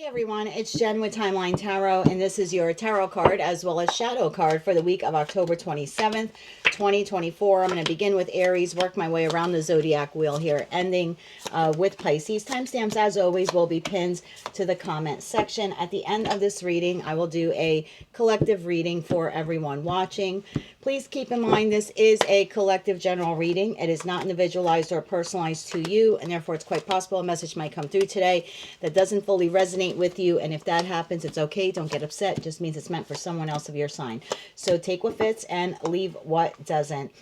Hey everyone, it's Jen with Timeline Tarot, and this is your tarot card as well as shadow card for the week of October 27th, 2024. I'm going to begin with Aries, work my way around the zodiac wheel here, ending with Pisces. Timestamps, as always, will be pinned to the comment section. At the end of this reading, I will do a collective reading for everyone watching. Please keep in mind this is a collective general reading. It is not individualized or personalized to you, and therefore it's quite possible a message might come through today that doesn't fully resonate with you. And if that happens, it's okay. Don't get upset. It just means it's meant for someone else of your sign. So take what fits and leave what doesn't.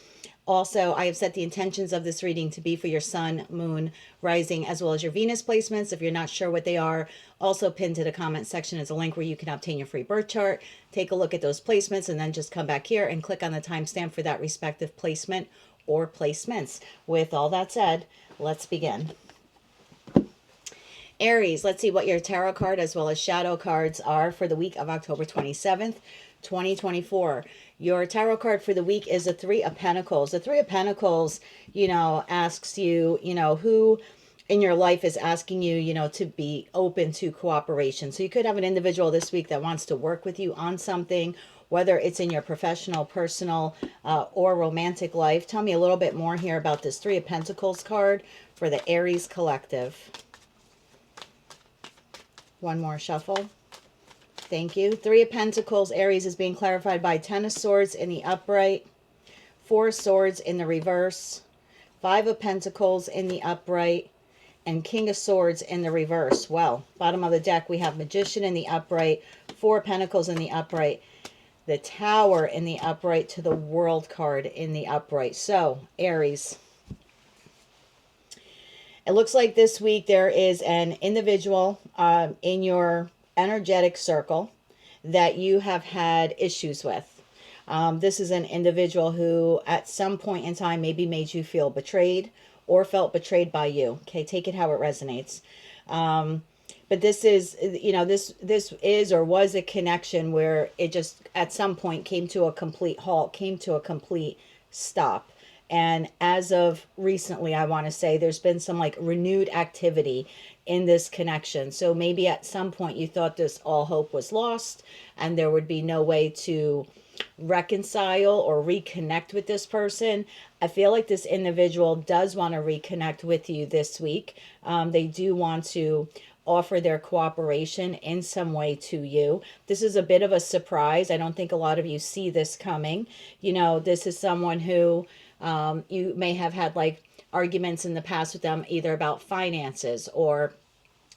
Also, I have set the intentions of this reading to be for your sun, moon, rising, as well as your Venus placements. If you're not sure what they are, also pinned to the comment section is a link where you can obtain your free birth chart. Take a look at those placements and then just come back here and click on the timestamp for that respective placement or placements. With all that said, let's begin. Aries, let's see what your tarot card as well as shadow cards are for the week of October 27th, 2024. Your tarot card for the week is the Three of Pentacles. The Three of Pentacles, asks you, who in your life is asking you, to be open to cooperation. So you could have an individual this week that wants to work with you on something, whether it's in your professional, personal, or romantic life. Tell me a little bit more here about this Three of Pentacles card for the Aries collective. One more shuffle. Thank you. Three of Pentacles, Aries, is being clarified by Ten of Swords in the upright, Four of Swords in the reverse, Five of Pentacles in the upright, and King of Swords in the reverse. Well, bottom of the deck, we have Magician in the upright, Four of Pentacles in the upright, the Tower in the upright, to the World card in the upright. So, Aries, it looks like this week there is an individual in your energetic circle that you have had issues with. This is an individual who at some point in time maybe made you feel betrayed or felt betrayed by you. Okay, take it how it resonates. But this is, this is or was a connection where it just at some point came to a complete halt, came to a complete stop. And as of recently, I want to say there's been some like renewed activity in this connection. So maybe at some point you thought this all hope was lost and there would be no way to reconcile or reconnect with this person. I feel like this individual does want to reconnect with you this week. They do want to offer their cooperation in some way to you. This is a bit of a surprise. I don't think a lot of you see this coming. This is someone who you may have had like arguments in the past with them, either about finances, or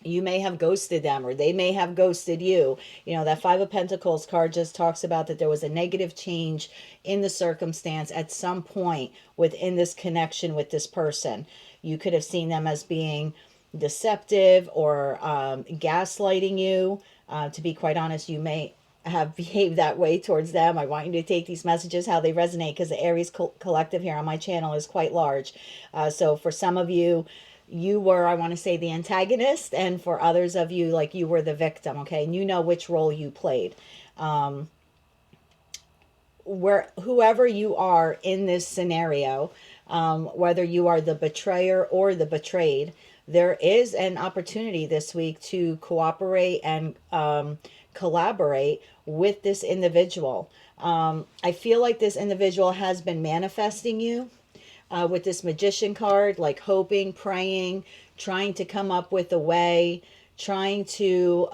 you may have ghosted them, or they may have ghosted you. That Five of Pentacles card just talks about that there was a negative change in the circumstance at some point within this connection with this person. You could have seen them as being deceptive or gaslighting you. To be quite honest, you may have behaved that way towards them. I want you to take these messages how they resonate, because the Aries collective here on my channel is quite large. So for some of you, you were, I want to say, the antagonist, and for others of you, like, you were the victim, okay? And you know which role you played. Whoever you are in this scenario, whether you are the betrayer or the betrayed, there is an opportunity this week to cooperate and collaborate with this individual. I feel like this individual has been manifesting you with this Magician card, like hoping, praying, trying to come up with a way, trying to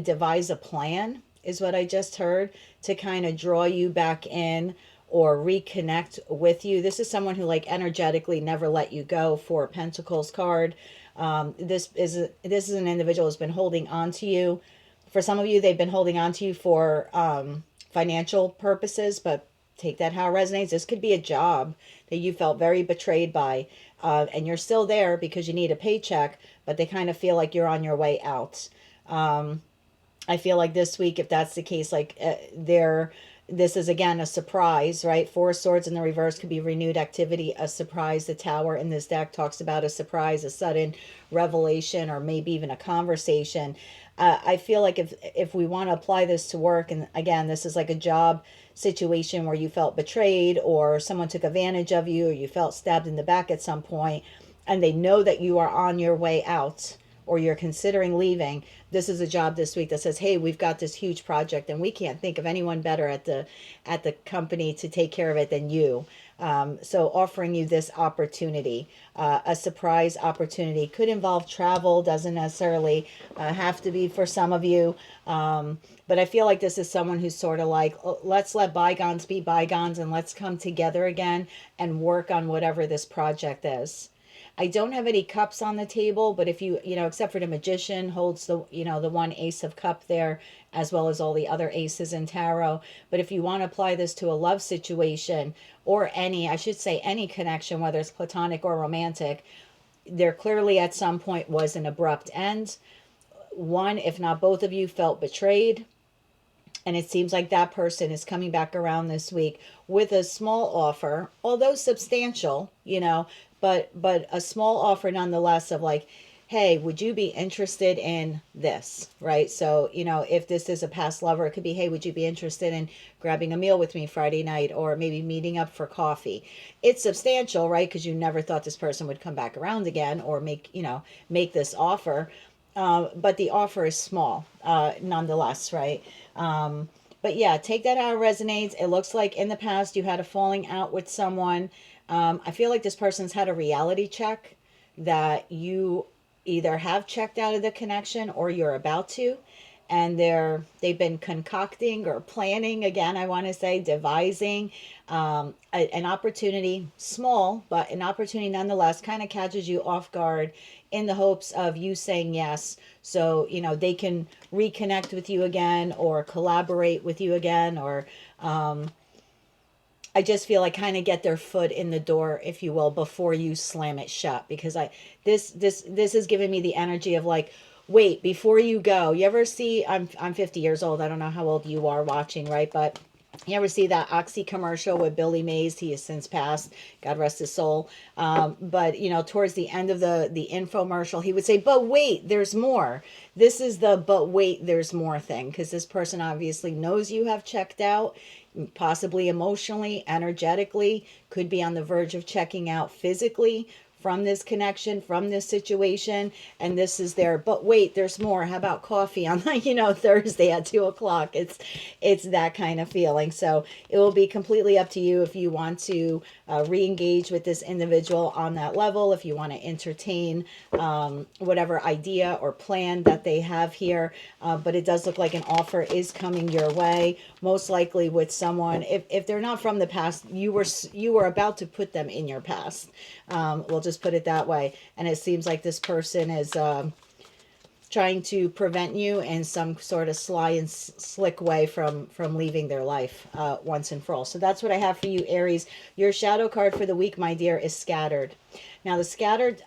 devise a plan, is what I just heard, to kind of draw you back in or reconnect with you. This is someone who like energetically never let you go. Four of Pentacles card. This is an individual who's been holding on to you. For some of you, they've been holding on to you for financial purposes, but take that how it resonates. This could be a job that you felt very betrayed by, and you're still there because you need a paycheck, but they kind of feel like you're on your way out. I feel like this week, if that's the case, like this is again a surprise, right? Four of Swords in the reverse could be renewed activity, a surprise. The Tower in this deck talks about a surprise, a sudden revelation, or maybe even a conversation. I feel like if we want to apply this to work, and again, this is like a job situation where you felt betrayed or someone took advantage of you, or you felt stabbed in the back at some point, and they know that you are on your way out, or you're considering leaving, this is a job this week that says, hey, we've got this huge project and we can't think of anyone better at the company to take care of it than you. So offering you this opportunity, a surprise opportunity, could involve travel, doesn't necessarily have to be for some of you. But I feel like this is someone who's sort of like, "Oh, let's let bygones be bygones and let's come together again and work on whatever this project is." I don't have any cups on the table, but if you, except for the magician holds the, the one ace of cup there, as well as all the other aces in tarot. But if you want to apply this to a love situation or I should say any connection, whether it's platonic or romantic, there clearly at some point was an abrupt end. One, if not both of you, felt betrayed. And it seems like that person is coming back around this week with a small offer, although substantial, but a small offer nonetheless of like, hey, would you be interested in this, right? So, if this is a past lover, it could be, hey, would you be interested in grabbing a meal with me Friday night, or maybe meeting up for coffee? It's substantial, right? Because you never thought this person would come back around again or make this offer. But the offer is small, nonetheless, right? But yeah, take that out of resonance. It looks like in the past you had a falling out with someone. I feel like this person's had a reality check that you either have checked out of the connection or you're about to, and they've been concocting or planning, again, I want to say devising an opportunity, small, but an opportunity nonetheless, kind of catches you off guard in the hopes of you saying yes, so they can reconnect with you again or collaborate with you again, or I just feel like kind of get their foot in the door, if you will, before you slam it shut. Because this is giving me the energy of like, wait, before you go. You ever see? I'm 50 years old. I don't know how old you are watching, right? But you ever see that Oxy commercial with Billy Mays? He has since passed, God rest his soul. But towards the end of the infomercial, he would say, "But wait, there's more." This is the "but wait, there's more" thing, because this person obviously knows you have checked out, possibly emotionally, energetically, could be on the verge of checking out physically from this connection, from this situation, and this is their "but wait, there's more. How about coffee on Thursday at 2:00?" It's that kind of feeling. So it will be completely up to you if you want to re-engage with this individual on that level, if you want to entertain whatever idea or plan that they have here. But it does look like an offer is coming your way, most likely with someone. If they're not from the past, you were about to put them in your past. We'll just put it that way. And it seems like this person is trying to prevent you in some sort of sly and slick way from leaving their life once and for all. So that's what I have for you, Aries. Your shadow card for the week, my dear, is Scattered. Now, the Scattered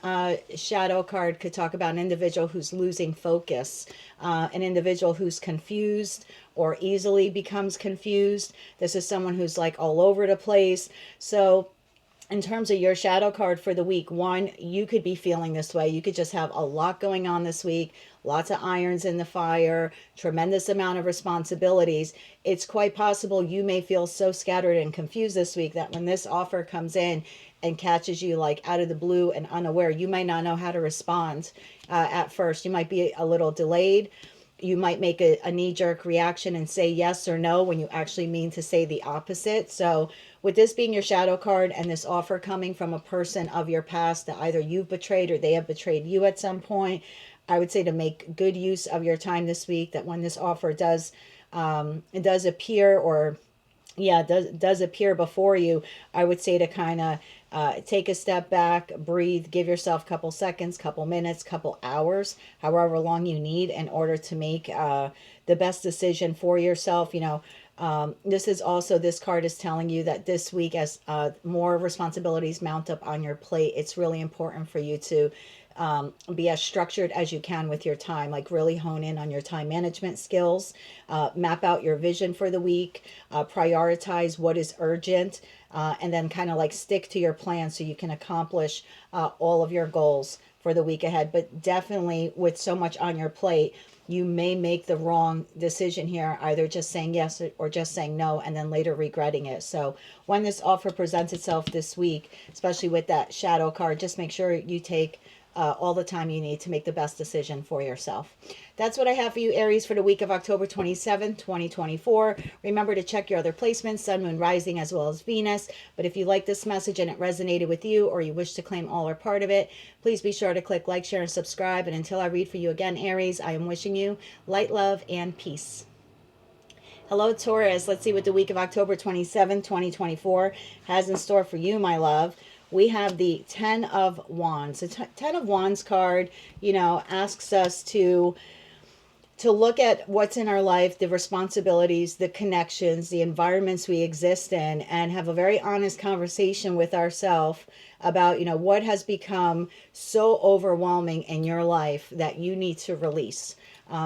shadow card could talk about an individual who's losing focus, an individual who's confused or easily becomes confused. This is someone who's like all over the place. So in terms of your shadow card for the week, one, you could be feeling this way. You could just have a lot going on this week, lots of irons in the fire, tremendous amount of responsibilities. It's quite possible you may feel so scattered and confused this week that when this offer comes in and catches you like out of the blue and unaware, you might not know how to respond at first. You might be a little delayed. You might make a knee-jerk reaction and say yes or no when you actually mean to say the opposite. So with this being your shadow card and this offer coming from a person of your past that either you've betrayed or they have betrayed you at some point, I would say to make good use of your time this week, that when this offer does appear, or does appear before you, I would say to kind of take a step back, breathe, give yourself a couple seconds, couple minutes, couple hours, however long you need in order to make the best decision for yourself. This card is telling you that this week, as more responsibilities mount up on your plate, it's really important for you to be as structured as you can with your time, like really hone in on your time management skills, map out your vision for the week, prioritize what is urgent, and then kind of like stick to your plan so you can accomplish all of your goals for the week ahead. But definitely with so much on your plate, you may make the wrong decision here, either just saying yes or just saying no, and then later regretting it. So when this offer presents itself this week, especially with that shadow card, just make sure you take all the time you need to make the best decision for yourself. That's what I have for you, Aries, for the week of October 27th, 2024. Remember to check your other placements, Sun, Moon, Rising, as well as Venus. But if you like this message and it resonated with you, or you wish to claim all or part of it, please be sure to click like, share, and subscribe. And until I read for you again, Aries, I am wishing you light, love, and peace. Hello, Taurus. Let's see what the week of October 27th, 2024 has in store for you, my love. We have the Ten of Wands. The Ten of Wands card, asks us to look at what's in our life, the responsibilities, the connections, the environments we exist in, and have a very honest conversation with ourselves about, what has become so overwhelming in your life that you need to release.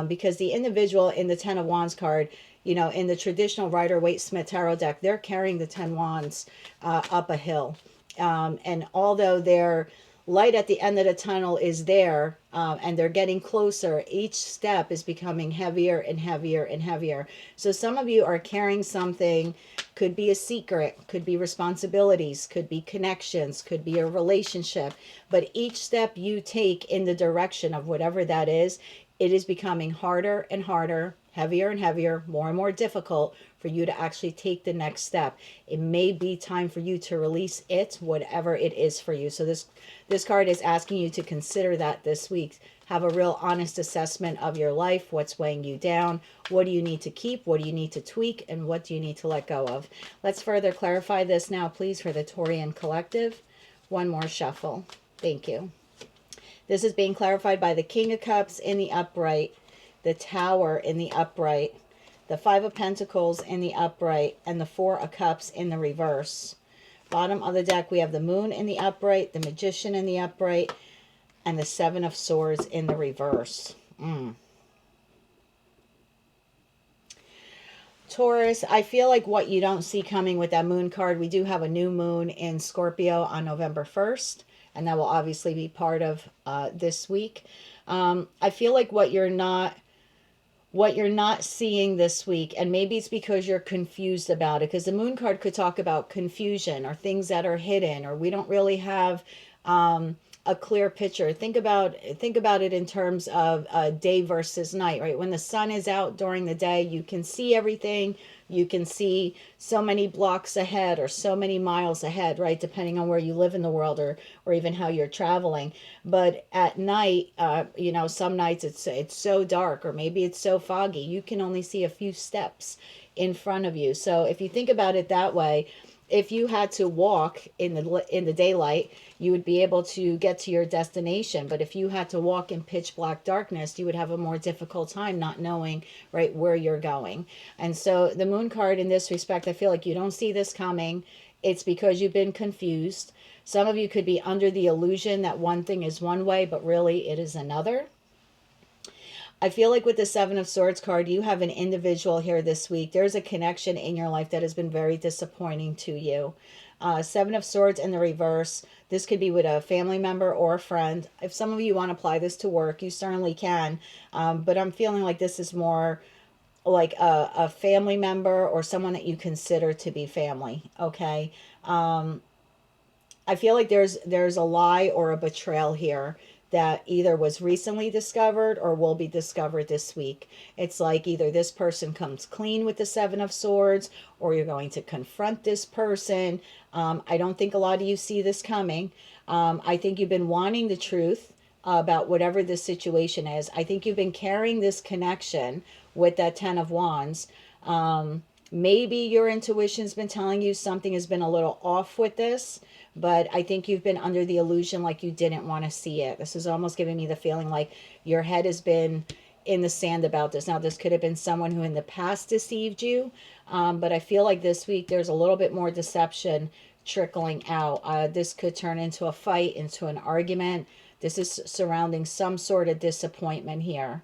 Because the individual in the Ten of Wands card, in the traditional Rider-Waite-Smith tarot deck, they're carrying the 10 wands up a hill. And although their light at the end of the tunnel is there, and they're getting closer, each step is becoming heavier and heavier and heavier. So some of you are carrying something, could be a secret, could be responsibilities, could be connections, could be a relationship. But each step you take in the direction of whatever that is, it is becoming harder and harder, heavier and heavier, more and more difficult for you to actually take the next step. It may be time for you to release it, whatever it is for you. So this card is asking you to consider that this week. Have a real honest assessment of your life. What's weighing you down? What do you need to keep? What do you need to tweak? And what do you need to let go of? Let's further clarify this now, please, for the Taurian Collective. One more shuffle. Thank you. This is being clarified by the King of Cups in the upright, the Tower in the upright, the Five of Pentacles in the upright, and the Four of Cups in the reverse. Bottom of the deck, we have the Moon in the upright, the Magician in the upright, and the Seven of Swords in the reverse. Taurus, I feel like what you don't see coming with that Moon card, we do have a new moon in Scorpio on November 1st. And that will obviously be part of this week. I feel like what you're not seeing this week, and maybe it's because you're confused about it, because the Moon card could talk about confusion or things that are hidden, or we don't really have a clear picture. Think about it in terms of day versus night, right? When the sun is out during the day, you can see everything. You can see so many blocks ahead or so many miles ahead, right? Depending on where you live in the world, or even how you're traveling. But at night, some nights it's so dark, or maybe it's so foggy, you can only see a few steps in front of you. So if you think about it that way, if you had to walk in the daylight, you would be able to get to your destination. But if you had to walk in pitch black darkness, you would have a more difficult time not knowing, right, where you're going. And so the Moon card in this respect, I feel like you don't see this coming. It's because you've been confused. Some of you could be under the illusion that one thing is one way, but really it is another. I feel like with the Seven of Swords card, you have an individual here this week. There's a connection in your life that has been very disappointing to you. Seven of Swords in the reverse. This could be with a family member or a friend. If some of you want to apply this to work, you certainly can. But I'm feeling like this is more like a family member or someone that you consider to be family. Okay. I feel like there's a lie or a betrayal here that either was recently discovered or will be discovered this week. It's like either this person comes clean with the Seven of Swords, or you're going to confront this person. I don't think a lot of you see this coming. I think you've been wanting the truth about whatever the situation is. I think you've been carrying this connection with that Ten of Wands. Maybe your intuition's been telling you something has been a little off with this, but I think you've been under the illusion like you didn't want to see it. This is almost giving me the feeling like your head has been in the sand about this. Now, this could have been someone who in the past deceived you, but I feel like this week there's a little bit more deception trickling out. This could turn into a fight, into an argument. This is surrounding some sort of disappointment here.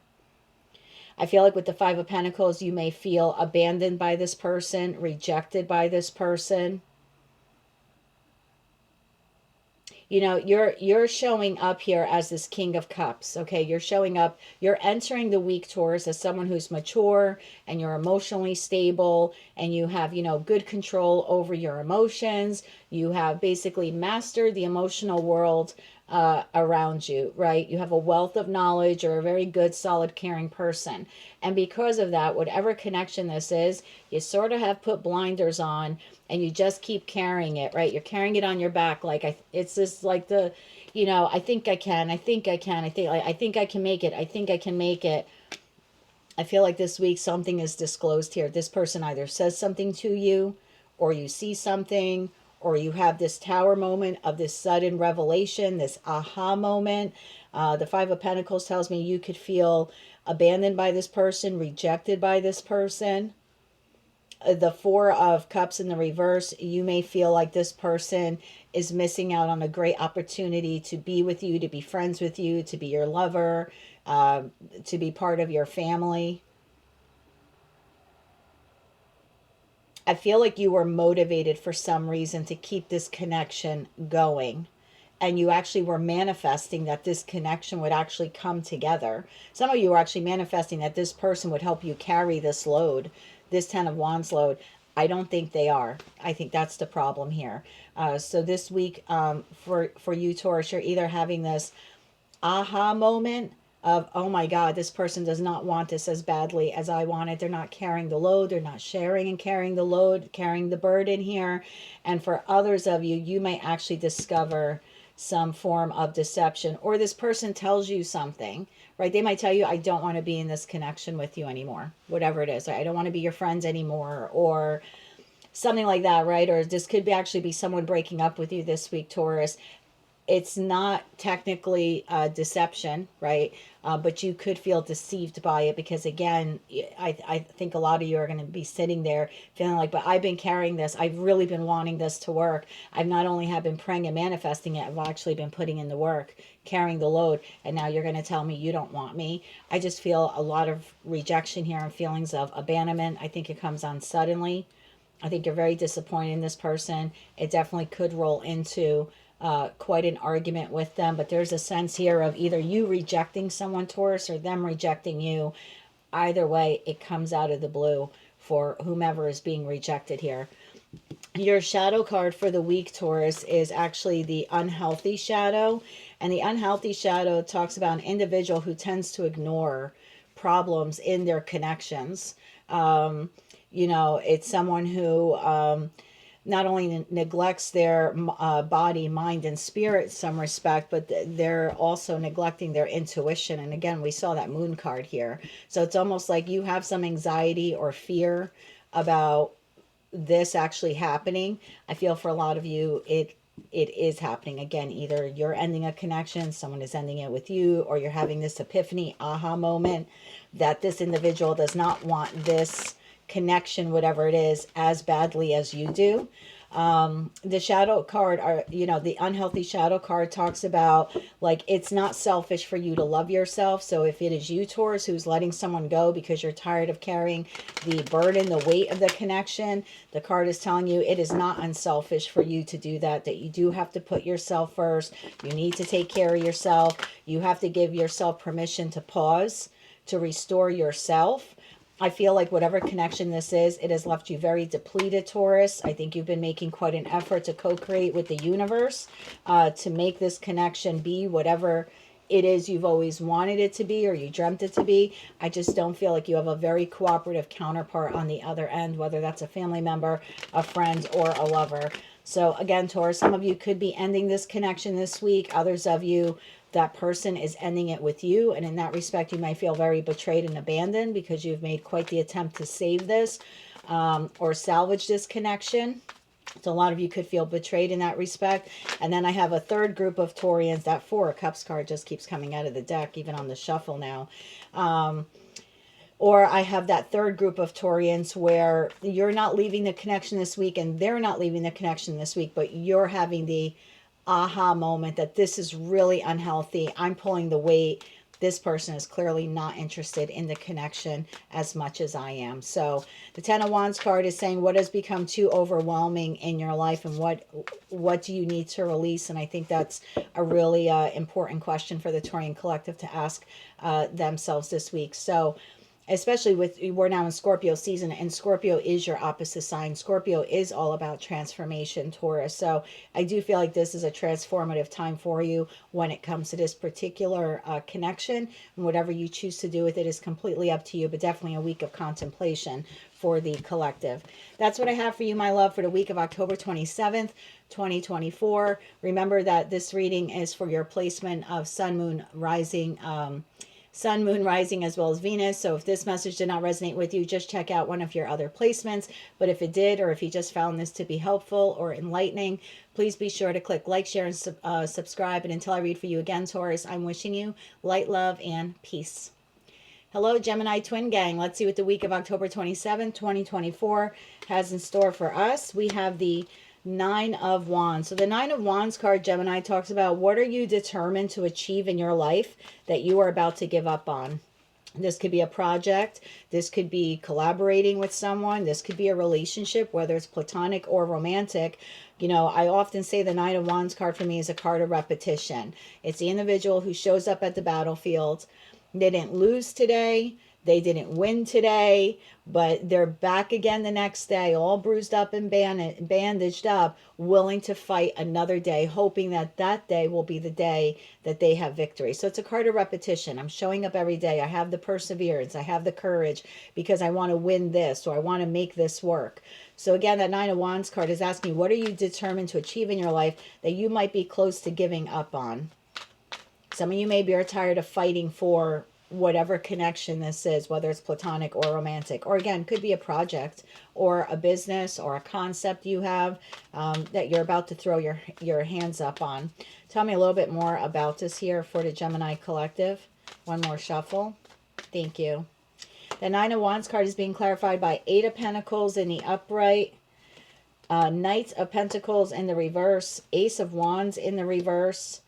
I feel like with the Five of Pentacles, you may feel abandoned by this person, rejected by this person. You know, you're showing up here as this King of Cups, okay? You're showing up, you're entering the week, Taurus, as someone who's mature and you're emotionally stable and you have, you know, good control over your emotions. You have basically mastered the emotional world around you, right? You have a wealth of knowledge. You're a very good, solid, caring person. And because of that, whatever connection this is, you sort of have put blinders on and you just keep carrying it, right? You're carrying it on your back. It's this like the, I think I can, I think I can, I think I can make it. I think I can make it. I feel like this week something is disclosed here. This person either says something to you, or you see something, or you have this tower moment of this sudden revelation, this aha moment. The Five of Pentacles tells me you could feel abandoned by this person, rejected by this person. The Four of Cups in the reverse, you may feel like this person is missing out on a great opportunity to be with you, to be friends with you, to be your lover, to be part of your family. I feel like you were motivated for some reason to keep this connection going. And you actually were manifesting that this connection would actually come together. Some of you were actually manifesting that this person would help you carry this load, this Ten of Wands load. I don't think they are. I think that's the problem here. So this week, for you, Taurus, you're either having this aha moment of, oh my God, this person does not want this as badly as I want it. They're not carrying the load. They're not sharing and carrying the load, carrying the burden here. And for others of you, you may actually discover some form of deception, or this person tells you something, right? They might tell you, I don't want to be in this connection with you anymore, whatever it is. I don't want to be your friends anymore, or something like that, right? Or this could be actually be someone breaking up with you this week, Taurus. It's not technically deception, right? But you could feel deceived by it because, again, I think a lot of you are going to be sitting there feeling like, but I've been carrying this. I've really been wanting this to work. I've not only have been praying and manifesting it, I've actually been putting in the work, carrying the load. And now you're going to tell me you don't want me. I just feel a lot of rejection here and feelings of abandonment. I think it comes on suddenly. I think you're very disappointed in this person. It definitely could roll into quite an argument with them, but there's a sense here of either you rejecting someone, Taurus, or them rejecting you. Either way, it comes out of the blue for whomever is being rejected here. Your shadow card for the week, Taurus, is actually the unhealthy shadow. And the unhealthy shadow talks about an individual who tends to ignore problems in their connections. It's someone who not only neglects their body, mind, and spirit in some respect, but they're also neglecting their intuition. And again, we saw that moon card here. So it's almost like you have some anxiety or fear about this actually happening. I feel for a lot of you, it is happening. Again, either you're ending a connection, someone is ending it with you, or you're having this epiphany, aha moment that this individual does not want this connection, whatever it is, as badly as you do. The shadow card, the unhealthy shadow card talks about, like, it's not selfish for you to love yourself. So if it is you, Taurus, who's letting someone go because you're tired of carrying the burden, the weight of the connection, the card is telling you it is not unselfish for you to do that, that you do have to put yourself first. You need to take care of yourself. You have to give yourself permission to pause, to restore yourself. I feel like whatever connection this is, it has left you very depleted, Taurus. I think you've been making quite an effort to co-create with the universe to make this connection be whatever it is you've always wanted it to be, or you dreamt it to be. I just don't feel like you have a very cooperative counterpart on the other end, whether that's a family member, a friend, or a lover. So again, Taurus, some of you could be ending this connection this week. Others of you, that person is ending it with you. And in that respect, you might feel very betrayed and abandoned because you've made quite the attempt to save this or salvage this connection. So a lot of you could feel betrayed in that respect. And then I have a third group of Taurians. That Four of Cups card just keeps coming out of the deck, even on the shuffle now. Or I have that third group of Taurians where you're not leaving the connection this week and they're not leaving the connection this week, but you're having the aha moment that this is really unhealthy. I'm pulling the weight. This person is clearly not interested in the connection as much as I am. So the Ten of Wands card is saying what has become too overwhelming in your life, and what do you need to release? And I think that's a really important question for the Taurian collective to ask themselves this week. So especially we're now in Scorpio season, and Scorpio is your opposite sign. Scorpio is all about transformation, Taurus. So I do feel like this is a transformative time for you when it comes to this particular connection, and whatever you choose to do with it is completely up to you, but definitely a week of contemplation for the collective. That's what I have for you, my love, for the week of October 27th, 2024. Remember that this reading is for your placement of sun, moon, rising, as well as Venus. So if this message did not resonate with you, just check out one of your other placements. But if it did, or if you just found this to be helpful or enlightening, please be sure to click like, share, and subscribe. And until I read for you again, Taurus, I'm wishing you light, love, and peace. Hello, Gemini Twin Gang. Let's see what the week of October 27th, 2024 has in store for us. We have the Nine of Wands. So the Nine of Wands card, Gemini, talks about what are you determined to achieve in your life that you are about to give up on. This could be a project. This could be collaborating with someone. This could be a relationship, whether it's platonic or romantic. You know, I often say the Nine of Wands card for me is a card of repetition. It's the individual who shows up at the battlefield. They didn't lose today. They didn't win today, but they're back again the next day, all bruised up and bandaged up, willing to fight another day, hoping that that day will be the day that they have victory. So it's a card of repetition. I'm showing up every day. I have the perseverance. I have the courage because I want to win this, or I want to make this work. So again, that Nine of Wands card is asking, what are you determined to achieve in your life that you might be close to giving up on? Some of you maybe are tired of fighting for whatever connection this is, whether it's platonic or romantic, or again, could be a project or a business or a concept you have that you're about to throw your hands up on. Tell me a little bit more about this here for the Gemini collective. One more shuffle. Thank you. The Nine of Wands card is being clarified by Eight of Pentacles in the upright, Knight of Pentacles in the reverse, Ace of Wands in the reverse,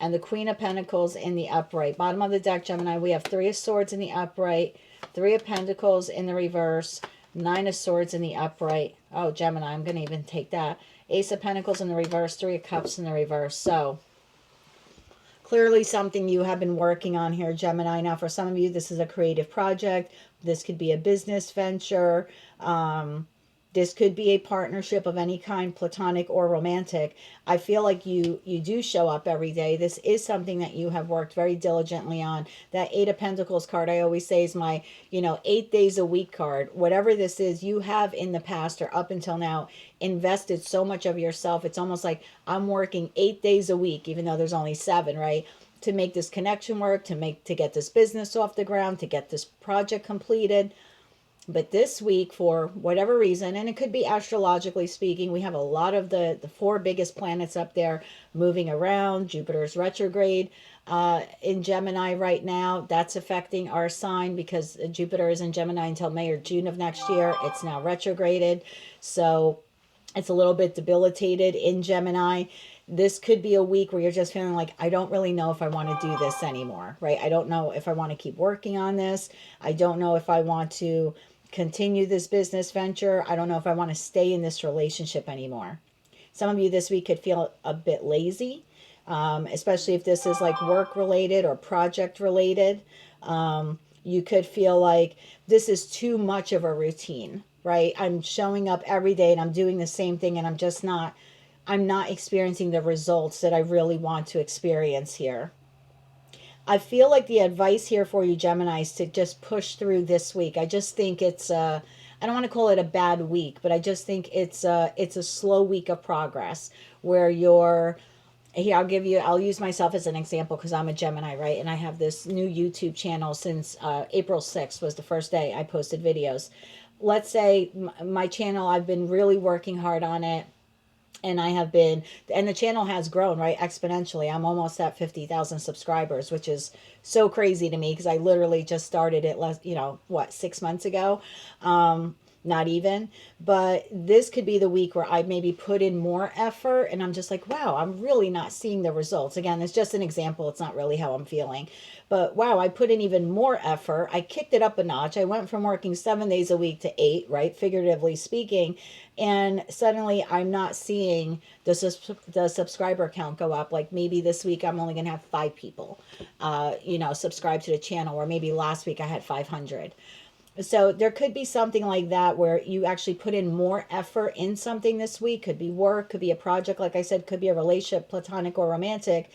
and the Queen of Pentacles in the upright. Bottom of the deck, Gemini, we have Three of Swords in the upright, Three of Pentacles in the reverse, Nine of Swords in the upright. Oh, Gemini, I'm going to even take that. Ace of Pentacles in the reverse, Three of Cups in the reverse. So, clearly something you have been working on here, Gemini. Now, for some of you, this is a creative project. This could be a business venture. This could be a partnership of any kind, platonic or romantic. I feel like you do show up every day. This is something that you have worked very diligently on. That Eight of Pentacles card, I always say, is my, 8 days a week card. Whatever this is, you have in the past or up until now invested so much of yourself. It's almost like I'm working 8 days a week, even though there's only 7, right? To make this connection work, to get this business off the ground, to get this project completed. But this week, for whatever reason, and it could be astrologically speaking, we have a lot of the 4 biggest planets up there moving around. Jupiter's retrograde in Gemini right now. That's affecting our sign because Jupiter is in Gemini until May or June of next year. It's now retrograded. So it's a little bit debilitated in Gemini. This could be a week where you're just feeling like, I don't really know if I want to do this anymore, right? I don't know if I want to keep working on this. I don't know if I want to continue this business venture. I don't know if I want to stay in this relationship anymore. Some of you this week could feel a bit lazy, especially if this is like work related or project related. You could feel like this is too much of a routine, right? I'm showing up every day and I'm doing the same thing and I'm not experiencing the results that I really want to experience here. I feel like the advice here for you, Gemini, is to just push through this week. I just think it's I don't want to call it a bad week, but I just think it's a slow week of progress where you're here. I'll use myself as an example because I'm a Gemini, right? And I have this new YouTube channel since April 6th was the first day I posted videos. Let's say my channel, I've been really working hard on it. And the channel has grown, right, exponentially. I'm almost at 50,000 subscribers, which is so crazy to me because I literally just started it 6 months ago. Not even. But this could be the week where I maybe put in more effort and I'm just like, wow, I'm really not seeing the results. Again, it's just an example. It's not really how I'm feeling. But wow, I put in even more effort. I kicked it up a notch. I went from working 7 days a week to 8, right? Figuratively speaking. And suddenly I'm not seeing the subscriber count go up. Like maybe this week I'm only going to have 5 people, subscribe to the channel. Or maybe last week I had 500. So there could be something like that where you actually put in more effort in something this week. Could be work, could be a project, like I said, could be a relationship, platonic or romantic.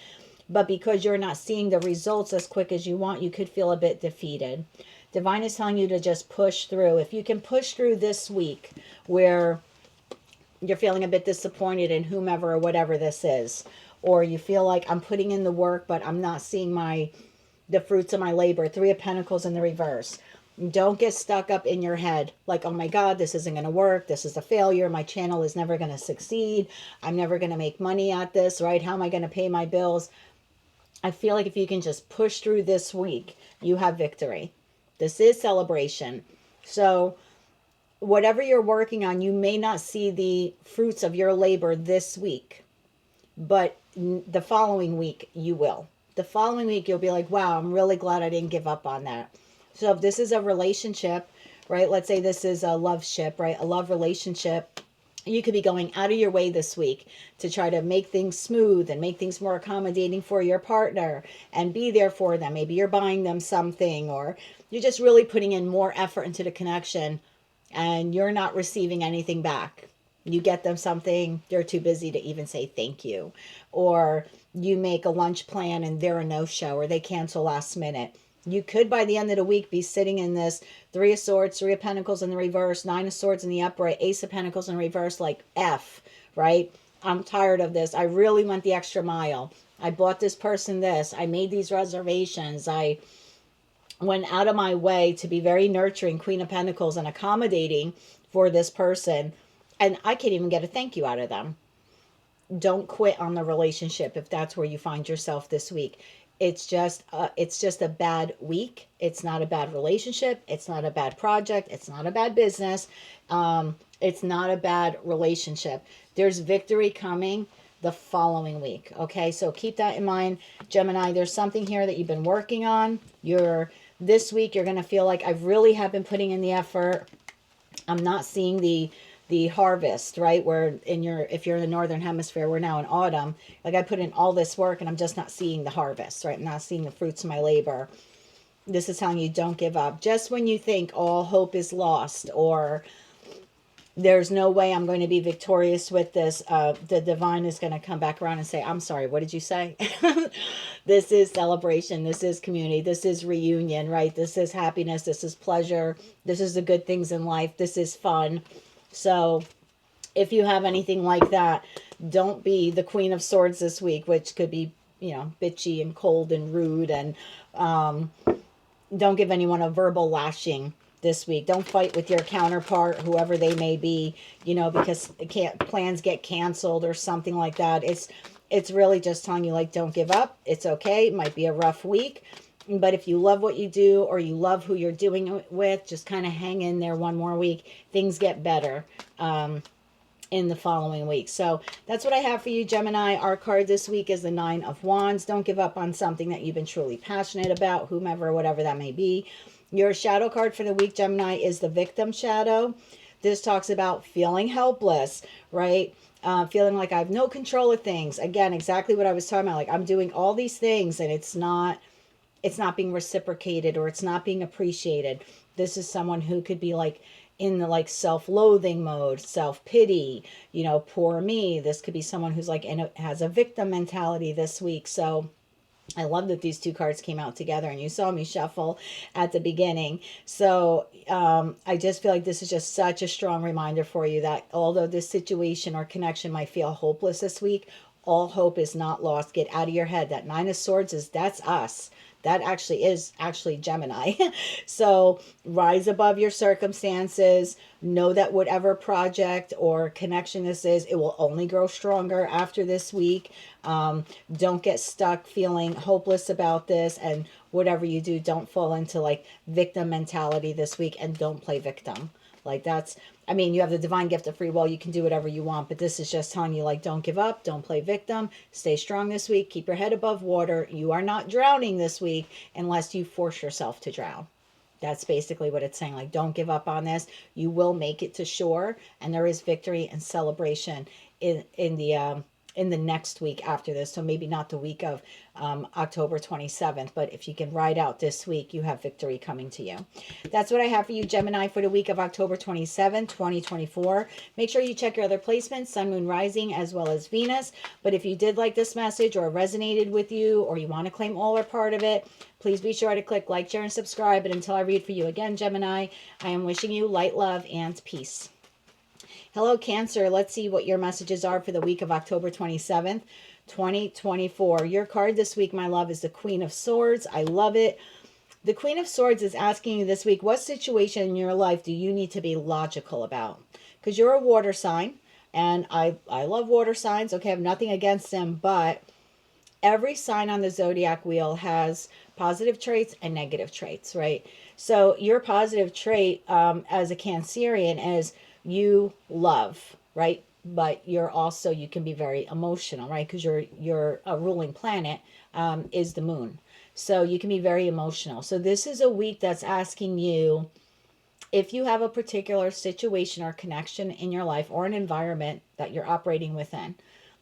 But because you're not seeing the results as quick as you want, you could feel a bit defeated. Divine is telling you to just push through. If you can push through this week where you're feeling a bit disappointed in whomever or whatever this is, or you feel like I'm putting in the work, but I'm not seeing the fruits of my labor. Three of Pentacles in the reverse. Don't get stuck up in your head like, oh my God, this isn't going to work. This is a failure. My channel is never going to succeed. I'm never going to make money at this, right? How am I going to pay my bills? I feel like if you can just push through this week, you have victory. This is celebration. So whatever you're working on, you may not see the fruits of your labor this week, but the following week you will. The following week you'll be like, wow, I'm really glad I didn't give up on that. So if this is a relationship, right? Let's say this is a love ship, right? A love relationship. You could be going out of your way this week to try to make things smooth and make things more accommodating for your partner and be there for them. Maybe you're buying them something, or you're just really putting in more effort into the connection and you're not receiving anything back. You get them something, they're too busy to even say thank you. Or you make a lunch plan and they're a no-show, or they cancel last minute. You could, by the end of the week, be sitting in this Three of Swords, Three of Pentacles in the reverse, Nine of Swords in the upright, Ace of Pentacles in reverse, like F, right? I'm tired of this. I really went the extra mile. I bought this person this. I made these reservations. I went out of my way to be very nurturing, Queen of Pentacles, and accommodating for this person. And I can't even get a thank you out of them. Don't quit on the relationship if that's where you find yourself this week. It's just a bad week. It's not a bad relationship. It's not a bad project. It's not a bad business. It's not a bad relationship. There's victory coming the following week. Okay, so keep that in mind, Gemini. There's something here that you've been working on. This week you're going to feel like I really have been putting in the effort. I'm not seeing the harvest, right? Where if you're in the northern hemisphere, we're now in autumn. Like I put in all this work and I'm just not seeing the harvest, right? I'm not seeing the fruits of my labor. This is telling you don't give up. Just when you think all hope is lost or there's no way I'm going to be victorious with this, the divine is going to come back around and say, I'm sorry, what did you say? This is celebration. This is community. This is reunion, right? This is happiness. This is pleasure. This is the good things in life. This is fun. So if you have anything like that, don't be the Queen of Swords this week, which could be, bitchy and cold and rude. And don't give anyone a verbal lashing this week. Don't fight with your counterpart, whoever they may be, because plans get canceled or something like that. It's really just telling you, like, don't give up. It's okay. It might be a rough week. But if you love what you do or you love who you're doing it with, just kind of hang in there one more week. Things get better in the following week. So that's what I have for you, Gemini. Our card this week is the Nine of Wands. Don't give up on something that you've been truly passionate about, whomever, whatever that may be. Your shadow card for the week, Gemini, is the Victim shadow. This talks about feeling helpless, right? Feeling like I have no control of things. Again, exactly what I was talking about. Like I'm doing all these things and it's not being reciprocated or it's not being appreciated. This is someone who could be like in the like self-loathing mode, self-pity, poor me. This could be someone who's like has a victim mentality this week. So I love that these two cards came out together and you saw me shuffle at the beginning. So I just feel like this is just such a strong reminder for you that although this situation or connection might feel hopeless this week, all hope is not lost. Get out of your head. That Nine of Swords that's us. That is Gemini. So rise above your circumstances. Know that whatever project or connection this is, it will only grow stronger after this week. Don't get stuck feeling hopeless about this. And whatever you do, don't fall into like victim mentality this week and don't play victim. Like you have the divine gift of free will. You can do whatever you want, but this is just telling you, like, don't give up. Don't play victim. Stay strong this week. Keep your head above water. You are not drowning this week unless you force yourself to drown. That's basically what it's saying. Like, don't give up on this. You will make it to shore, and there is victory and celebration in the in the next week after this. So maybe not the week of October 27th, but if you can ride out this week, you have victory coming to you. That's what I have for you, Gemini, for the week of October 27th, 2024. Make sure you check your other placements, Sun, Moon, Rising, as well as Venus. But if you did like this message or resonated with you, or you want to claim all or part of it, please be sure to click like, share, and subscribe. And until I read for you again, Gemini, I am wishing you light, love, and peace. Hello, Cancer. Let's see what your messages are for the week of October 27th, 2024. Your card this week, my love, is the Queen of Swords. I love it. The Queen of Swords is asking you this week, what situation in your life do you need to be logical about? Because you're a water sign, and I love water signs. Okay, I have nothing against them, but every sign on the zodiac wheel has positive traits and negative traits, right? So your positive trait as a Cancerian is you love, right? But you're also, you can be very emotional, right? Because your ruling planet is the moon. So you can be very emotional. So this is a week that's asking you, if you have a particular situation or connection in your life or an environment that you're operating within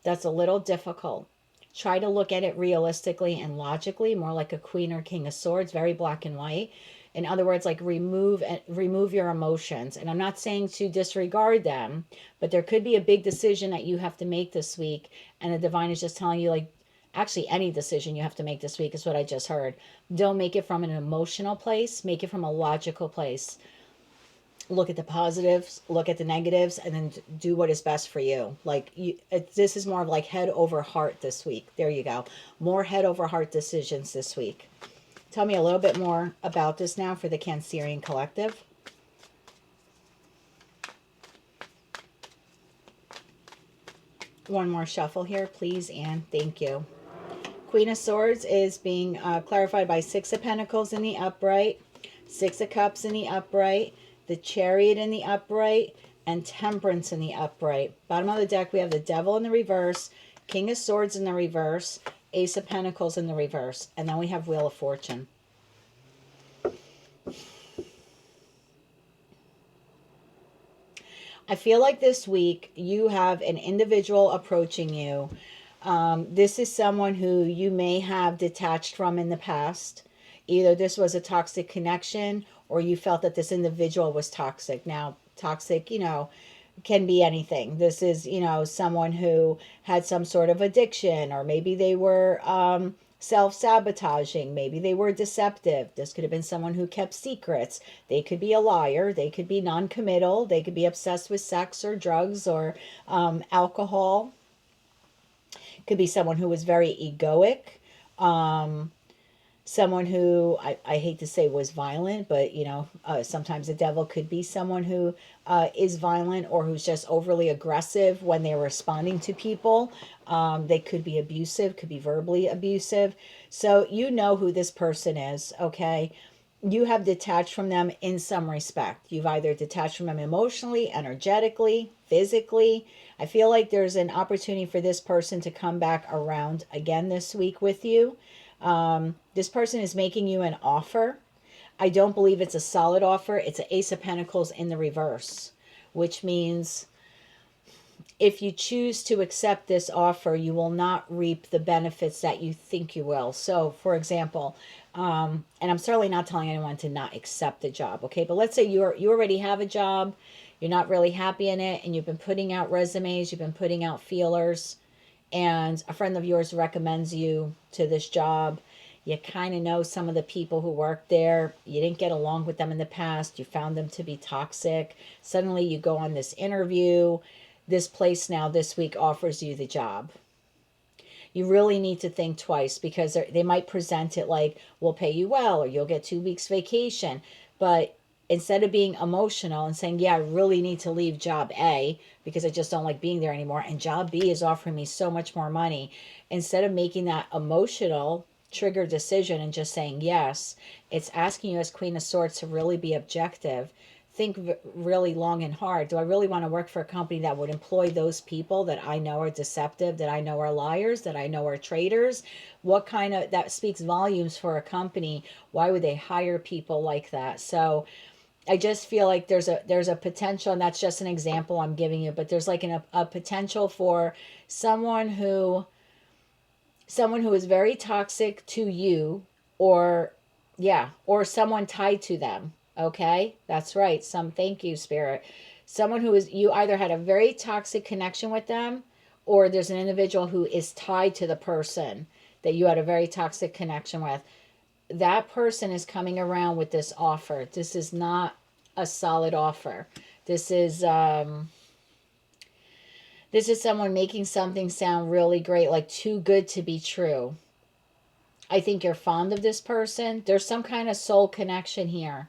that's a little difficult, try to look at it realistically and logically, more like a Queen or King of Swords, very black and white. In other words, like remove your emotions. And I'm not saying to disregard them, but there could be a big decision that you have to make this week. And the divine is just telling you, like, actually any decision you have to make this week is what I just heard. Don't make it from an emotional place. Make it from a logical place. Look at the positives, look at the negatives, and then do what is best for you. Like, this is more of like head over heart this week. There you go. More head over heart decisions this week. Tell me a little bit more about this now for the Cancerian collective. One more shuffle here, please, and thank you. Queen of Swords is being clarified by Six of Pentacles in the upright, Six of Cups in the upright, the Chariot in the upright, and Temperance in the upright. Bottom of the deck, we have the Devil in the reverse, King of Swords in the reverse, Ace of Pentacles in the reverse, and then we have Wheel of Fortune. I feel like this week you have an individual approaching you. This is someone who you may have detached from in the past. Either this was a toxic connection or you felt that this individual was toxic. Now, toxic, can be anything. This is, someone who had some sort of addiction, or maybe they were self-sabotaging. Maybe they were deceptive. This could have been someone who kept secrets. They could be a liar. They could be non-committal. They could be obsessed with sex or drugs or alcohol. Could be someone who was very egoic. Someone who, I hate to say was violent, but, sometimes the devil could be someone who is violent or who's just overly aggressive when they're responding to people. They could be abusive, could be verbally abusive. So you know who this person is, okay? You have detached from them in some respect. You've either detached from them emotionally, energetically, physically. I feel like there's an opportunity for this person to come back around again this week with you. This person is making you an offer. I don't believe it's a solid offer. It's an Ace of Pentacles in the reverse, which means if you choose to accept this offer, you will not reap the benefits that you think you will. So, for example, and I'm certainly not telling anyone to not accept the job, okay? But let's say you already have a job, you're not really happy in it, and you've been putting out resumes, you've been putting out feelers, and a friend of yours recommends you to this job. You kind of know some of the people who work there. You didn't get along with them in the past. You found them to be toxic. Suddenly you go on this interview. This place now this week offers you the job. You really need to think twice, because they might present it like, we'll pay you well, or you'll get 2 weeks vacation. But instead of being emotional and saying, yeah, I really need to leave job A because I just don't like being there anymore, and job B is offering me so much more money, instead of making that emotional trigger decision and just saying yes, it's asking you as Queen of Swords to really be objective. Think really long and hard. Do I really want to work for a company that would employ those people that I know are deceptive, that I know are liars, that I know are traitors? What kind of, that speaks volumes for a company. Why would they hire people like that? So I just feel like there's a potential, and that's just an example I'm giving you, but there's like a potential for someone who is very toxic to you, or yeah, or someone tied to them. Okay, that's right. Thank you, spirit. Someone who is, you either had a very toxic connection with them, or there's an individual who is tied to the person that you had a very toxic connection with. That person is coming around with this offer. This is not a solid offer. This is someone making something sound really great, like too good to be true. I think you're fond of this person. There's some kind of soul connection here.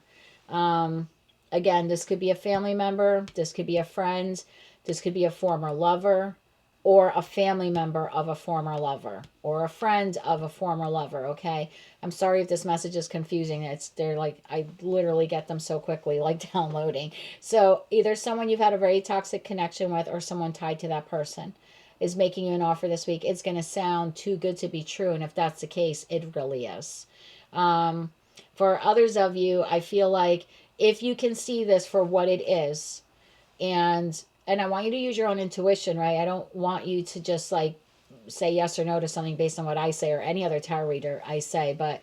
Um, Again, this could be a family member, this could be a friend, this could be a former lover, or a family member of a former lover, or a friend of a former lover. Okay, I'm sorry if this message is confusing. They're like, I literally get them so quickly, like downloading. So either someone you've had a very toxic connection with, or someone tied to that person is making you an offer this week. It's going to sound too good to be true, and if that's the case, it really is. Um, for others of you, I feel like if you can see this for what it is, and I want you to use your own intuition, right? I don't want you to just like say yes or no to something based on what I say or any other tarot reader I say. But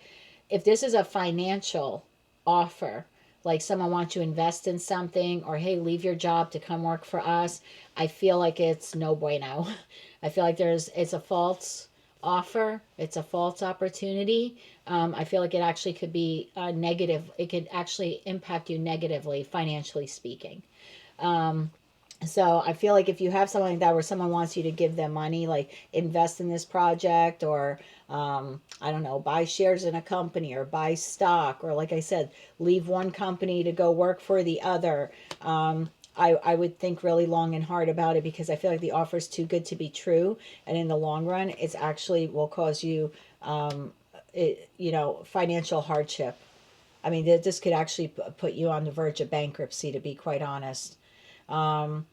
if this is a financial offer, like someone wants you to invest in something, or hey, leave your job to come work for us, I feel like it's no bueno. I feel like it's a false offer. It's a false opportunity. I feel like it actually could be negative. It could actually impact you negatively, financially speaking. So I feel like if you have something like that where someone wants you to give them money, like invest in this project, or I don't know, buy shares in a company, or buy stock, or like I said, leave one company to go work for the other. I would think really long and hard about it, because I feel like the offer is too good to be true. And in the long run, it's actually will cause you, financial hardship. I mean, this could actually put you on the verge of bankruptcy, to be quite honest. Um,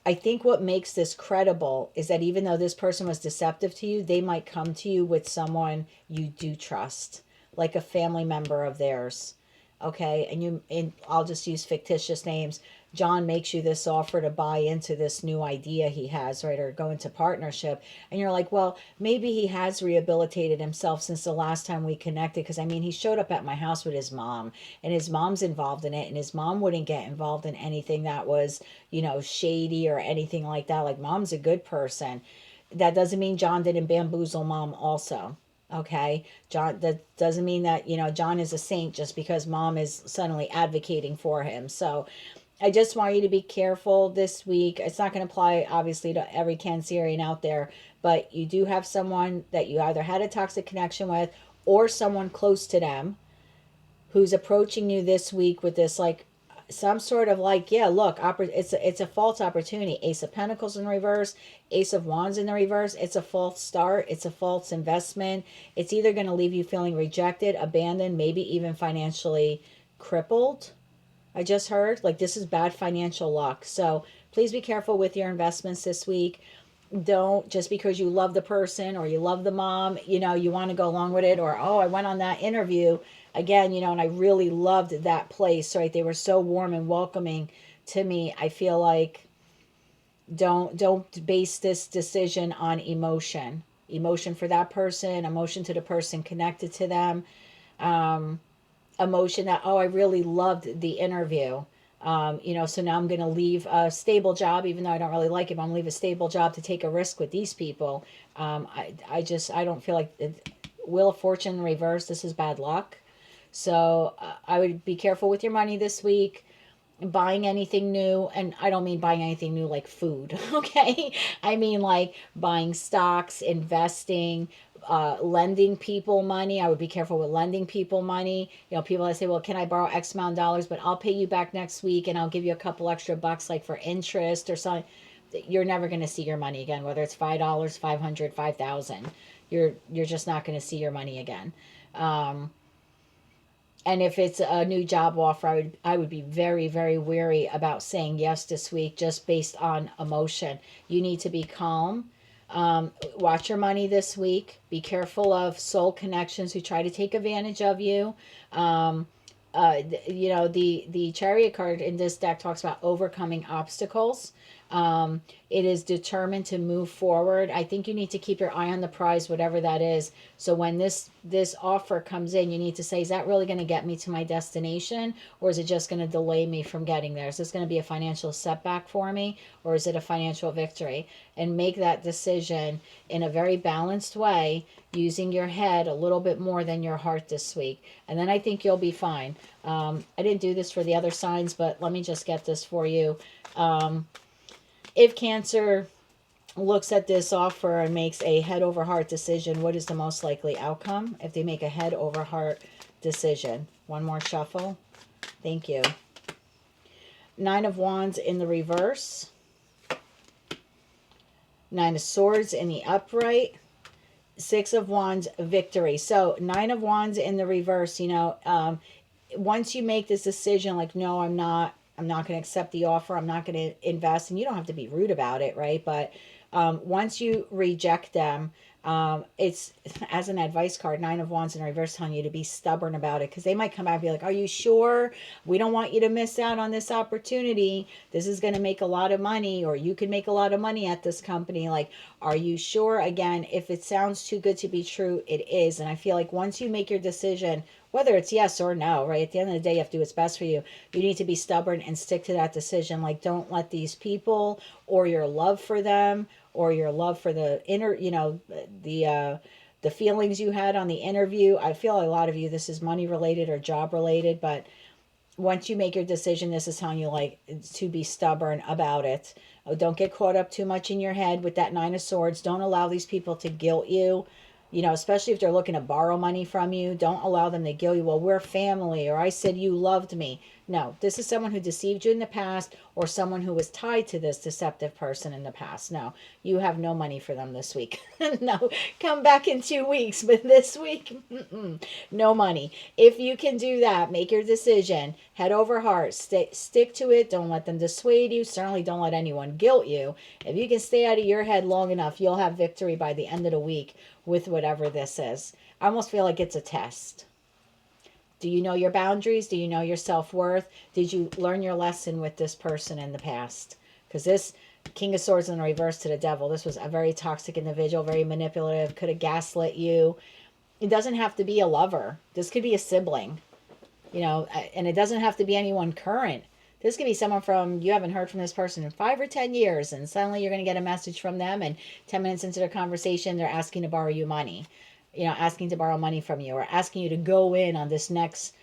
I think what makes this credible is that even though this person was deceptive to you, they might come to you with someone you do trust, like a family member of theirs. Okay, and I'll just use fictitious names. John makes you this offer to buy into this new idea he has, right, or go into partnership. And you're like, well, maybe he has rehabilitated himself since the last time we connected. Because I mean, he showed up at my house with his mom, and his mom's involved in it, and his mom wouldn't get involved in anything that was, shady or anything like that. Like, mom's a good person. That doesn't mean John didn't bamboozle mom also. Okay, John, that doesn't mean that, John is a saint just because mom is suddenly advocating for him. So I just want you to be careful this week. It's not going to apply, obviously, to every Cancerian out there, but you do have someone that you either had a toxic connection with, or someone close to them who's approaching you this week with this, like, some sort of like, yeah, look, it's a false opportunity. Ace of Pentacles in reverse, Ace of Wands in the reverse. It's a false start. It's a false investment. It's either going to leave you feeling rejected, abandoned, maybe even financially crippled. I just heard, like, this is bad financial luck. So please be careful with your investments this week. Don't, just because you love the person or you love the mom, you want to go along with it, or, oh, I went on that interview again, and I really loved that place, right? They were so warm and welcoming to me. I feel like don't base this decision on emotion for that person, emotion to the person connected to them, um, emotion that, oh, I really loved the interview. So now I'm going to leave a stable job, even though I don't really like it. I'm going to leave a stable job to take a risk with these people. I don't feel like Wheel of Fortune reverse. This is bad luck. So I would be careful with your money this week. Buying anything new, and I don't mean buying anything new like food, okay? I mean like buying stocks, investing, lending people money. I would be careful with lending people money. People that say, well, can I borrow X amount of dollars, but I'll pay you back next week and I'll give you a couple extra bucks like for interest or something. You're never going to see your money again, whether it's $5, 500, 5,000. You're just not going to see your money again. And if it's a new job offer, I would be very, very wary about saying yes this week just based on emotion. You need to be calm. Watch your money this week. Be careful of soul connections who try to take advantage of you. you know, the Chariot card in this deck talks about overcoming obstacles. It is determined to move forward. I think you need to keep your eye on the prize, whatever that is. So when this offer comes in, you need to say, is that really going to get me to my destination, or is it just going to delay me from getting there? Is this going to be a financial setback for me, or is it a financial victory? And make that decision in a very balanced way, using your head a little bit more than your heart this week. And then I think you'll be fine. I didn't do this for the other signs, but let me just get this for you. If Cancer looks at this offer and makes a head over heart decision, what is the most likely outcome if they make a head over heart decision? One more shuffle. Thank you. Nine of Wands in the reverse. Nine of Swords in the upright. Six of Wands, victory. So Nine of Wands in the reverse, you know, once you make this decision, like, no, I'm not going to accept the offer, I'm not going to invest, and you don't have to be rude about it, right? But once you reject them, it's, as an advice card, Nine of Wands in reverse, telling you to be stubborn about it, because they might come back and be like, are you sure? We don't want you to miss out on this opportunity. This is going to make a lot of money, or you can make a lot of money at this company. Like, are you sure? Again, if it sounds too good to be true, it is. And I feel like once you make your decision, whether it's yes or no, right? At the end of the day, you have to do what's best for you. You need to be stubborn and stick to that decision. Like, don't let these people, or your love for them, or your love for the inner, you know, the feelings you had on the interview. I feel a lot of you, this is money related or job related, but once you make your decision, this is telling you, like, to be stubborn about it. Oh, don't get caught up too much in your head with that Nine of Swords. Don't allow these people to guilt you. You know, especially if they're looking to borrow money from you, don't allow them to guilt you. Well, we're family, or I said you loved me. No, this is someone who deceived you in the past, or someone who was tied to this deceptive person in the past. No, you have no money for them this week. No, come back in 2 weeks, but this week, no money. If you can do that, make your decision, head over heart, stick to it. Don't let them dissuade you. Certainly don't let anyone guilt you. If you can stay out of your head long enough, you'll have victory by the end of the week with whatever this is. I almost feel like it's a test. Do you know your boundaries? Do you know your self-worth? Did you learn your lesson with this person in the past? Because this King of Swords in the reverse to the Devil, this was a very toxic individual, very manipulative, could have gaslit you. It doesn't have to be a lover. This could be a sibling, you know, and it doesn't have to be anyone current. This could be someone from, you haven't heard from this person in 5 or 10 years, and suddenly you're going to get a message from them, and 10 minutes into the conversation, they're asking to borrow you money. You know, asking to borrow money from you, or asking you to go in on this next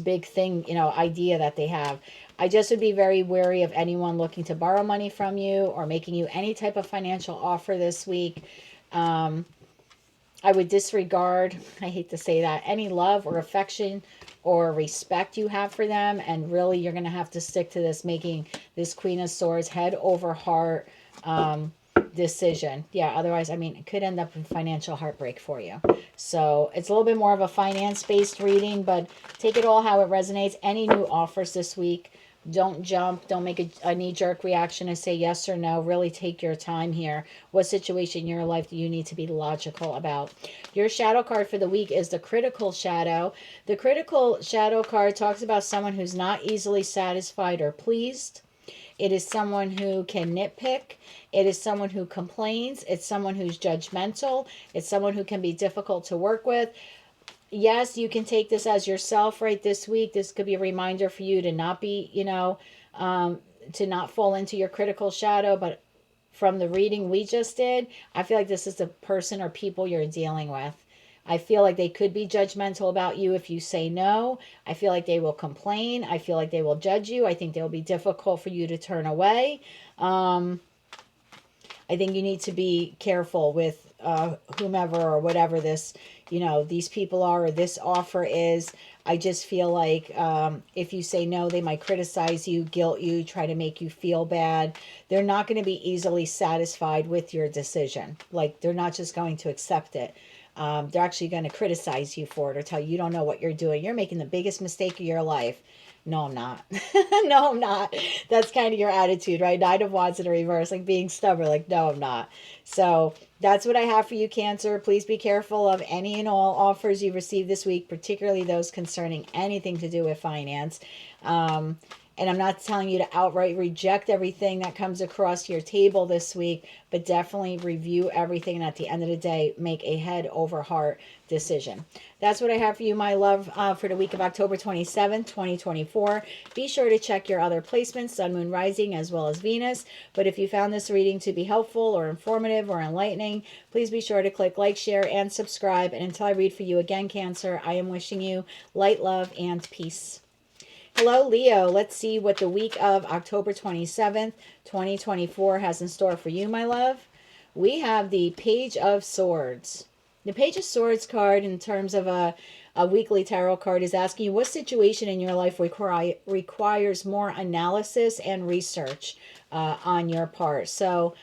big thing, you know, idea that they have. I just would be very wary of anyone looking to borrow money from you or making you any type of financial offer this week. I would disregard, I hate to say that, any love or affection or respect you have for them. And really, you're going to have to stick to this, making this Queen of Swords head over heart decision. Yeah, otherwise, I mean, it could end up in financial heartbreak for you. So it's a little bit more of a finance-based reading, but take it all how it resonates. Any new offers this week, don't jump. Don't make a knee-jerk reaction and say yes or no. Really take your time here. What situation in your life do you need to be logical about? Your shadow card for the week is the Critical Shadow. The Critical Shadow card talks about someone who's not easily satisfied or pleased. It is someone who can nitpick. It is someone who complains. It's someone who's judgmental. It's someone who can be difficult to work with. Yes, you can take this as yourself right this week. This could be a reminder for you to not be, you know, to not fall into your critical shadow. But from the reading we just did, I feel like this is the person or people you're dealing with. I feel like they could be judgmental about you if you say no. I feel like they will complain. I feel like they will judge you. I think they will be difficult for you to turn away. I think you need to be careful with whomever or whatever this, you know, these people are, or this offer is. I just feel like if you say no, they might criticize you, guilt you, try to make you feel bad. They're not going to be easily satisfied with your decision. Like, they're not just going to accept it. They're actually going to criticize you for it or tell you you don't know what you're doing. You're making the biggest mistake of your life. No, I'm not. No, I'm not. That's kind of your attitude, right? Nine of Wands in the reverse, like being stubborn, like, no, I'm not. So that's what I have for you, Cancer. Please be careful of any and all offers you receive this week, particularly those concerning anything to do with finance. And I'm not telling you to outright reject everything that comes across your table this week, but definitely review everything. And at the end of the day, make a head over heart decision. That's what I have for you, my love, for the week of October 27th, 2024. Be sure to check your other placements, Sun, Moon, Rising, as well as Venus. But if you found this reading to be helpful or informative or enlightening, please be sure to click like, share, and subscribe. And until I read for you again, Cancer, I am wishing you light, love, and peace. Hello, Leo. Let's see what the week of October 27th, 2024 has in store for you, my love. We have the Page of Swords. The Page of Swords card, in terms of a weekly tarot card, is asking you what situation in your life requires more analysis and research on your part. So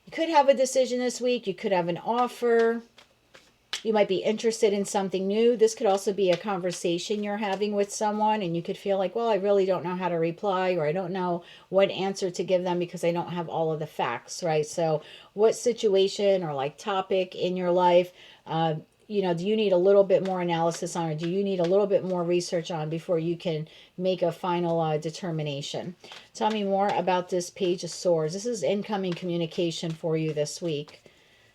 you could have a decision this week. You could have an offer. You might be interested in something new. This could also be a conversation you're having with someone, and you could feel like, well, I really don't know how to reply, or I don't know what answer to give them because I don't have all of the facts, right? So what situation or like topic in your life, do you need a little bit more analysis on, or do you need a little bit more research on before you can make a final determination? Tell me more about this Page of Swords. This is incoming communication for you this week.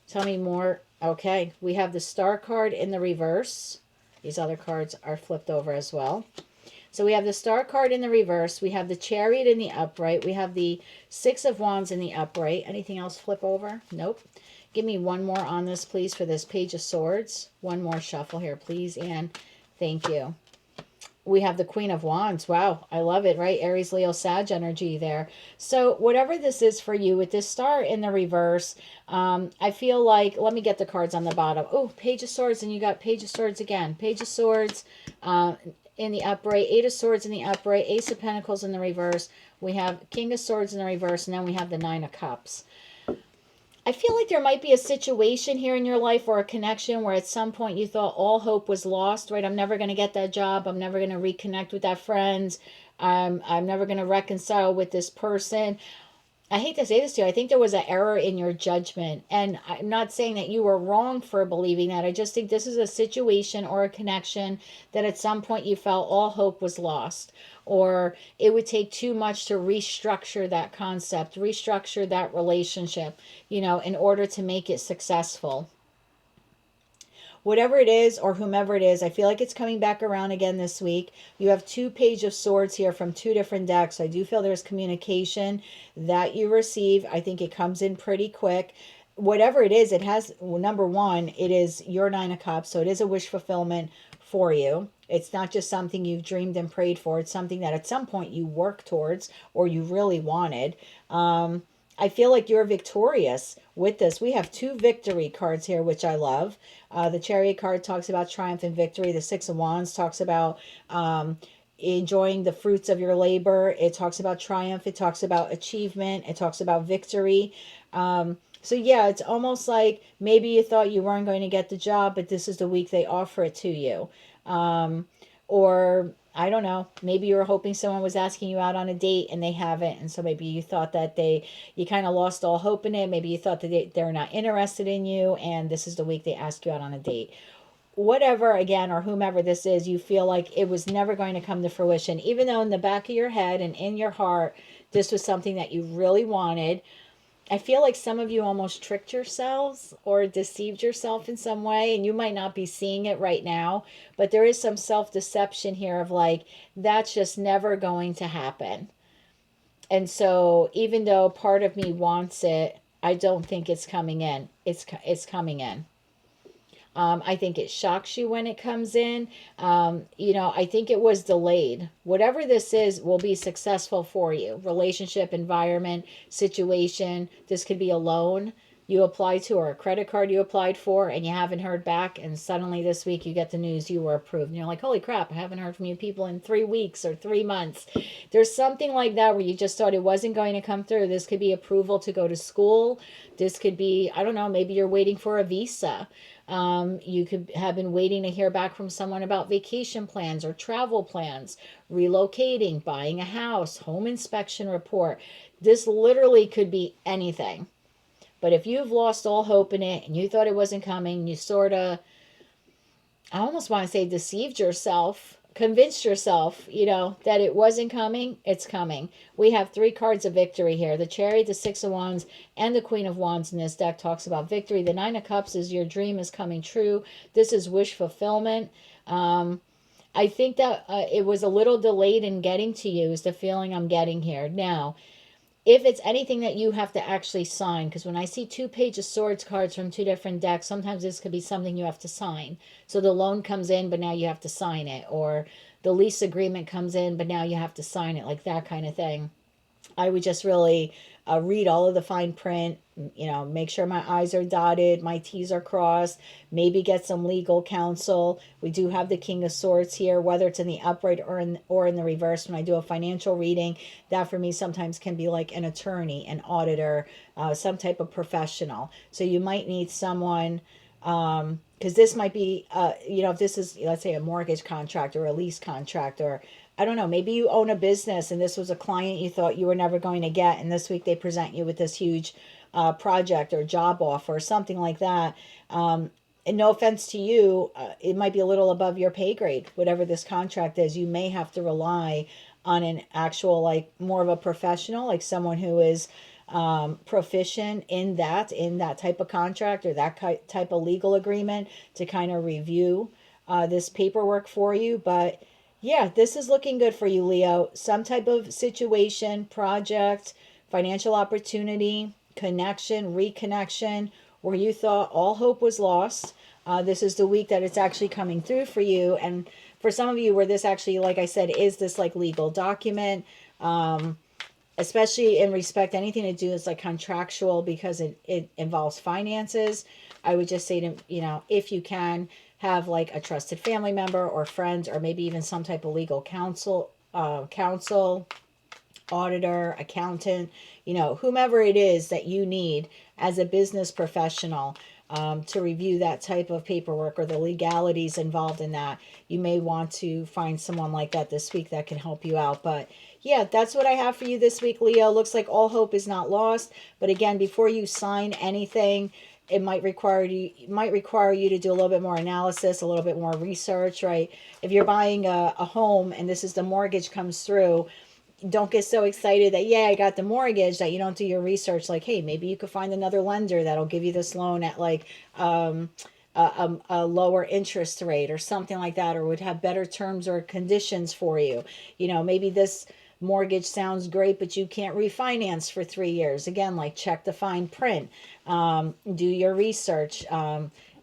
Tell me more. Okay, we have the Star card in the reverse. These other cards are flipped over as well. So we have the Star card in the reverse. We have the Chariot in the upright. We have the Six of Wands in the upright. Anything else flip over? Nope. Give me one more on this, please, for this Page of Swords. One more shuffle here, please, and thank you. We have the Queen of Wands. Wow, I love it, right? Aries, Leo, Sag energy there. So whatever this is for you, with this Star in the reverse, I feel like, let me get the cards on the bottom. Oh, Page of Swords, and you got Page of Swords again. Page of Swords in the upright, Eight of Swords in the upright, Ace of Pentacles in the reverse. We have King of Swords in the reverse, and then we have the Nine of Cups. I feel like there might be a situation here in your life, or a connection, where at some point you thought all hope was lost, right? I'm never going to get that job. I'm never going to reconnect with that friend. I'm never going to reconcile with this person. I hate to say this to you. I think there was an error in your judgment. And I'm not saying that you were wrong for believing that. I just think this is a situation or a connection that at some point you felt all hope was lost, or it would take too much to restructure that concept, restructure that relationship, in order to make it successful. Whatever it is, or whomever it is, I feel like it's coming back around again this week. You have two Page of Swords here from two different decks. I do feel there's communication that you receive. I think it comes in pretty quick. Whatever it is, it has, number one, it is your Nine of Cups, so it is a wish fulfillment for you. It's not just something you've dreamed and prayed for. It's something that at some point you work towards, or you really wanted. I feel like you're victorious with this. We have two victory cards here, which I love. The Chariot card talks about triumph and victory. The Six of Wands talks about enjoying the fruits of your labor. It talks about triumph. It talks about achievement. It talks about victory. So yeah, it's almost like maybe you thought you weren't going to get the job, but this is the week they offer it to you. Or I don't know, maybe you were hoping someone was asking you out on a date and they haven't. And so maybe you thought that you kind of lost all hope in it. Maybe you thought that they're not interested in you, and this is the week they ask you out on a date. Whatever, again, or whomever this is, you feel like it was never going to come to fruition, even though in the back of your head and in your heart, this was something that you really wanted. I feel like some of you almost tricked yourselves or deceived yourself in some way, and you might not be seeing it right now, but there is some self-deception here of like, that's just never going to happen. And so even though part of me wants it, I don't think it's coming in. It's coming in. I think it shocks you when it comes in. I think it was delayed. Whatever this is will be successful for you. Relationship, environment, situation. This could be a loan. you applied to, or a credit card you applied for and you haven't heard back, and suddenly this week you get the news you were approved. And you're like, holy crap, I haven't heard from you people in 3 weeks or 3 months. There's something like that where you just thought it wasn't going to come through. This could be approval to go to school. This could be, I don't know, maybe you're waiting for a visa. You could have been waiting to hear back from someone about vacation plans or travel plans, relocating, buying a house, home inspection report. This literally could be anything. But if you've lost all hope in it and you thought it wasn't coming, you sort of, I almost want to say deceived yourself, convinced yourself, that it wasn't coming, it's coming. We have 3 cards of victory here. The Chariot, the 6 of Wands, and the Queen of Wands in this deck talks about victory. The 9 of Cups is your dream is coming true. This is wish fulfillment. I think that it was a little delayed in getting to you is the feeling I'm getting here. Now, if it's anything that you have to actually sign, because when I see 2 Page of Swords cards from 2 different decks, sometimes this could be something you have to sign. So the loan comes in, but now you have to sign it. Or the lease agreement comes in, but now you have to sign it, like that kind of thing. I would just really read all of the fine print, make sure my I's are dotted, my T's are crossed, maybe get some legal counsel. We do have the King of Swords here, whether it's in the upright or in the reverse. When I do a financial reading, that for me sometimes can be like an attorney, an auditor, some type of professional. So you might need someone, because this might be, if this is, let's say, a mortgage contract or a lease contract, or I don't know, maybe you own a business and this was a client you thought you were never going to get, and this week they present you with this huge project or job offer or something like that. And no offense to you, it might be a little above your pay grade, whatever this contract is. You may have to rely on an actual, like, more of a professional, like someone who is proficient in that type of contract or that type of legal agreement to kind of review this paperwork for you. But yeah, this is looking good for you, Leo. Some type of situation, project, financial opportunity, connection, reconnection, where you thought all hope was lost. This is the week that it's actually coming through for you. And for some of you where this actually, like I said, is this like legal document, especially in respect, anything to do is like contractual because it involves finances. I would just say to, if you can, have like a trusted family member or friends, or maybe even some type of legal counsel, auditor, accountant, whomever it is that you need as a business professional to review that type of paperwork or the legalities involved in that. You may want to find someone like that this week that can help you out. But yeah, that's what I have for you this week, Leo. Looks like all hope is not lost. But again, before you sign anything, it might require you to do a little bit more analysis, a little bit more research, right? If you're buying a home and this is the mortgage comes through, don't get so excited that, I got the mortgage, that you don't do your research. Like, hey, maybe you could find another lender that'll give you this loan at like a lower interest rate or something like that, or would have better terms or conditions for you. Maybe this mortgage sounds great, but you can't refinance for 3 years. Again, like, check the fine print, do your research,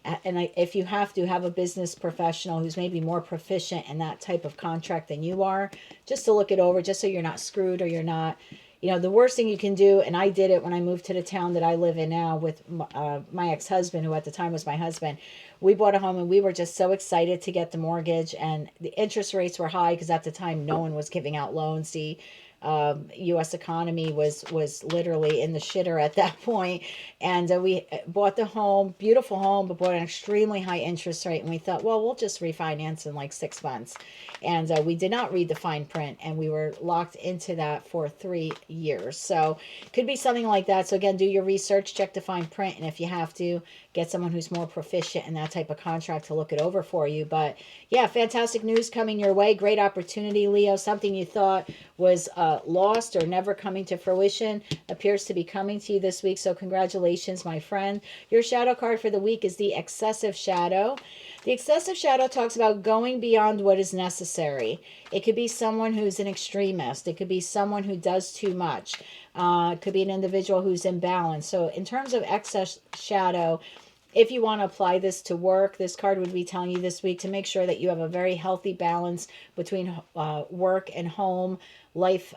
if you have to, have a business professional who's maybe more proficient in that type of contract than you are, just to look it over, just so you're not screwed, or you're not, the worst thing you can do, and I did it when I moved to the town that I live in now with my ex-husband, who at the time was my husband. We bought a home and we were just so excited to get the mortgage, and the interest rates were high because at the time no one was giving out loans. The U.S. economy was literally in the shitter at that point. And we bought the home, beautiful home, but bought an extremely high interest rate. And we thought, well, we'll just refinance in like 6 months. And we did not read the fine print, and we were locked into that for 3 years. So it could be something like that. So again, do your research, check the fine print, and if you have to, get someone who's more proficient in that type of contract to look it over for you. But yeah, fantastic news coming your way. Great opportunity, Leo. Something you thought was lost or never coming to fruition appears to be coming to you this week. So congratulations, my friend. Your shadow card for the week is the Excessive Shadow. The Excessive Shadow talks about going beyond what is necessary. It could be someone who's an extremist. It could be someone who does too much. It could be an individual who's imbalanced. So in terms of excess shadow, if you want to apply this to work, this card would be telling you this week to make sure that you have a very healthy balance between work and home, life,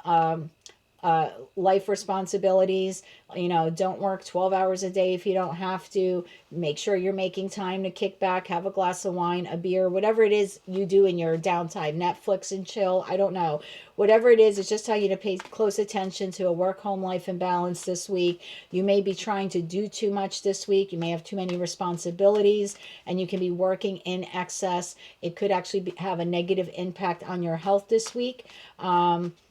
life responsibilities. You know, don't work 12 hours a day if you don't have to. Make sure you're making time to kick back, have a glass of wine, a beer, whatever it is you do in your downtime, Netflix and chill. I don't know. Whatever it is, it's just telling you to pay close attention to a work-home life and balance this week. You may be trying to do too much this week. You may have too many responsibilities, and you can be working in excess. It could actually have a negative impact on your health this week.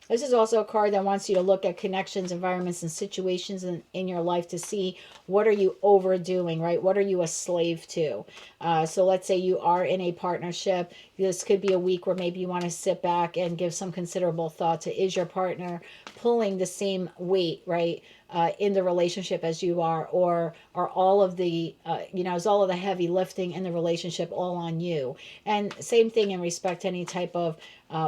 This is also a card that wants you to look at connections, environments, and situations in your life to see what are you overdoing, right? What are you a slave to? So let's say you are in a partnership. This could be a week where maybe you want to sit back and give some considerable thought to, is your partner pulling the same weight, right? In the relationship as you are, or are all of the, is all of the heavy lifting in the relationship all on you? And same thing in respect to any type of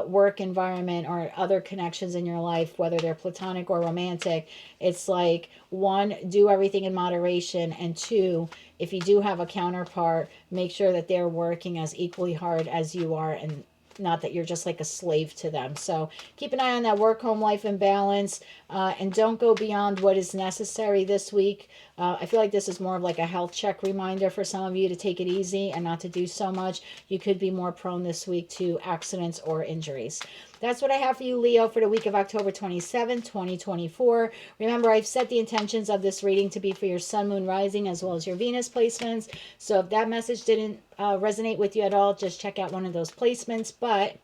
work environment or other connections in your life, whether they're platonic or romantic. It's like, one, do everything in moderation, and two, if you do have a counterpart, make sure that they're working as equally hard as you are, and not that you're just like a slave to them. So keep an eye on that work home life and balance, and don't go beyond what is necessary this week. I feel like this is more of like a health check reminder for some of you to take it easy and not to do so much. You could be more prone this week to accidents or injuries. That's what I have for you, Leo, for the week of October 27, 2024. Remember, I've set the intentions of this reading to be for your sun, moon, rising, as well as your Venus placements. So if that message didn't resonate with you at all, just check out one of those placements. But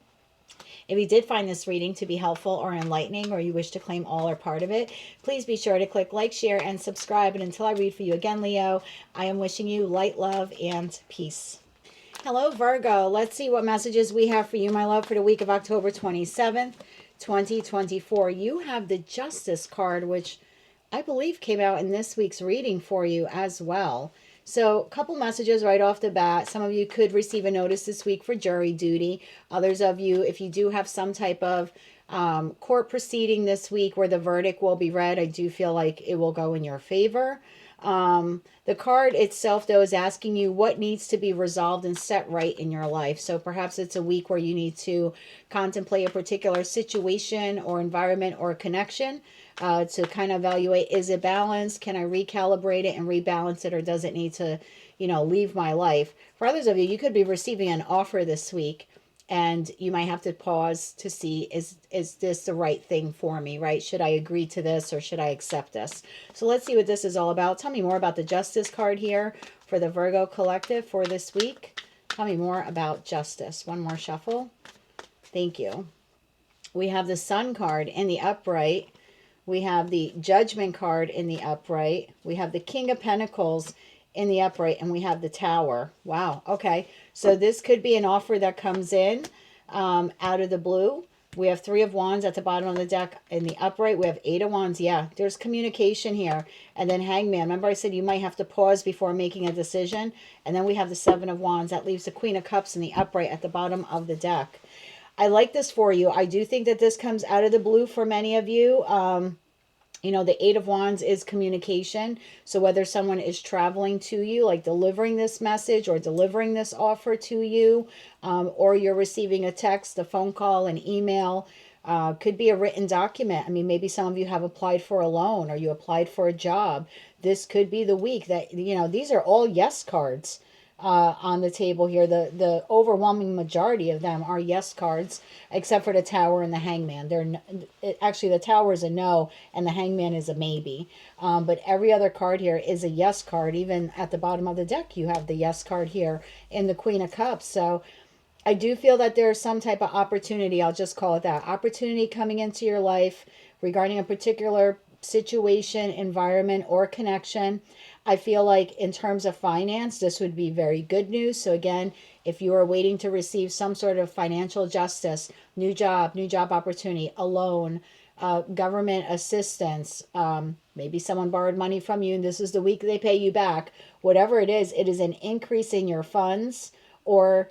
if you did find this reading to be helpful or enlightening, or you wish to claim all or part of it, please be sure to click like, share, and subscribe. And until I read for you again, Leo, I am wishing you light, love, and peace. Hello, Virgo. Let's see what messages we have for you, my love, for the week of October 27th, 2024. You have the Justice card, which I believe came out in this week's reading for you as well. So a couple messages right off the bat. Some of you could receive a notice this week for jury duty. Others of you, if you do have some type of court proceeding this week where the verdict will be read, I do feel like it will go in your favor. The card itself, though, is asking you what needs to be resolved and set right in your life. So perhaps it's a week where you need to contemplate a particular situation or environment or connection to kind of evaluate, is it balanced? Can I recalibrate it and rebalance it, or does it need to, leave my life? For others of you, you could be receiving an offer this week, and you might have to pause to see, is this the right thing for me, right? Should I agree to this, or should I accept this? So let's see what this is all about. Tell me more about the Justice card here for the Virgo collective for this week. Tell me more about justice. One more shuffle. Thank you. We have the Sun card in the upright. We have the Judgment card in the upright. We have the King of Pentacles in the upright, and we have the Tower. Wow. Okay. So this could be an offer that comes in out of the blue. We have Three of Wands at the bottom of the deck in the upright. We have Eight of Wands. Yeah, there's communication here. And then Hangman. Remember I said you might have to pause before making a decision. And then we have the Seven of Wands. That leaves the Queen of Cups in the upright at the bottom of the deck. I like this for you. I do think that this comes out of the blue for many of you. The Eight of Wands is communication. So whether someone is traveling to you, like delivering this message or delivering this offer to you, or you're receiving a text, a phone call, an email, could be a written document. I mean, maybe some of you have applied for a loan, or you applied for a job. This could be the week that, these are all yes cards on the table here. The overwhelming majority of them are yes cards, except for the Tower and the Hangman. Actually, the Tower is a no, and the Hangman is a maybe. But every other card here is a yes card. Even at the bottom of the deck, you have the yes card here in the Queen of Cups. So I do feel that there's some type of opportunity, I'll just call it that, opportunity coming into your life regarding a particular situation, environment, or connection. I feel like in terms of finance, this would be very good news. So again, if you are waiting to receive some sort of financial justice, new job opportunity, a loan, government assistance, maybe someone borrowed money from you and this is the week they pay you back, whatever it is an increase in your funds, or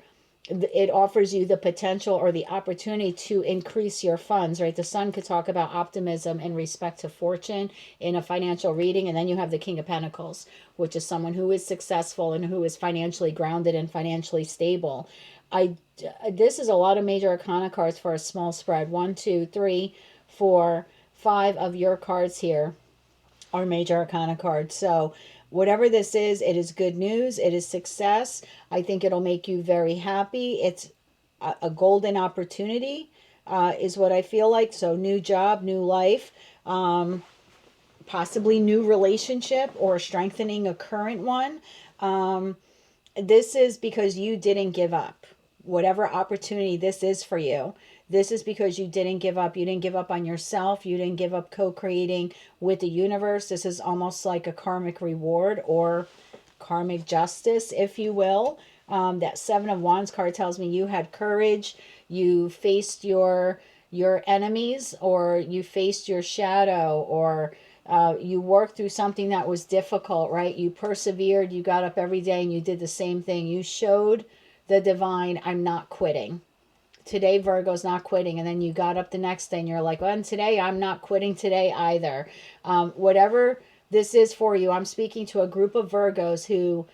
it offers you the potential or the opportunity to increase your funds, right? The Sun could talk about optimism in respect to fortune in a financial reading. And then you have the King of Pentacles, which is someone who is successful and who is financially grounded and financially stable. This is a lot of major arcana cards for a small spread. 1, 2, 3, 4, 5 of your cards here are major arcana cards. So whatever this is, it is good news. It is success. I think it'll make you very happy. It's a golden opportunity, is what I feel like. So new job, new life, possibly new relationship or strengthening a current one. This is because you didn't give up. Whatever opportunity this is for you, this is because you didn't give up. You didn't give up on yourself. You didn't give up co-creating with the universe. This is almost like a karmic reward or karmic justice, if you will. That Seven of Wands card tells me you had courage. You faced your enemies, or you faced your shadow, or you worked through something that was difficult, right? You persevered. You got up every day and you did the same thing. You showed the divine, I'm not quitting. Today, Virgo's not quitting. And then you got up the next day and you're like, well, and today I'm not quitting today either. Whatever this is for you, I'm speaking to a group of Virgos who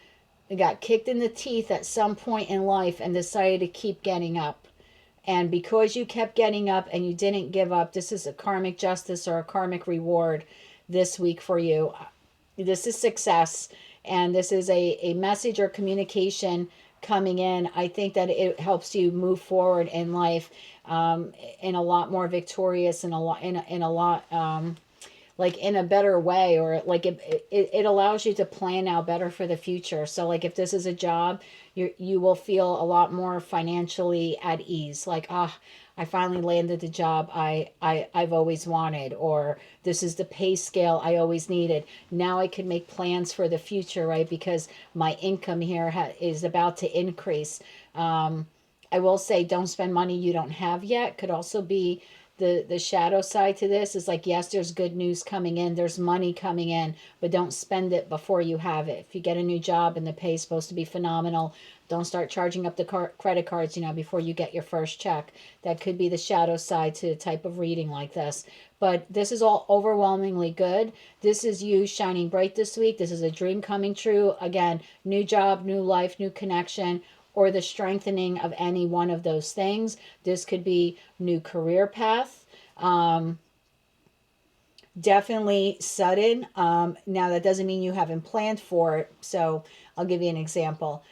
got kicked in the teeth at some point in life and decided to keep getting up. And because you kept getting up and you didn't give up, this is a karmic justice or a karmic reward this week for you. This is success. And this is a message or communication coming in. I think that it helps you move forward in life, in a lot more victorious and in a lot like in a better way, or like it allows you to plan out better for the future. So like if this is a job, you will feel a lot more financially at ease. Like, I finally landed the job I've always wanted, or this is the pay scale I always needed. Now I can make plans for the future, right? Because my income here is about to increase. I will say, don't spend money you don't have yet. Could also be the shadow side to this. Is like, yes, there's good news coming in, there's money coming in, but don't spend it before you have it. If you get a new job and the pay is supposed to be phenomenal, don't start charging up the credit cards, before you get your first check. That could be the shadow side to a type of reading like this. But this is all overwhelmingly good. This is you shining bright this week. This is a dream coming true. Again, new job, new life, new connection, or the strengthening of any one of those things. This could be new career path. Definitely sudden. Now that doesn't mean you haven't planned for it. So I'll give you an example.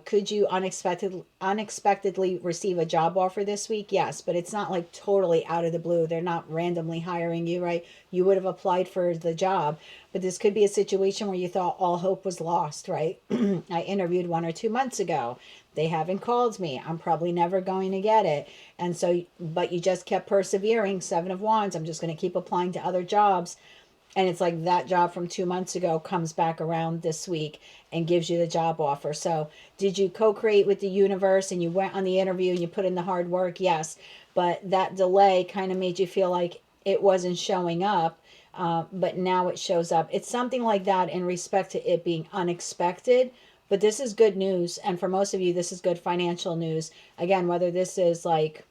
Could you unexpectedly receive a job offer this week? Yes, but it's not like totally out of the blue. They're not randomly hiring you, right? You would have applied for the job, but this could be a situation where you thought all hope was lost, right? I interviewed 1 or 2 months ago. They haven't called me. I'm probably never going to get it. And so, but you just kept persevering. 7 of Wands. I'm just going to keep applying to other jobs. And it's like that job from 2 months ago comes back around this week and gives you the job offer. So did you co-create with the universe and you went on the interview and you put in the hard work? Yes. But that delay kind of made you feel like it wasn't showing up. But now it shows up. It's something like that in respect to it being unexpected. But this is good news. And for most of you, this is good financial news. Again, whether this is like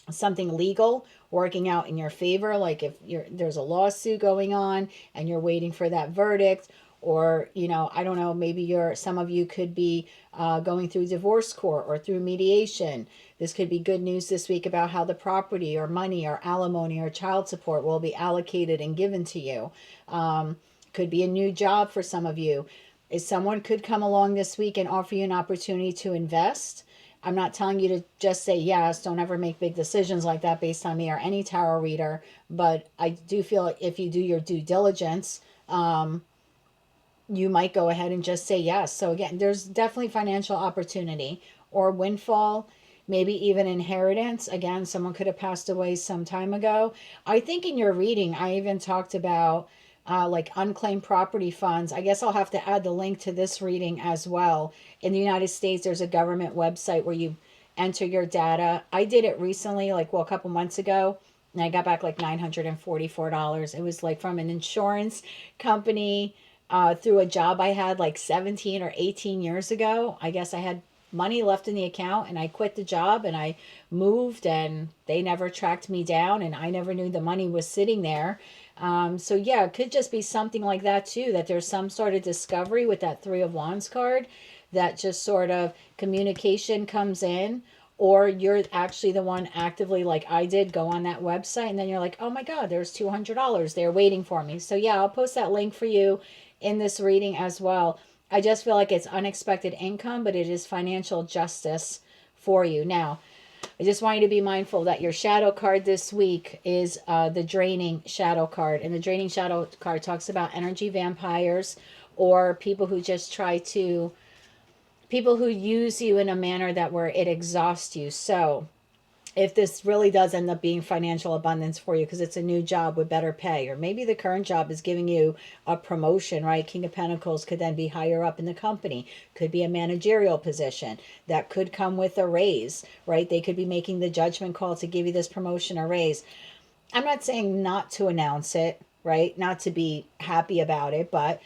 something legal working out in your favor, like if there's a lawsuit going on and you're waiting for that verdict, or I don't know, maybe some of you could be going through divorce court or through mediation. This could be good news this week about how the property or money or alimony or child support will be allocated and given to you. Could be a new job for some of you. Someone could come along this week and offer you an opportunity to invest. I'm not telling you to just say yes. Don't ever make big decisions like that based on me or any tarot reader. But I do feel like if you do your due diligence, you might go ahead and just say yes. So again, there's definitely financial opportunity or windfall, maybe even inheritance. Again, someone could have passed away some time ago. I think in your reading, I even talked about like unclaimed property funds. I guess I'll have to add the link to this reading as well. In the United States, there's a government website where you enter your data. I did it recently, a couple months ago, and I got back like $944. It was like from an insurance company through a job I had like 17 or 18 years ago. I guess I had money left in the account and I quit the job and I moved and they never tracked me down and I never knew the money was sitting there. So yeah, it could just be something like that too, that there's some sort of discovery with that 3 of Wands card, that just sort of communication comes in, or you're actually the one actively, like I did, go on that website and then you're like, oh my God, there's $200 there waiting for me. So yeah, I'll post that link for you in this reading as well. I just feel like it's unexpected income, but it is financial justice for you. Now, I just want you to be mindful that your shadow card this week is the draining shadow card. And the draining shadow card talks about energy vampires, or people who just people who use you in a manner that where it exhausts you. So if this really does end up being financial abundance for you because it's a new job with better pay, or maybe the current job is giving you a promotion, right? King of Pentacles could then be higher up in the company, could be a managerial position that could come with a raise, right? They could be making the judgment call to give you this promotion or raise. I'm not saying not to announce it, right? Not to be happy about it, but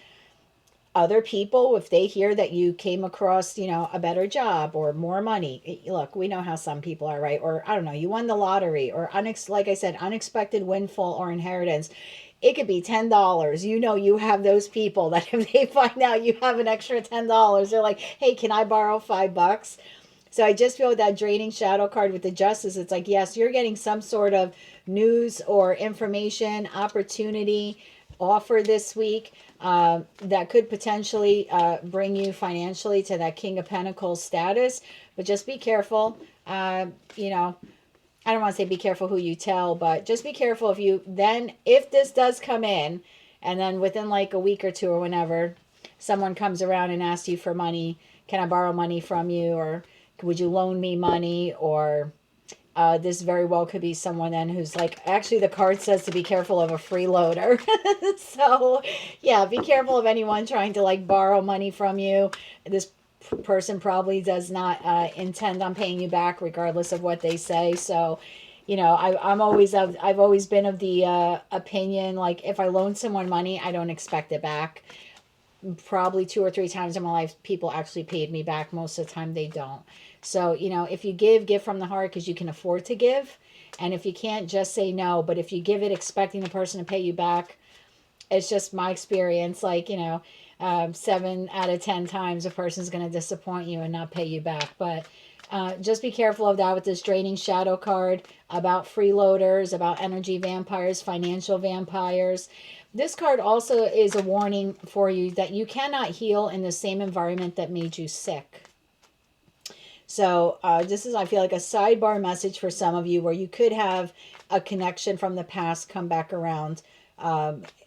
other people, if they hear that you came across, a better job or more money, look, we know how some people are, right? Or I don't know, you won the lottery, or like I said, unexpected windfall or inheritance. It could be $10. You have those people that if they find out you have an extra $10, they're like, hey, can I borrow $5? So I just feel with that draining shadow card with the justice, it's like, yes, you're getting some sort of news or information, opportunity, offer this week that could potentially bring you financially to that King of Pentacles status. But just be careful. I don't want to say be careful who you tell, but just be careful if this does come in, and then within like a week or two or whenever, someone comes around and asks you for money, can I borrow money from you? Or would you loan me money? Or this very well could be someone then who's like, actually the card says to be careful of a freeloader. So yeah, be careful of anyone trying to like borrow money from you. This person probably does not intend on paying you back regardless of what they say. So I've always been of the opinion, like if I loan someone money, I don't expect it back. Probably 2 or 3 times in my life, people actually paid me back. Most of the time they don't. So, if you give from the heart because you can afford to give. And if you can't, just say no. But if you give it expecting the person to pay you back, it's just my experience. Like, 7 out of 10 times a person's going to disappoint you and not pay you back. But just be careful of that with this draining shadow card about freeloaders, about energy vampires, financial vampires. This card also is a warning for you that you cannot heal in the same environment that made you sick. So this is, I feel like, a sidebar message for some of you where you could have a connection from the past come back around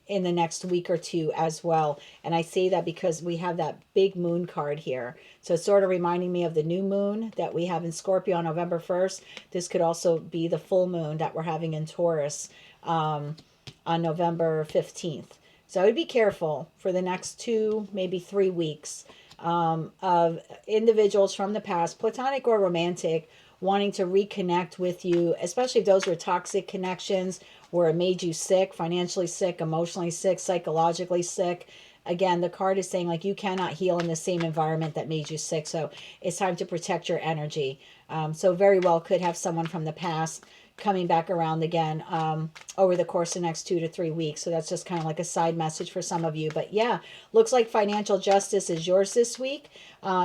in the next week or two as well. And I say that because we have that big moon card here. So it's sort of reminding me of the new moon that we have in Scorpio on November 1st. This could also be the full moon that we're having in Taurus on November 15th. So I would be careful for the next 2, maybe 3 weeks of individuals from the past, platonic or romantic, wanting to reconnect with you, especially if those were toxic connections where it made you sick, financially sick, emotionally sick, psychologically sick. Again, the card is saying like you cannot heal in the same environment that made you sick. So it's time to protect your energy. So very well could have someone from the past coming back around again over the course of the next 2 to 3 weeks. So that's just kind of like a side message for some of you. But yeah, looks like financial justice is yours this week.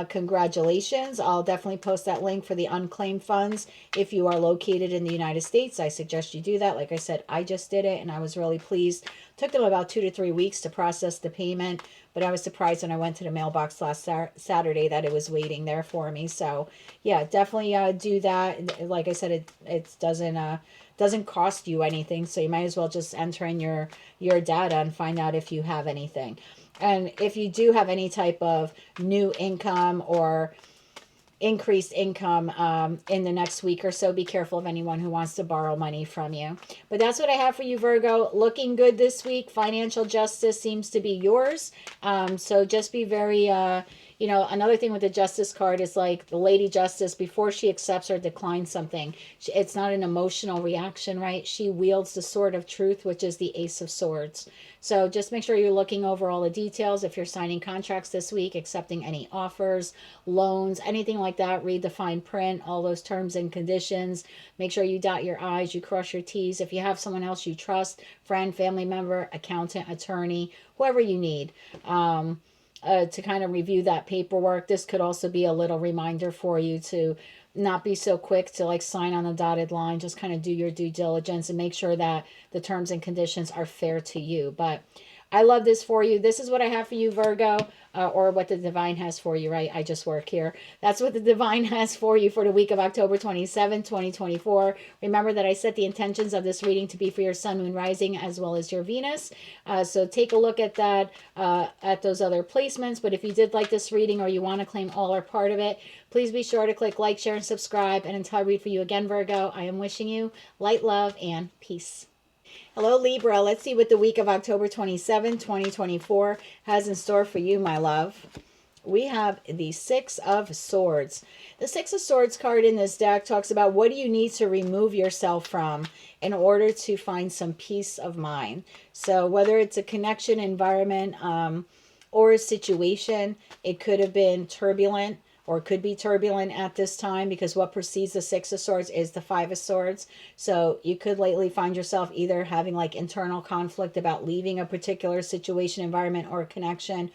Congratulations. I'll definitely post that link for the unclaimed funds. If you are located in the United States, I suggest you do that. Like I said, I just did it and I was really pleased. Took them about 2 to 3 weeks to process the payment, but I was surprised when I went to the mailbox last Saturday that it was waiting there for me. So yeah, definitely do that. Like I said, it doesn't cost you anything, so you might as well just enter in your data and find out if you have anything. And if you do have any type of new income or increased income in the next week or so, be careful of anyone who wants to borrow money from you. But that's what I have for you, Virgo. Looking good this week. Financial justice seems to be yours. So just be very another thing with the justice card is like the Lady Justice, before she accepts or declines something, it's not an emotional reaction, right? She wields the sword of truth, which is the Ace of Swords. So just make sure you're looking over all the details. If you're signing contracts this week, accepting any offers, loans, anything like that, read the fine print, all those terms and conditions. Make sure you dot your I's, you cross your T's. If you have someone else you trust, friend, family member, accountant, attorney, whoever you need, to kind of review that paperwork. This could also be a little reminder for you to not be so quick to like sign on the dotted line. Just kind of do your due diligence and make sure that the terms and conditions are fair to you. But I love this for you. This is what I have for you, Virgo, or what the divine has for you, right? I just work here. That's what the divine has for you for the week of October 27, 2024. Remember that I set the intentions of this reading to be for your sun, moon, rising, as well as your Venus. So take a look at that, at those other placements. But if you did like this reading or you want to claim all or part of it, please be sure to click like, share, and subscribe. And until I read for you again, Virgo, I am wishing you light, love, and peace. Hello, Libra. Let's see what the week of October 27, 2024 has in store for you, my love. We have the Six of Swords. The Six of Swords card in this deck talks about what do you need to remove yourself from in order to find some peace of mind. So whether it's a connection, environment, or a situation, it could have been turbulent or could be turbulent at this time, because what precedes the Six of Swords is the Five of Swords. So you could lately find yourself either having like internal conflict about leaving a particular situation, environment, or connection,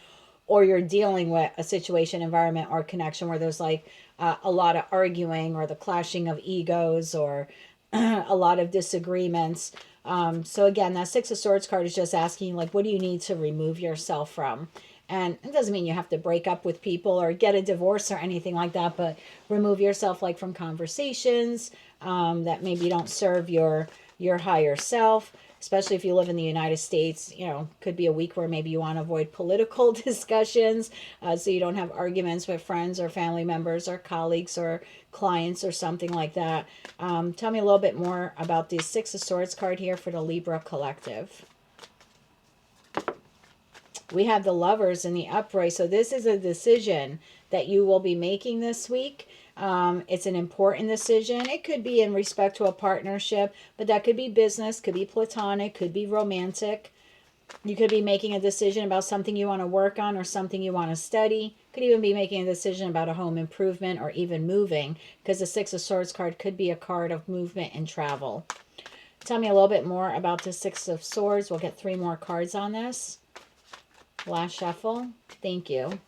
or you're dealing with a situation, environment, or connection where there's like a lot of arguing or the clashing of egos or a lot of disagreements. So again, that Six of Swords card is just asking, like, what do you need to remove yourself from? And it doesn't mean you have to break up with people or get a divorce or anything like that, but remove yourself like from conversations that maybe don't serve your higher self. Especially if you live in the United States, you know, could be a week where maybe you want to avoid political discussions, so you don't have arguments with friends or family members or colleagues or clients or something like that. Tell me a little bit more about the Six of Swords card here for the Libra collective. We have the Lovers in the upright. So this is a decision that you will be making this week. It's an important decision. It could be in respect to a partnership, but that could be business, could be platonic, could be romantic. You could be making a decision about something you want to work on or something you want to study. Could even be making a decision about a home improvement or even moving, because the Six of Swords card could be a card of movement and travel. Tell me a little bit more about the Six of Swords. We'll get 3 more cards on this. Last shuffle. Thank you.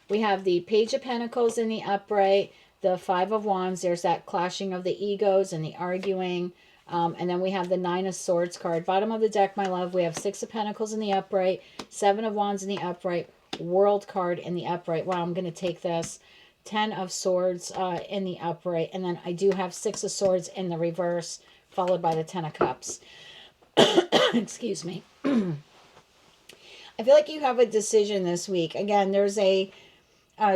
We have the Page of Pentacles in the upright, the Five of Wands. There's that clashing of the egos and the arguing. And then we have the Nine of Swords card. Bottom of the deck, my love, we have Six of Pentacles in the upright, Seven of Wands in the upright, World card in the upright. Wow, I'm going to take this. 10 of Swords in the upright. And then I do have Six of Swords in the reverse, followed by the 10 of Cups. Excuse me. I feel like you have a decision this week. Again, there's a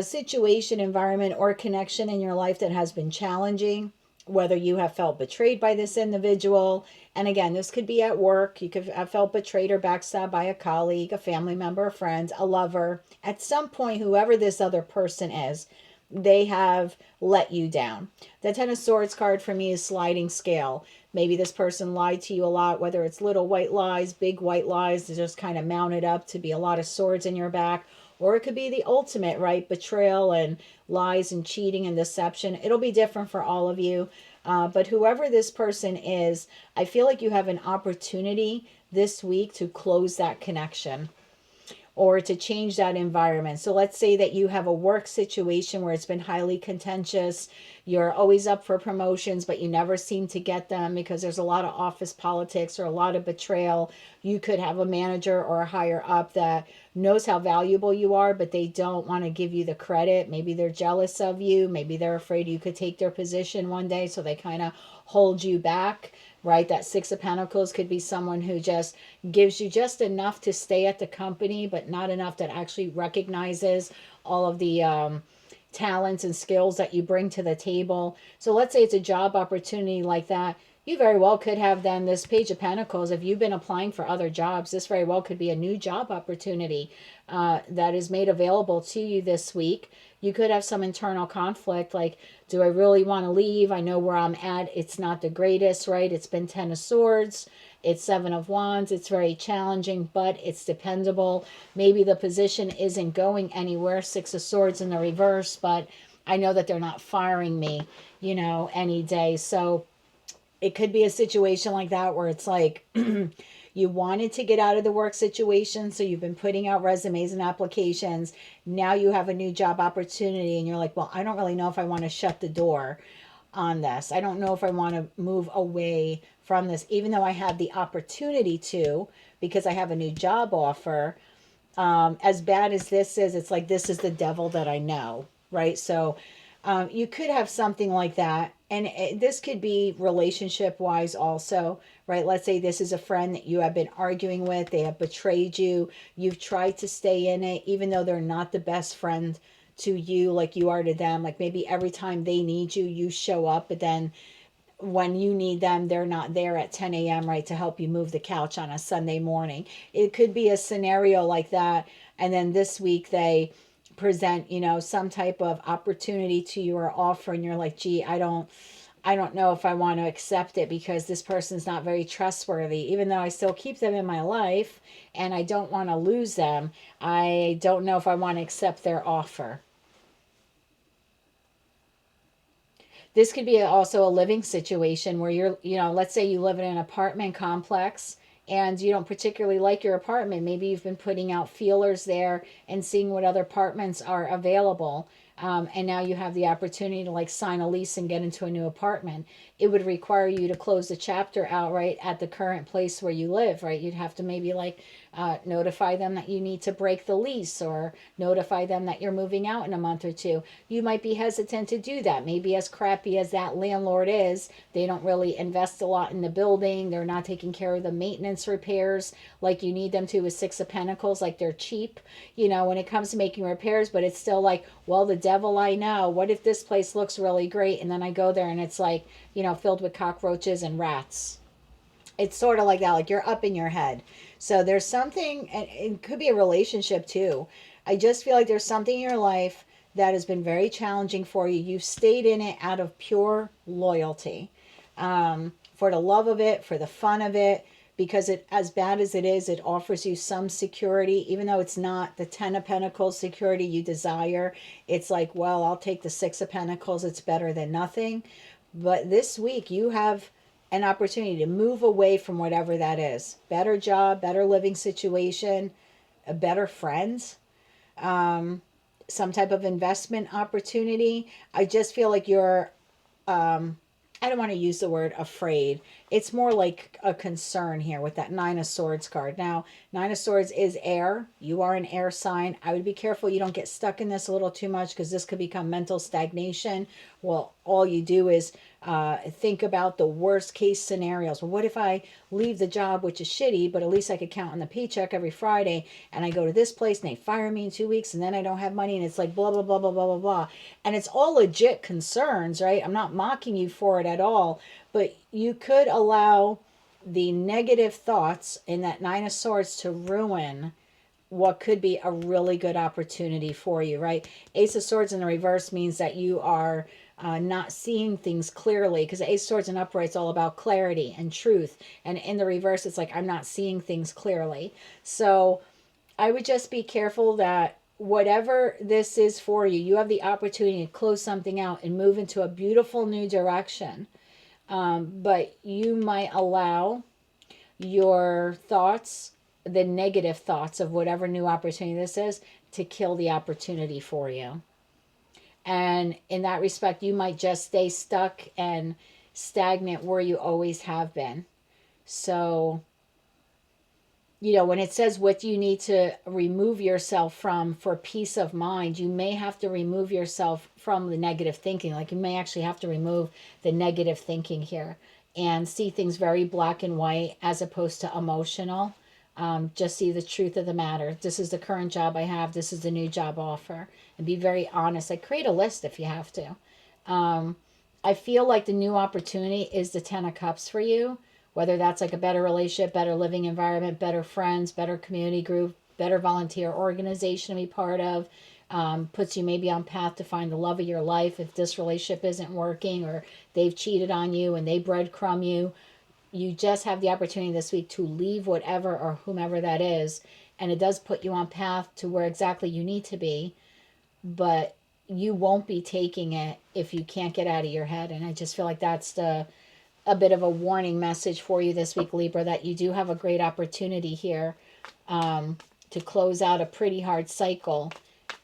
situation, environment, or connection in your life that has been challenging, whether you have felt betrayed by this individual. And again, this could be at work. You could have felt betrayed or backstabbed by a colleague, a family member, a friend, a lover. At some point, whoever this other person is, they have let you down. The Ten of Swords card for me is sliding scale. Maybe this person lied to you a lot, whether it's little white lies, big white lies, to just kind of mounted up to be a lot of swords in your back. Or it could be the ultimate, right? Betrayal and lies and cheating and deception. It'll be different for all of you. But whoever this person is, I feel like you have an opportunity this week to close that connection or to change that environment. So let's say that you have a work situation where it's been highly contentious. You're always up for promotions, but you never seem to get them because there's a lot of office politics or a lot of betrayal. You could have a manager or a higher up that knows how valuable you are, but they don't want to give you the credit. Maybe they're jealous of you. Maybe they're afraid you could take their position one day, so they kind of hold you back. Right? That Six of Pentacles could be someone who just gives you just enough to stay at the company, but not enough that actually recognizes all of the talents and skills that you bring to the table. So let's say it's a job opportunity like that. You very well could have then this Page of Pentacles. If you've been applying for other jobs, this very well could be a new job opportunity that is made available to you this week. You could have some internal conflict, like, do I really want to leave? I know where I'm at. It's not the greatest, right? It's been 10 of Swords. It's 7 of Wands. It's very challenging, but it's dependable. Maybe the position isn't going anywhere. 6 of Swords in the reverse, but I know that they're not firing me, you know, any day. So it could be a situation like that where it's like, You wanted to get out of the work situation, so you've been putting out resumes and applications. Now you have a new job opportunity and you're like, well, I don't really know if I want to shut the door on this. I don't know if I want to move away from this, even though I have the opportunity to, because I have a new job offer. As bad as this is, it's like, this is the devil that I know, right? So you could have something like that. And this could be relationship wise also, right? Let's say this is a friend that you have been arguing with. They have betrayed you. You've tried to stay in it, even though they're not the best friend to you like you are to them. Like maybe every time they need you, you show up, but then when you need them, they're not there at 10 a.m., right, to help you move the couch on a Sunday morning. It could be a scenario like that. And then this week they present, some type of opportunity to you or offer, and you're like, gee, I don't know if I want to accept it because this person's not very trustworthy. Even though I still keep them in my life and I don't want to lose them, I don't know if I want to accept their offer. This could be also a living situation where let's say you live in an apartment complex and you don't particularly like your apartment. Maybe you've been putting out feelers there and seeing what other apartments are available. And now you have the opportunity to like sign a lease and get into a new apartment. It would require you to close the chapter outright at the current place where you live, right? You'd have to maybe notify them that you need to break the lease or notify them that you're moving out in a month or two. You might be hesitant to do that. Maybe as crappy as that landlord is, they don't really invest a lot in the building. They're not taking care of the maintenance repairs like you need them to with Six of Pentacles. Like they're cheap, when it comes to making repairs, but it's still like, well, the devil I know. What if this place looks really great and then I go there and it's like, filled with cockroaches and rats? It's sort of like that, like you're up in your head. So there's something, and it could be a relationship too. I just feel like there's something in your life that has been very challenging for you. You've stayed in it out of pure loyalty, for the love of it, for the fun of it, because it, as bad as it is, it offers you some security, even though it's not the Ten of Pentacles security you desire. It's like, well, I'll take the Six of Pentacles. It's better than nothing. But this week you have an opportunity to move away from whatever that is. Better job, better living situation, a better friends, some type of investment opportunity. I just feel like you're, I don't want to use the word afraid. It's more like a concern here with that Nine of Swords card. Now, Nine of Swords is air. You are an air sign. I would be careful you don't get stuck in this a little too much because this could become mental stagnation. Well, all you do is think about the worst case scenarios. Well, what if I leave the job, which is shitty, but at least I could count on the paycheck every Friday, and I go to this place and they fire me in 2 weeks and then I don't have money, and it's like blah, blah, blah, blah, blah, blah, blah. And it's all legit concerns, right? I'm not mocking you for it at all, but you could allow the negative thoughts in that Nine of Swords to ruin what could be a really good opportunity for you, right? Ace of Swords in the reverse means that you are not seeing things clearly, because Ace of Swords in upright is all about clarity and truth, and in the reverse it's like, I'm not seeing things clearly. So I would just be careful that whatever this is for you, you have the opportunity to close something out and move into a beautiful new direction. But you might allow your thoughts, the negative thoughts of whatever new opportunity this is, to kill the opportunity for you. And in that respect, you might just stay stuck and stagnant where you always have been. So, when it says what you need to remove yourself from for peace of mind, you may have to remove yourself from the negative thinking. Like you may actually have to remove the negative thinking here and see things very black and white as opposed to emotional. Just see the truth of the matter. This is the current job I have. This is the new job offer. And be very honest. Like create a list if you have to. I feel like the new opportunity is the Ten of Cups for you. Whether that's like a better relationship, better living environment, better friends, better community group, better volunteer organization to be part of. Puts you maybe on path to find the love of your life if this relationship isn't working or they've cheated on you and they breadcrumb you. You just have the opportunity this week to leave whatever or whomever that is. And it does put you on path to where exactly you need to be. But you won't be taking it if you can't get out of your head. And I just feel like that's the a bit of a warning message for you this week, Libra, that you do have a great opportunity here to close out a pretty hard cycle.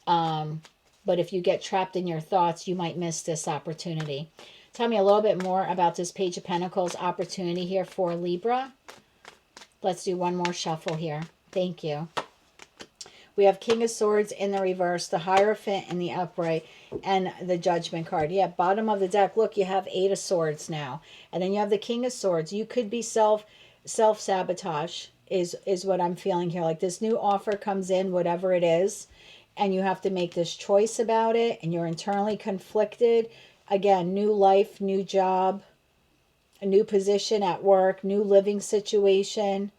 But if you get trapped in your thoughts, you might miss this opportunity. Tell me a little bit more about this Page of Pentacles opportunity here for Libra. Let's do one more shuffle here. Thank you. We have King of Swords in the reverse, the Hierophant in the upright, and the Judgment card. Yeah, bottom of the deck. Look, you have 8 of Swords now. And then you have the King of Swords. You could be self-sabotage is what I'm feeling here. Like this new offer comes in, whatever it is, and you have to make this choice about it, and you're internally conflicted. Again, new life, new job, a new position at work, new living situation.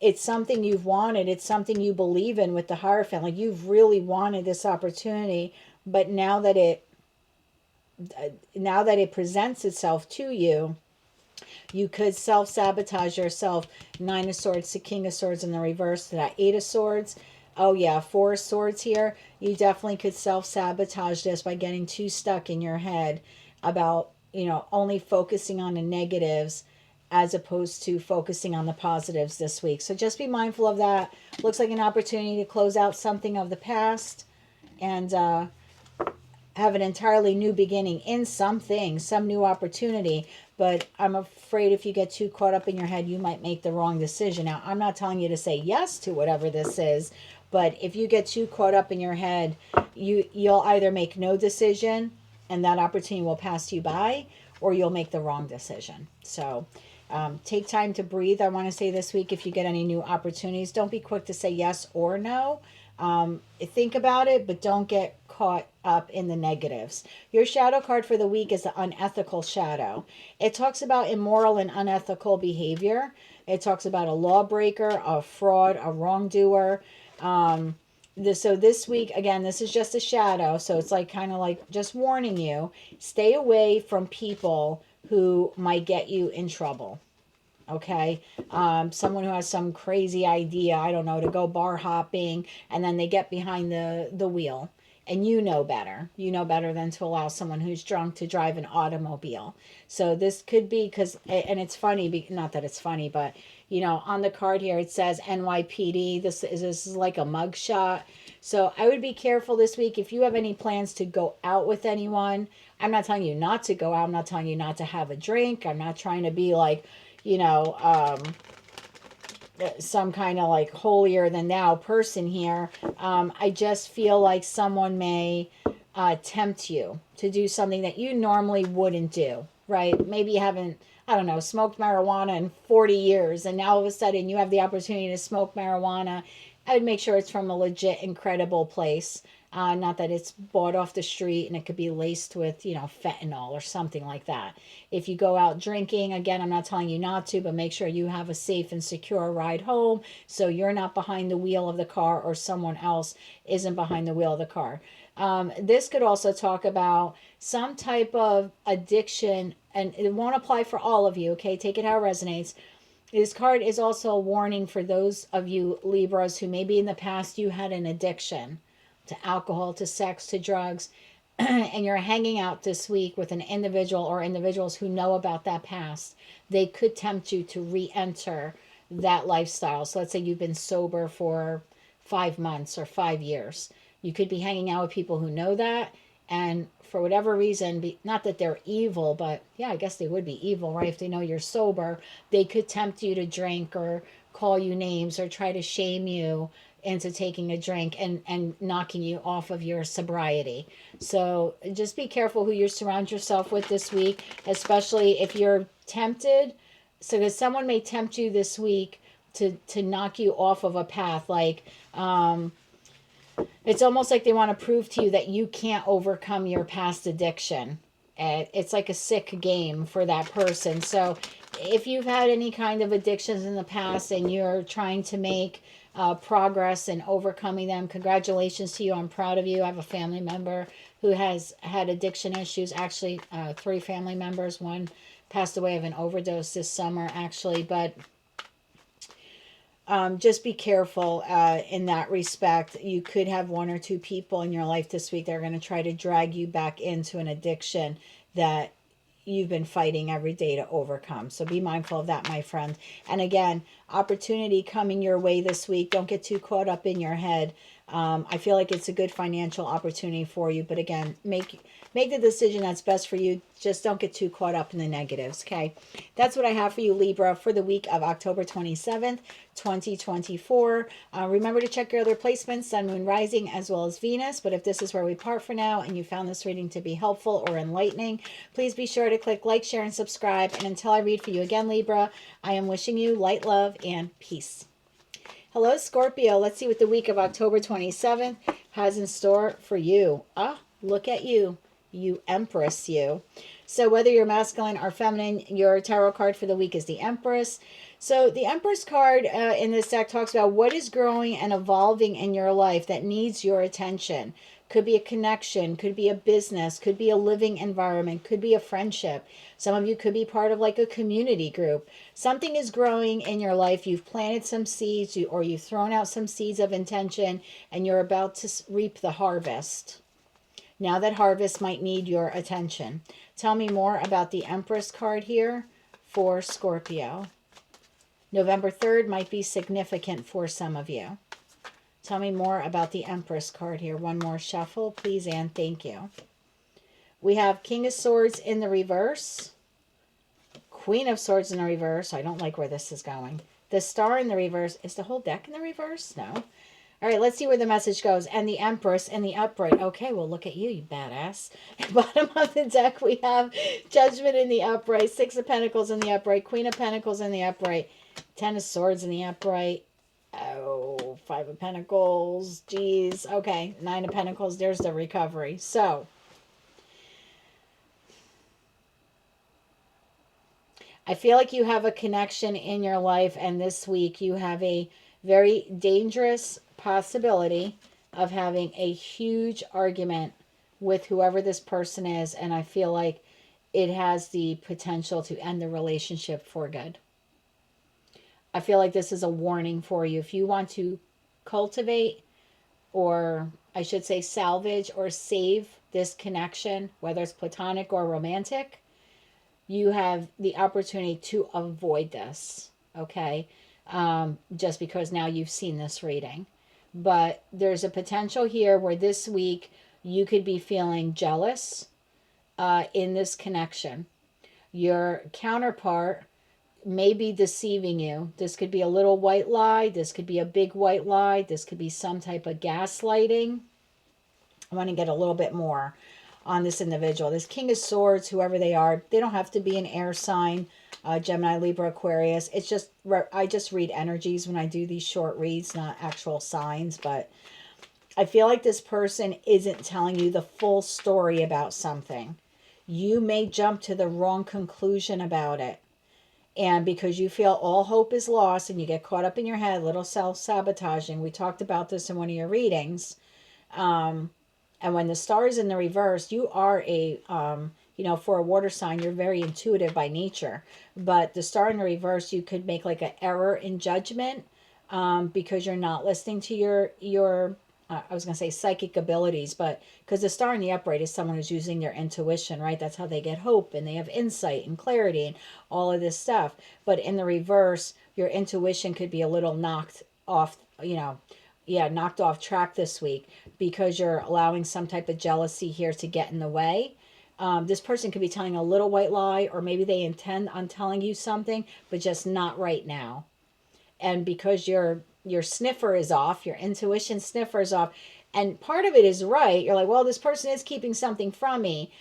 It's something you've wanted. It's something you believe in with the Hierophant. Like you've really wanted this opportunity, but now that it presents itself to you, you could self-sabotage yourself. 9 of Swords to King of Swords in the reverse to that 8 of Swords. Oh yeah, 4 of Swords here. You definitely could self-sabotage this by getting too stuck in your head about, you know, only focusing on the negatives as opposed to focusing on the positives this week. So just be mindful of that. Looks like an opportunity to close out something of the past and have an entirely new beginning in something, some new opportunity. But I'm afraid if you get too caught up in your head, you might make the wrong decision. Now, I'm not telling you to say yes to whatever this is, but if you get too caught up in your head, you'll either make no decision and that opportunity will pass you by, or you'll make the wrong decision. So take time to breathe. I want to say this week, if you get any new opportunities, don't be quick to say yes or no. Think about it, but don't get caught up in the negatives. Your shadow card for the week is the Unethical Shadow. It talks about immoral and unethical behavior. It talks about a lawbreaker, a fraud, a wrongdoer. So this week, again, this is just a shadow. So it's like kind of like just warning you, stay away from people who might get you in trouble. Okay. Someone who has some crazy idea, I don't know, to go bar hopping, and then they get behind the wheel. And you know better. You know better than to allow someone who's drunk to drive an automobile. So this could be because, and it's funny, not that it's funny, but, you know, on the card here it says NYPD. This is like a mug shot. So I would be careful this week. If you have any plans to go out with anyone, I'm not telling you not to go out. I'm not telling you not to have a drink. I'm not trying to be like, you know, some kind of like holier than thou person here. I just feel like someone may tempt you to do something that you normally wouldn't do, right? Maybe you haven't, I don't know, smoked marijuana in 40 years, and now all of a sudden you have the opportunity to smoke marijuana. I would make sure it's from a legit, incredible place. Not that it's bought off the street and it could be laced with, you know, fentanyl or something like that. If you go out drinking, again, I'm not telling you not to, but make sure you have a safe and secure ride home so you're not behind the wheel of the car or someone else isn't behind the wheel of the car. This could also talk about some type of addiction, and it won't apply for all of you, okay? Take it how it resonates. This card is also a warning for those of you Libras who maybe in the past you had an addiction to alcohol, to sex, to drugs, and you're hanging out this week with an individual or individuals who know about that past. They could tempt you to re-enter that lifestyle. So let's say you've been sober for 5 months or 5 years. You could be hanging out with people who know that, and for whatever reason, not that they're evil, but yeah, I guess they would be evil, right? If they know you're sober, they could tempt you to drink or call you names or try to shame you into taking a drink and knocking you off of your sobriety. So just be careful who you surround yourself with this week, especially if you're tempted. So because someone may tempt you this week to knock you off of a path. Like, it's almost like they want to prove to you that you can't overcome your past addiction. It's like a sick game for that person. So if you've had any kind of addictions in the past and you're trying to make progress in overcoming them, congratulations to you. I'm proud of you. I have a family member who has had addiction issues. Actually, 3 family members. One passed away of an overdose this summer, actually. But just be careful in that respect. You could have 1 or 2 people in your life this week that are going to try to drag you back into an addiction that you've been fighting every day to overcome. So be mindful of that, my friend. And again, opportunity coming your way this week. Don't get too caught up in your head. I feel like it's a good financial opportunity for you. But again, make the decision that's best for you. Just don't get too caught up in the negatives, okay? That's what I have for you, Libra, for the week of October 27th, 2024. Remember to check your other placements, Sun, Moon, Rising, as well as Venus. But if this is where we part for now and you found this reading to be helpful or enlightening, please be sure to click like, share, and subscribe. And until I read for you again, Libra, I am wishing you light, love, and peace. Hello, Scorpio. Let's see what the week of October 27th has in store for you. Look at you. You Empress, you. So whether you're masculine or feminine, your tarot card for the week is the Empress. So the Empress card in this deck talks about what is growing and evolving in your life that needs your attention. Could be a connection, could be a business, could be a living environment, could be a friendship. Some of you could be part of like a community group. Something is growing in your life. You've planted some seeds or you've thrown out some seeds of intention and you're about to reap the harvest. Now that harvest might need your attention. Tell me more about the Empress card here for Scorpio. November 3rd might be significant for some of you. Tell me more about the Empress card here. One more shuffle, please, and thank you. We have King of Swords in the reverse. Queen of Swords in the reverse. I don't like where this is going. The Star in the reverse. Is the whole deck in the reverse? No. All right, let's see where the message goes. And the Empress in the upright. Okay, well, look at you, you badass. Bottom of the deck, we have Judgment in the upright, Six of Pentacles in the upright, Queen of Pentacles in the upright, Ten of Swords in the upright. Oh, Five of Pentacles. Geez. Okay, Nine of Pentacles. There's the recovery. So, I feel like you have a connection in your life, and this week you have a very dangerous possibility of having a huge argument with whoever this person is, and I feel like it has the potential to end the relationship for good. I feel like this is a warning for you. If you want to cultivate, or I should say salvage or save this connection, whether it's platonic or romantic, you have the opportunity to avoid this, okay? Just because now you've seen this reading. But there's a potential here where this week you could be feeling jealous in this connection. Your counterpart may be deceiving you. This could be a little white lie. This could be a big white lie. This could be some type of gaslighting. I want to get a little bit more on this individual. This King of Swords, whoever they are, they don't have to be an air sign. Gemini, Libra, Aquarius. It's just, I just read energies when I do these short reads, not actual signs. But I feel like this person isn't telling you the full story about something. You may jump to the wrong conclusion about it. And because you feel all hope is lost and you get caught up in your head, little self-sabotaging. We talked about this in one of your readings. And when the Star is in the reverse, you are a, for a water sign, you're very intuitive by nature. But the Star in the reverse, you could make like an error in judgment because you're not listening to your I was going to say psychic abilities, but because the Star in the upright is someone who's using their intuition, right? That's how they get hope and they have insight and clarity and all of this stuff. But in the reverse, your intuition could be a little knocked off, knocked off track this week because you're allowing some type of jealousy here to get in the way. This person could be telling a little white lie, or maybe they intend on telling you something, but just not right now. And because your sniffer is off, your intuition sniffer is off, and part of it is right. You're like, well, this person is keeping something from me,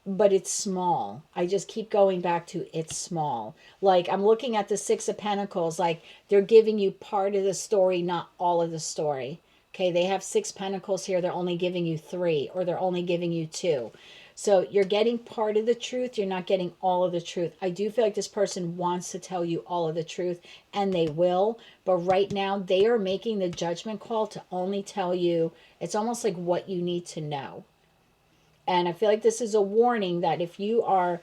but it's small. I just keep going back to it's small. Like I'm looking at the Six of Pentacles, like they're giving you part of the story, not all of the story. Okay, they have 6 pentacles here. They're only giving you 3, or they're only giving you 2. So you're getting part of the truth. You're not getting all of the truth. I do feel like this person wants to tell you all of the truth, and they will. But right now, they are making the judgment call to only tell you. It's almost like what you need to know. And I feel like this is a warning that if you are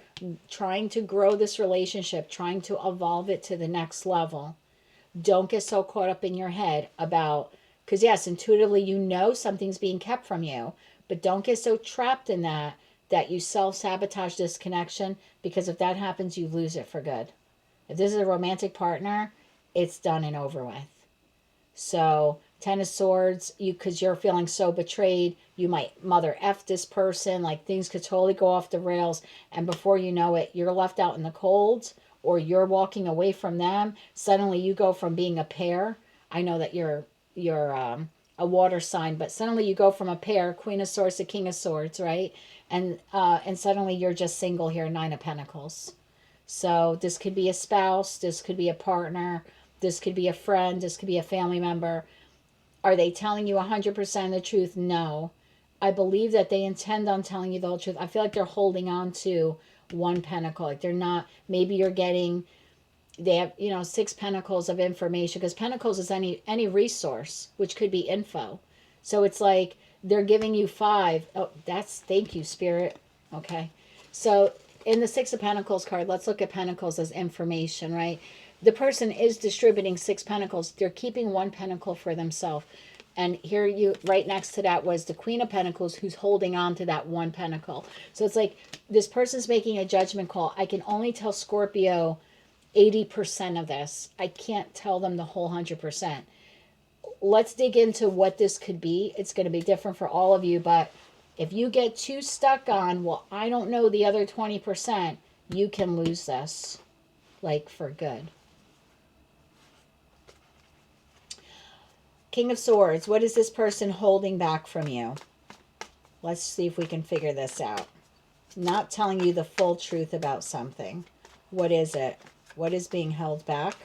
trying to grow this relationship, trying to evolve it to the next level, don't get so caught up in your head about, because yes, intuitively you know something's being kept from you, but don't get so trapped in that that you self-sabotage this connection, because if that happens, you lose it for good. If this is a romantic partner, it's done and over with. So, Ten of Swords, because you're feeling so betrayed, you might mother F this person, like things could totally go off the rails, and before you know it, you're left out in the cold, or you're walking away from them. Suddenly you go from being a pair. I know that you're a water sign, but suddenly you go from a pair, Queen of Swords to King of Swords, right? And suddenly you're just single here, Nine of Pentacles. So this could be a spouse, this could be a partner, this could be a friend, this could be a family member. Are they telling you 100% of the truth? No. I believe that they intend on telling you the whole truth. I feel like they're holding on to one pentacle. Like they're not, maybe you're getting, they have, you know, 6 pentacles of information, because pentacles is any resource, which could be info. So it's like they're giving you 5. Oh, thank you, Spirit. Okay. So in the 6 of Pentacles card, let's look at pentacles as information, right? The person is distributing 6 pentacles. They're keeping 1 pentacle for themselves. And here you, right next to that was the Queen of Pentacles, who's holding on to that 1 pentacle. So it's like this person's making a judgment call. I can only tell Scorpio 80% of this. I can't tell them the whole 100%. Let's dig into what this could be. It's going to be different for all of you, but if you get too stuck on, well, I don't know the other 20%, you can lose this, like for good. King of Swords, what is this person holding back from you? Let's see if we can figure this out. Not telling you the full truth about something. What is it? What is being held back?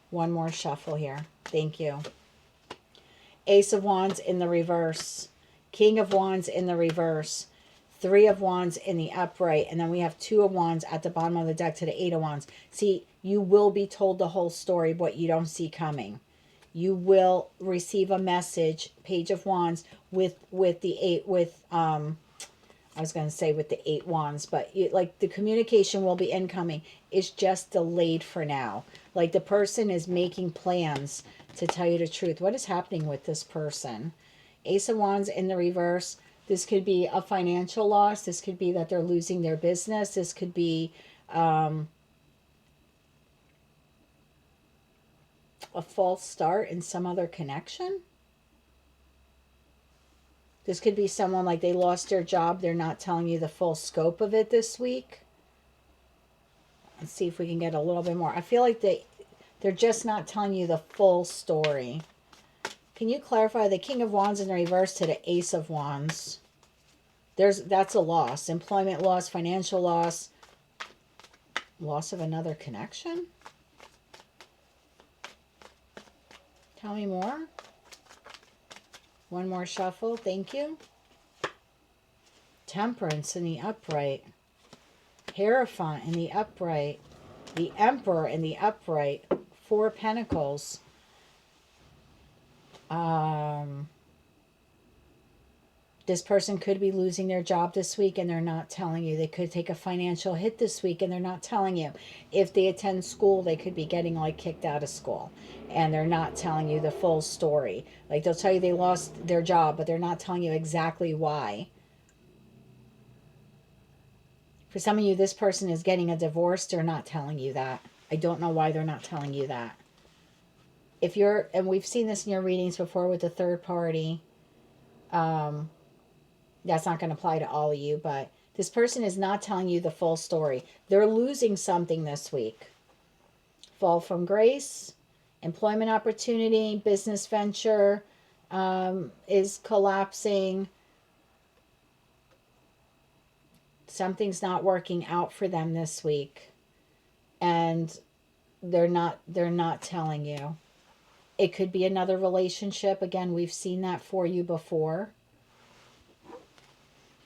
One more shuffle here. Thank you. Ace of Wands in the reverse. King of Wands in the reverse. 3 of Wands in the upright. And then we have 2 of Wands at the bottom of the deck to the 8 of Wands. See, you will be told the whole story, what you don't see coming. You will receive a message, Page of Wands, with the 8, I was going to say with the 8 wands, but like the communication will be incoming. It's just delayed for now. Like the person is making plans to tell you the truth. What is happening with this person? Ace of Wands in the reverse. This could be a financial loss. This could be that they're losing their business. This could be a false start in some other connection. This could be someone like they lost their job. They're not telling you the full scope of it this week. Let's see if we can get a little bit more. I feel like they're just not telling you the full story. Can you clarify the King of Wands in the reverse to the Ace of Wands? That's a loss. Employment loss, financial loss, loss of another connection. Tell me more. One more shuffle. Thank you. Temperance in the upright. Hierophant in the upright. The Emperor in the upright. 4 Pentacles. This person could be losing their job this week and they're not telling you. They could take a financial hit this week and they're not telling you. If they attend school, they could be getting like kicked out of school and they're not telling you the full story. Like they'll tell you they lost their job, but they're not telling you exactly why. For some of you, this person is getting a divorce. They're not telling you that. I don't know why they're not telling you that. If you're, and we've seen this in your readings before with the third party, that's not going to apply to all of you, but this person is not telling you the full story. They're losing something this week. Fall from grace, employment opportunity, business venture is collapsing. Something's not working out for them this week. And they're not telling you. It could be another relationship. Again, we've seen that for you before.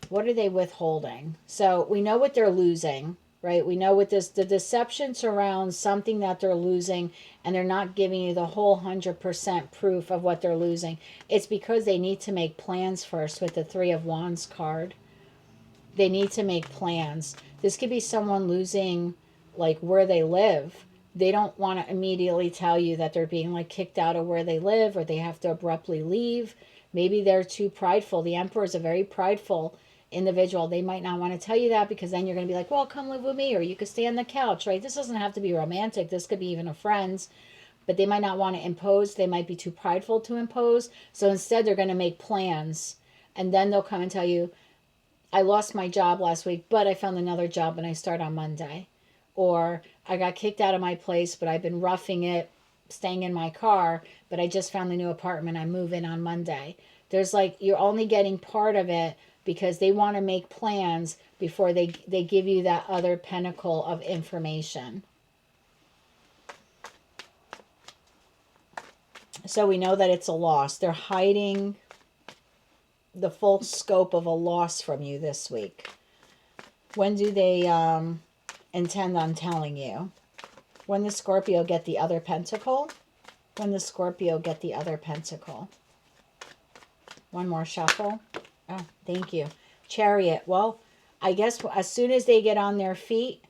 What are they withholding? So we know what they're losing, right? We know what the deception surrounds something that they're losing, and they're not giving you the whole 100% proof of what they're losing. It's because they need to make plans first with the 3 of Wands card. They need to make plans. This could be someone losing like where they live. They don't want to immediately tell you that they're being like kicked out of where they live or they have to abruptly leave. Maybe they're too prideful. The Emperor is a very prideful individual, they might not want to tell you that, because then you're going to be like, well, come live with me, or you could stay on the couch, right? This doesn't have to be romantic. This could be even a friend's, but they might not want to impose. They might be too prideful to impose. So instead, they're going to make plans, and then they'll come and tell you, I lost my job last week, but I found another job and I start on Monday. Or I got kicked out of my place, but I've been roughing it, staying in my car, but I just found a new apartment. I move in on Monday. There's like, you're only getting part of it because they want to make plans before they give you that other pinnacle of information. So we know that it's a loss. They're hiding the full scope of a loss from you this week. When do they intend on telling you? When the Scorpio get the other pentacle? When the Scorpio get the other pentacle? One more shuffle. Oh, thank you. Chariot. Well, I guess as soon as they get on their feet.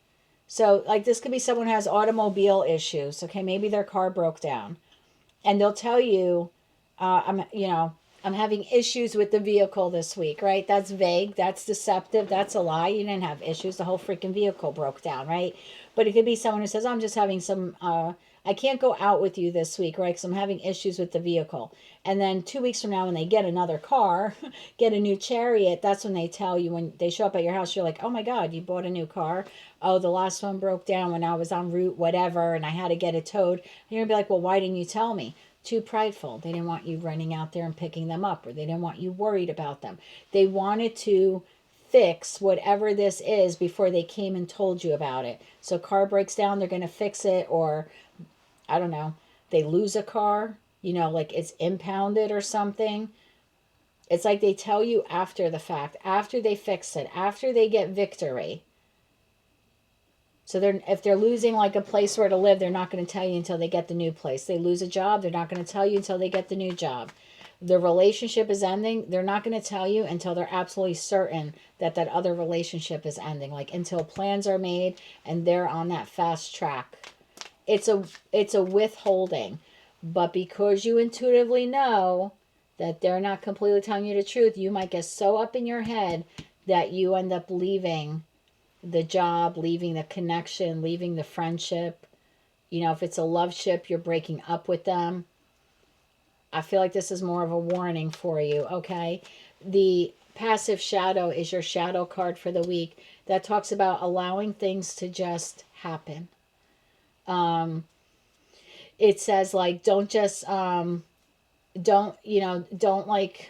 So like this could be someone who has automobile issues. Okay, maybe their car broke down. And they'll tell you, I'm having issues with the vehicle this week, right? That's vague. That's deceptive. That's a lie. You didn't have issues. The whole freaking vehicle broke down, right? But it could be someone who says, I'm just having some, I can't go out with you this week, right? Because I'm having issues with the vehicle. And then 2 weeks from now, when they get another car, get a new Chariot, that's when they tell you, when they show up at your house, you're like, oh my God, you bought a new car. Oh, the last one broke down when I was en route, whatever, and I had to get it towed. And you're going to be like, well, why didn't you tell me? Too prideful. They didn't want you running out there and picking them up, or they didn't want you worried about them. They wanted to fix whatever this is before they came and told you about it. So car breaks down, they're going to fix it, or I don't know, they lose a car, like it's impounded or something. It's like they tell you after the fact, after they fix it, after they get victory. So if they're losing like a place where to live, they're not going to tell you until they get the new place. They lose a job, they're not going to tell you until they get the new job. The relationship is ending, they're not going to tell you until they're absolutely certain that that other relationship is ending. Like until plans are made and they're on that fast track. It's a withholding. But because you intuitively know that they're not completely telling you the truth, you might get so up in your head that you end up leaving the job, leaving the connection, leaving the friendship. If it's a love ship, you're breaking up with them. I feel like this is more of a warning for you, okay? The passive shadow is your shadow card for the week. That talks about allowing things to just happen. It says like, don't just, don't like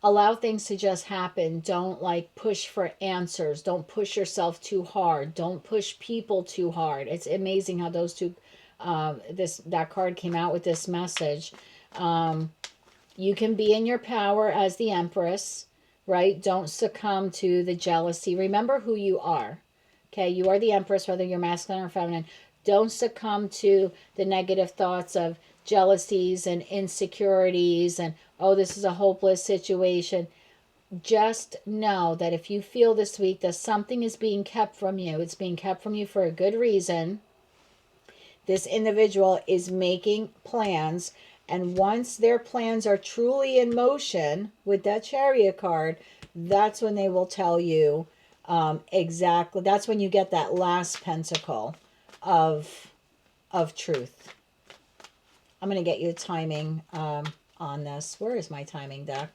allow things to just happen. Don't like push for answers. Don't push yourself too hard. Don't push people too hard. It's amazing how those two, that card came out with this message. You can be in your power as the Empress, right? Don't succumb to the jealousy. Remember who you are. Okay, you are the Empress, whether you're masculine or feminine. Don't succumb to the negative thoughts of jealousies and insecurities and, oh, this is a hopeless situation. Just know that if you feel this week that something is being kept from you, it's being kept from you for a good reason. This individual is making plans, and once their plans are truly in motion with that Chariot card, that's when they will tell you exactly. That's when you get that last pentacle of truth. I'm going to get you timing on this. Where is my timing deck?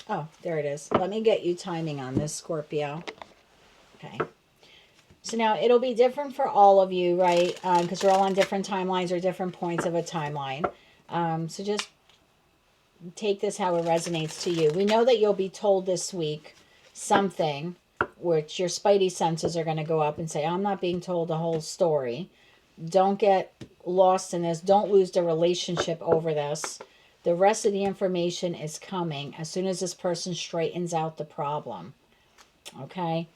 Oh, there it is. Let me get you timing on this, Scorpio. Okay. So now it'll be different for all of you, right? Because we're all on different timelines or different points of a timeline. So just take this how it resonates to you. We know that you'll be told this week something which your spidey senses are going to go up and say, I'm not being told the whole story. Don't get lost in this. Don't lose the relationship over this. The rest of the information is coming as soon as this person straightens out the problem. Okay?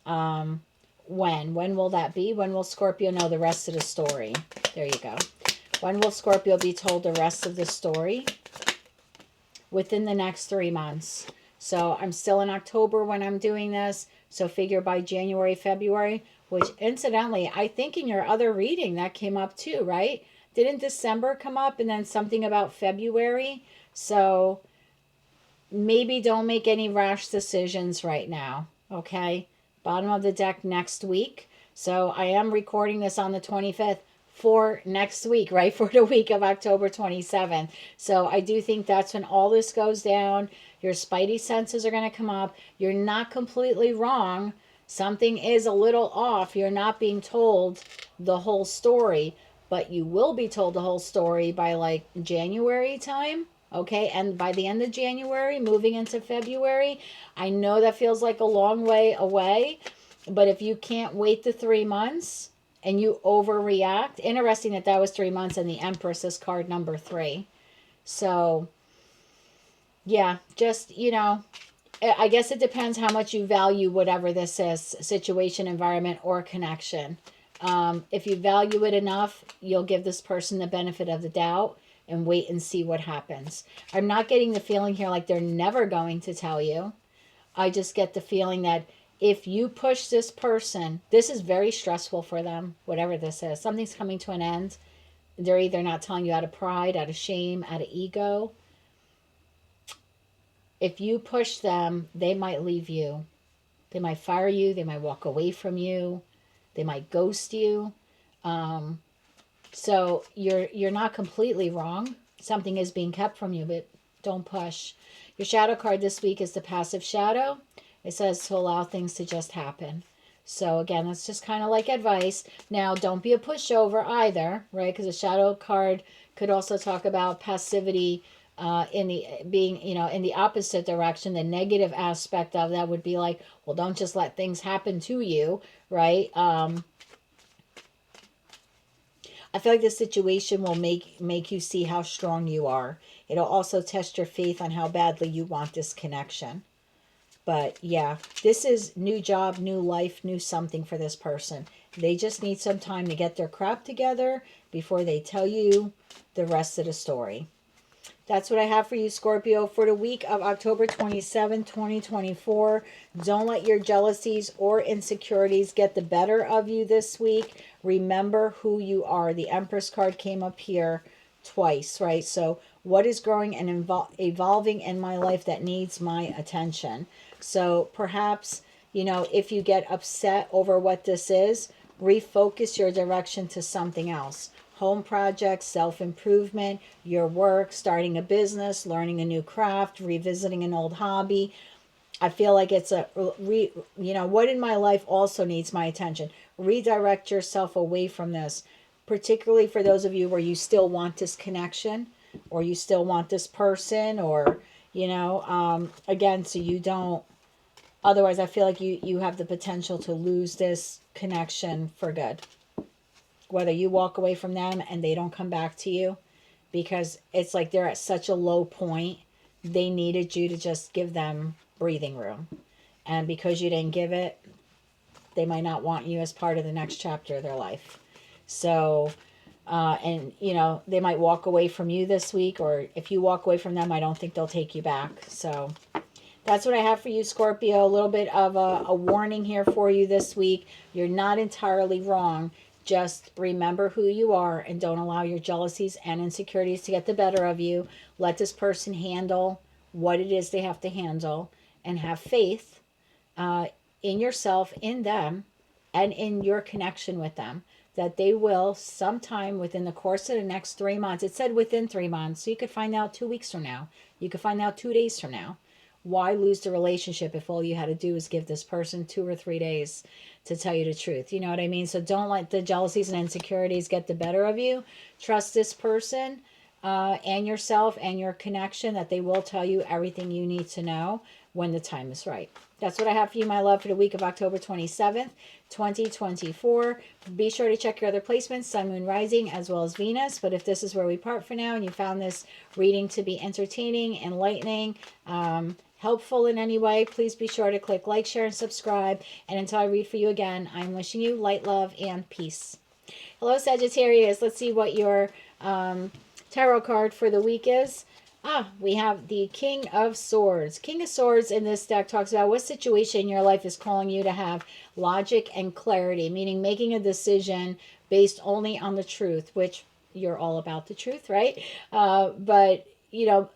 When will that be? When will Scorpio know the rest of the story? There you go. When will Scorpio be told the rest of the story? Within the next 3 months. So I'm still in October when I'm doing this. So figure by January, February, which incidentally, I think in your other reading that came up too, right? Didn't December come up and then something about February? So maybe don't make any rash decisions right now, okay? Bottom of the deck next week. So I am recording this on the 25th for next week, right? For the week of October 27th. So I do think that's when all this goes down. Your spidey senses are going to come up. You're not completely wrong. Something is a little off. You're not being told the whole story, but you will be told the whole story by like January time. Okay, and by the end of January, moving into February, I know that feels like a long way away, but if you can't wait the 3 months and you overreact, interesting that that was 3 months and the Empress is card number 3. So, yeah, just, you know, I guess it depends how much you value whatever this is, situation, environment, or connection. If you value it enough, you'll give this person the benefit of the doubt and wait and see what happens. I'm not getting the feeling here like they're never going to tell you. I just get the feeling that if you push this person, this is very stressful for them, whatever this is. Something's coming to an end. They're either not telling you out of pride, out of shame, out of ego. If you push them, they might leave you. They might fire you. They might walk away from you. They might ghost you. So you're not completely wrong. Something is being kept from you, but don't push. Your shadow card this week is the passive shadow. It says to allow things to just happen. So again, that's just kind of like advice. Now, don't be a pushover either, right? Because a shadow card could also talk about passivity in the being, you know, in the opposite direction. The negative aspect of that would be like, well, don't just let things happen to you, right? I feel like this situation will make you see how strong you are. It'll also test your faith on how badly you want this connection. But yeah, this is new job, new life, new something for this person. They just need some time to get their crap together before they tell you the rest of the story. That's what I have for you, Scorpio, for the week of October 27, 2024. Don't let your jealousies or insecurities get the better of you this week. Remember who you are. The Empress card came up here twice, right? So what is growing and evolving in my life that needs my attention? So perhaps, you know, if you get upset over what this is, refocus your direction to something else. Home projects, self-improvement, your work, starting a business, learning a new craft, revisiting an old hobby. I feel like it's you know, what in my life also needs my attention. Redirect yourself away from this, particularly for those of you where you still want this connection or you still want this person or, you know, again, so you don't, otherwise I feel like you have the potential to lose this connection for good. Whether you walk away from them and they don't come back to you because it's like they're at such a low point, they needed you to just give them breathing room. And because you didn't give it, they might not want you as part of the next chapter of their life. So, and you know, they might walk away from you this week, or if you walk away from them, I don't think they'll take you back. So that's what I have for you, Scorpio. A little bit of a warning here for you this week. You're not entirely wrong. Just remember who you are and don't allow your jealousies and insecurities to get the better of you. Let this person handle what it is they have to handle and have faith in yourself, in them, and in your connection with them, that they will sometime within the course of the next 3 months. It said within 3 months, so you could find out 2 weeks from now. You could find out 2 days from now. Why lose the relationship if all you had to do is give this person 2 or 3 days to tell you the truth? You know what I mean? So don't let the jealousies and insecurities get the better of you. Trust this person and yourself and your connection, that they will tell you everything you need to know when the time is right. That's what I have for you, my love, for the week of October 27th, 2024. Be sure to check your other placements, Sun, Moon, Rising, as well as Venus. But if this is where we part for now and you found this reading to be entertaining, enlightening, helpful in any way, please be sure to click like, share, and subscribe. And until I read for you again, I'm wishing you light, love, and peace. Hello, Sagittarius. Let's see what your tarot card for the week is. We have the King of Swords. King of Swords in this deck talks about what situation in your life is calling you to have logic and clarity, meaning making a decision based only on the truth, which you're all about the truth, right? But, you know,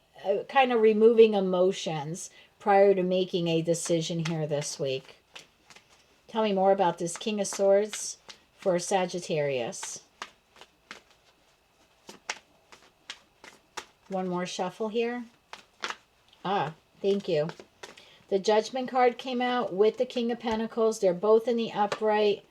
kind of removing emotions prior to making a decision here this week. Tell me more about this King of Swords for Sagittarius. One more shuffle here. Ah, thank you. The Judgment card came out with the King of Pentacles. They're both in the upright.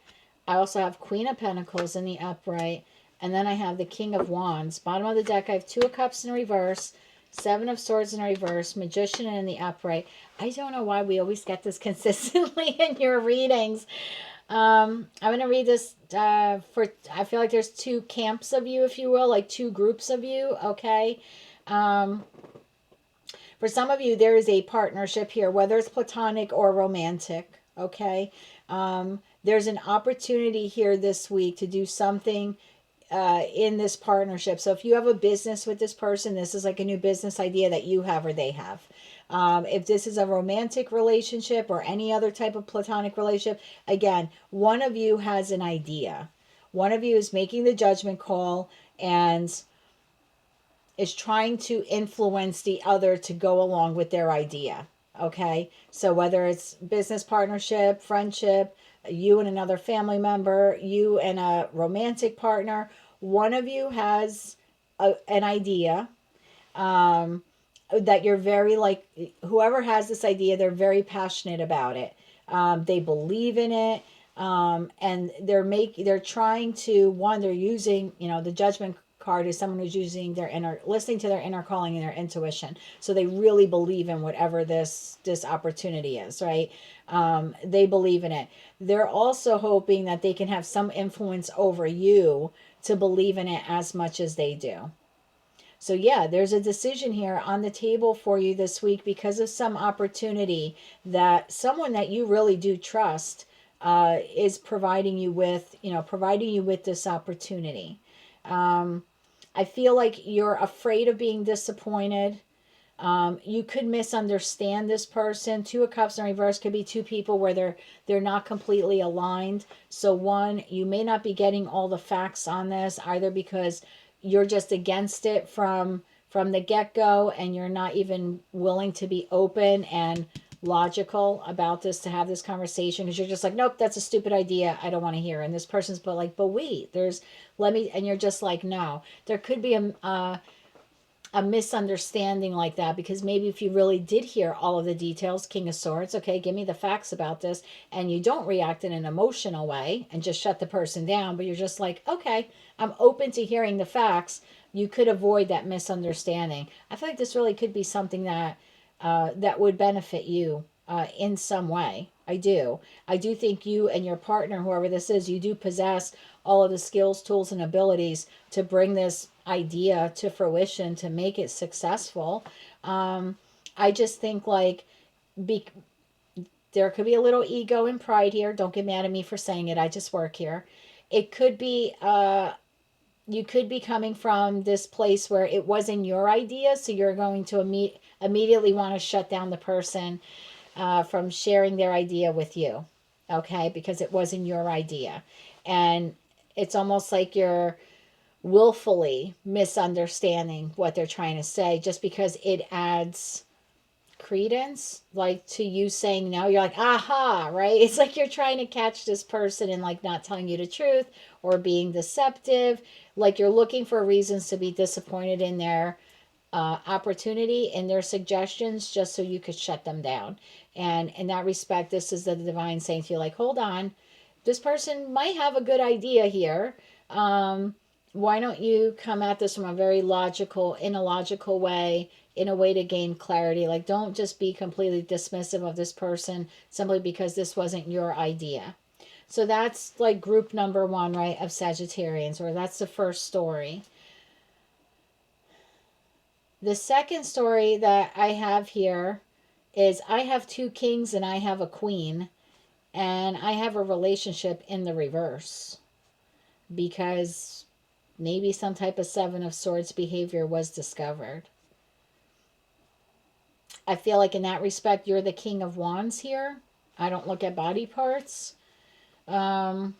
I also have Queen of Pentacles in the upright. And then I have the King of Wands. Bottom of the deck, I have Two of Cups in reverse, Seven of Swords in reverse, Magician in the upright. I don't know why we always get this consistently in your readings. I'm going to read this I feel like there's two camps of you, if you will, like two groups of you, okay? For some of you, there is a partnership here, whether it's platonic or romantic, okay? There's an opportunity here this week to do something in this partnership. So if you have a business with this person, this is like a new business idea that you have or they have. If this is a romantic relationship or any other type of platonic relationship, again, one of you has an idea. One of you is making the judgment call and is trying to influence the other to go along with their idea. Okay? So whether it's business partnership, friendship, you and another family member, you and a romantic partner, one of you has an idea that you're very like, whoever has this idea, they're very passionate about it. They believe in it. And they're trying to, one, they're using, the Judgment card is someone who's using listening to their inner calling and their intuition. So they really believe in whatever this opportunity is, right? They believe in it. They're also hoping that they can have some influence over you to believe in it as much as they do. So yeah, there's a decision here on the table for you this week because of some opportunity that someone that you really do trust is providing you with this opportunity. I feel like you're afraid of being disappointed. You could misunderstand this person. Two of Cups in reverse could be two people where they're not completely aligned. So one, you may not be getting all the facts on this either because you're just against it from the get-go and you're not even willing to be open and logical about this, to have this conversation, because you're just like, nope, that's a stupid idea, I don't want to hear. And this person's but wait, and you're just like, no. There could be a misunderstanding like that, because maybe if you really did hear all of the details, King of Swords, okay, give me the facts about this, and you don't react in an emotional way and just shut the person down, but you're just like, okay, I'm open to hearing the facts, you could avoid that misunderstanding. I feel like this really could be something that would benefit you in some way. I do think you and your partner, whoever this is, you do possess all of the skills, tools, and abilities to bring this idea to fruition, to make it successful. I just think there could be a little ego and pride here. Don't get mad at me for saying it. I just work here. It could be, you could be coming from this place where it wasn't your idea, so you're going to immediately want to shut down the person from sharing their idea with you, okay? Because it wasn't your idea. And it's almost like you're willfully misunderstanding what they're trying to say just because it adds credence, like to you saying no. You're like, aha, right? It's like you're trying to catch this person and not telling you the truth or being deceptive. Like you're looking for reasons to be disappointed in their opportunity, in their suggestions, just so you could shut them down. And in that respect, this is the divine saying to you, like, hold on, this person might have a good idea here. Why don't you come at this from a very in a logical way, in a way to gain clarity? Like, don't just be completely dismissive of this person simply because this wasn't your idea. So that's like group number one, right, of Sagittarians, or that's the first story. The second story that I have here is I have two kings and I have a queen, and I have a relationship in the reverse because maybe some type of Seven of Swords behavior was discovered. I feel like in that respect, you're the King of Wands here. I don't look at body parts. You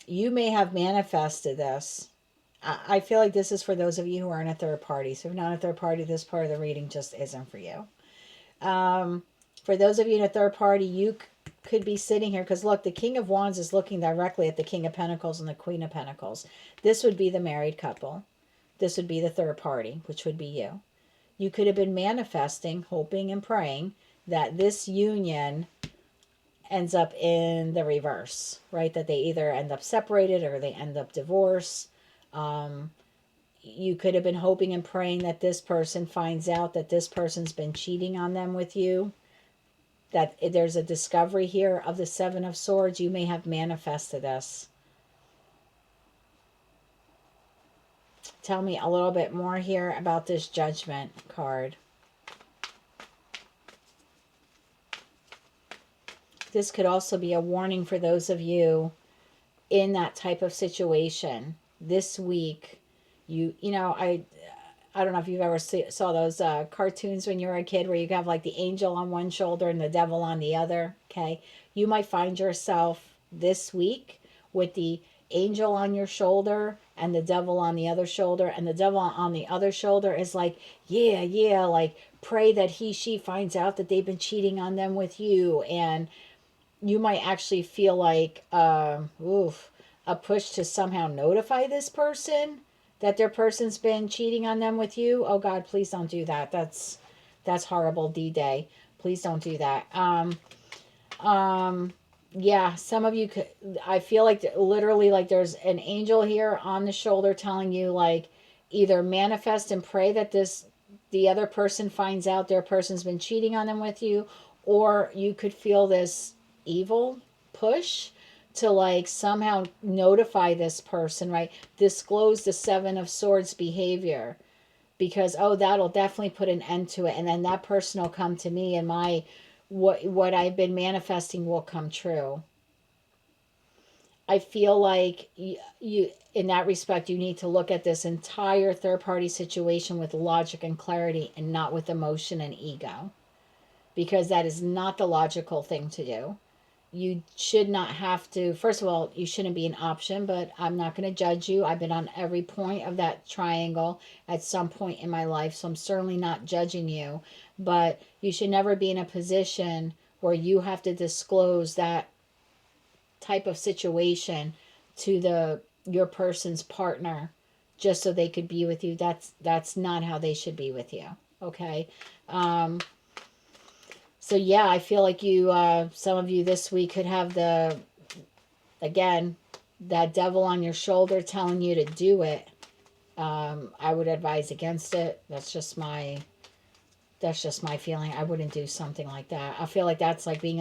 may have manifested this. I feel like this is for those of you who are in a third party. So if you're not a third party, this part of the reading just isn't for you. For those of you in a third party, you could be sitting here because look, the King of Wands is looking directly at the King of Pentacles and the Queen of Pentacles. This would be the married couple. This would be the third party, which would be you. You could have been manifesting, hoping and praying that this union ends up in the reverse, right? That they either end up separated or they end up divorced. You could have been hoping and praying that this person finds out that this person's been cheating on them with you. That there's a discovery here of the Seven of Swords. You may have manifested this. Tell me a little bit more here about this Judgment card. This could also be a warning for those of you in that type of situation. This week, you know, I don't know if you've ever saw those cartoons when you were a kid where you have like the angel on one shoulder and the devil on the other, okay? You might find yourself this week with the angel on your shoulder and the devil on the other shoulder, and the devil on the other shoulder is like, yeah, like pray that she finds out that they've been cheating on them with you. And you might actually feel like a push to somehow notify this person that their person's been cheating on them with you. Oh God, please don't do that. That's horrible, D-Day. Please don't do that. Yeah, some of you could, I feel like literally like there's an angel here on the shoulder telling you like either manifest and pray that the other person finds out their person's been cheating on them with you, or you could feel this evil push to like somehow notify this person, right? Disclose the Seven of Swords behavior, because that'll definitely put an end to it, and then that person will come to me and my what I've been manifesting will come true. I feel like you in that respect you need to look at this entire third party situation with logic and clarity and not with emotion and ego, because that is not the logical thing to do. You should not have to, first of all, you shouldn't be an option, but I'm not going to judge you. I've been on every point of that triangle at some point in my life, so I'm certainly not judging you. But you should never be in a position where you have to disclose that type of situation to your person's partner just so they could be with you. That's not how they should be with you. Okay. So yeah, I feel like you, some of you this week could have again, that devil on your shoulder telling you to do it. I would advise against it. That's just my feeling. I wouldn't do something like that. I feel like that's like being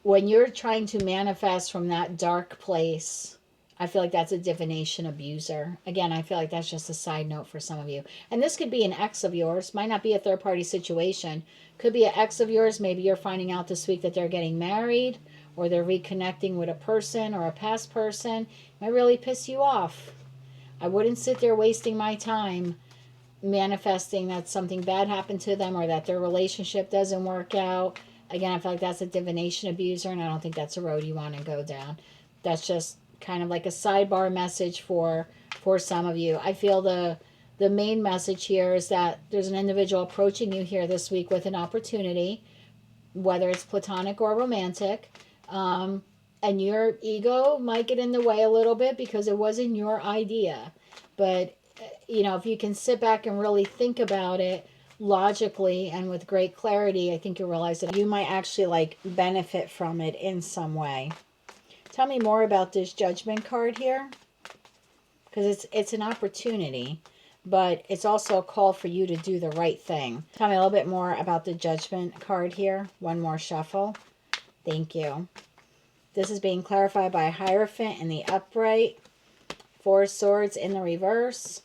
when you're trying to manifest from that dark place, I feel like that's a divination abuser. Again, I feel like that's just a side note for some of you. And this could be an ex of yours. Might not be a third party situation. Could be an ex of yours. Maybe you're finding out this week that they're getting married or they're reconnecting with a person or a past person. It might really piss you off. I wouldn't sit there wasting my time manifesting that something bad happened to them or that their relationship doesn't work out. Again, I feel like that's a divination abuser, and I don't think that's a road you want to go down. That's just kind of like a sidebar message for some of you. I feel the main message here is that there's an individual approaching you here this week with an opportunity, whether it's platonic or romantic, and your ego might get in the way a little bit because it wasn't your idea. But, if you can sit back and really think about it logically and with great clarity, I think you'll realize that you might actually like benefit from it in some way. Tell me more about this Judgment card here, because it's an opportunity, but it's also a call for you to do the right thing. Tell me a little bit more about the Judgment card here. One more shuffle. Thank you. This is being clarified by Hierophant in the upright, Four of Swords in the reverse,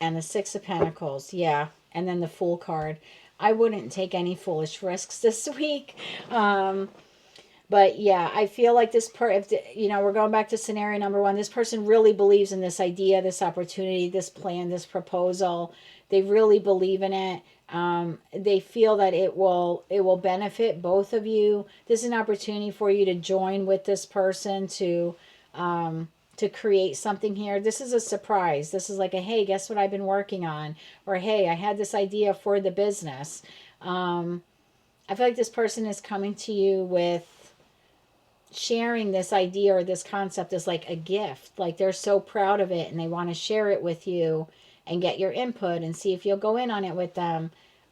and the Six of Pentacles. Yeah, and then the Fool card. I wouldn't take any foolish risks this week. But yeah, I feel like this we're going back to scenario number one. This person really believes in this idea, this opportunity, this plan, this proposal. They really believe in it. They feel that it will benefit both of you. This is an opportunity for you to join with this person to to create something here. This is a surprise. This is like a, hey, guess what I've been working on? Or, hey, I had this idea for the business. I feel like this person is coming to you with sharing this idea or this concept as like a gift. Like they're so proud of it and they want to share it with you and get your input and see if you'll go in on it with them.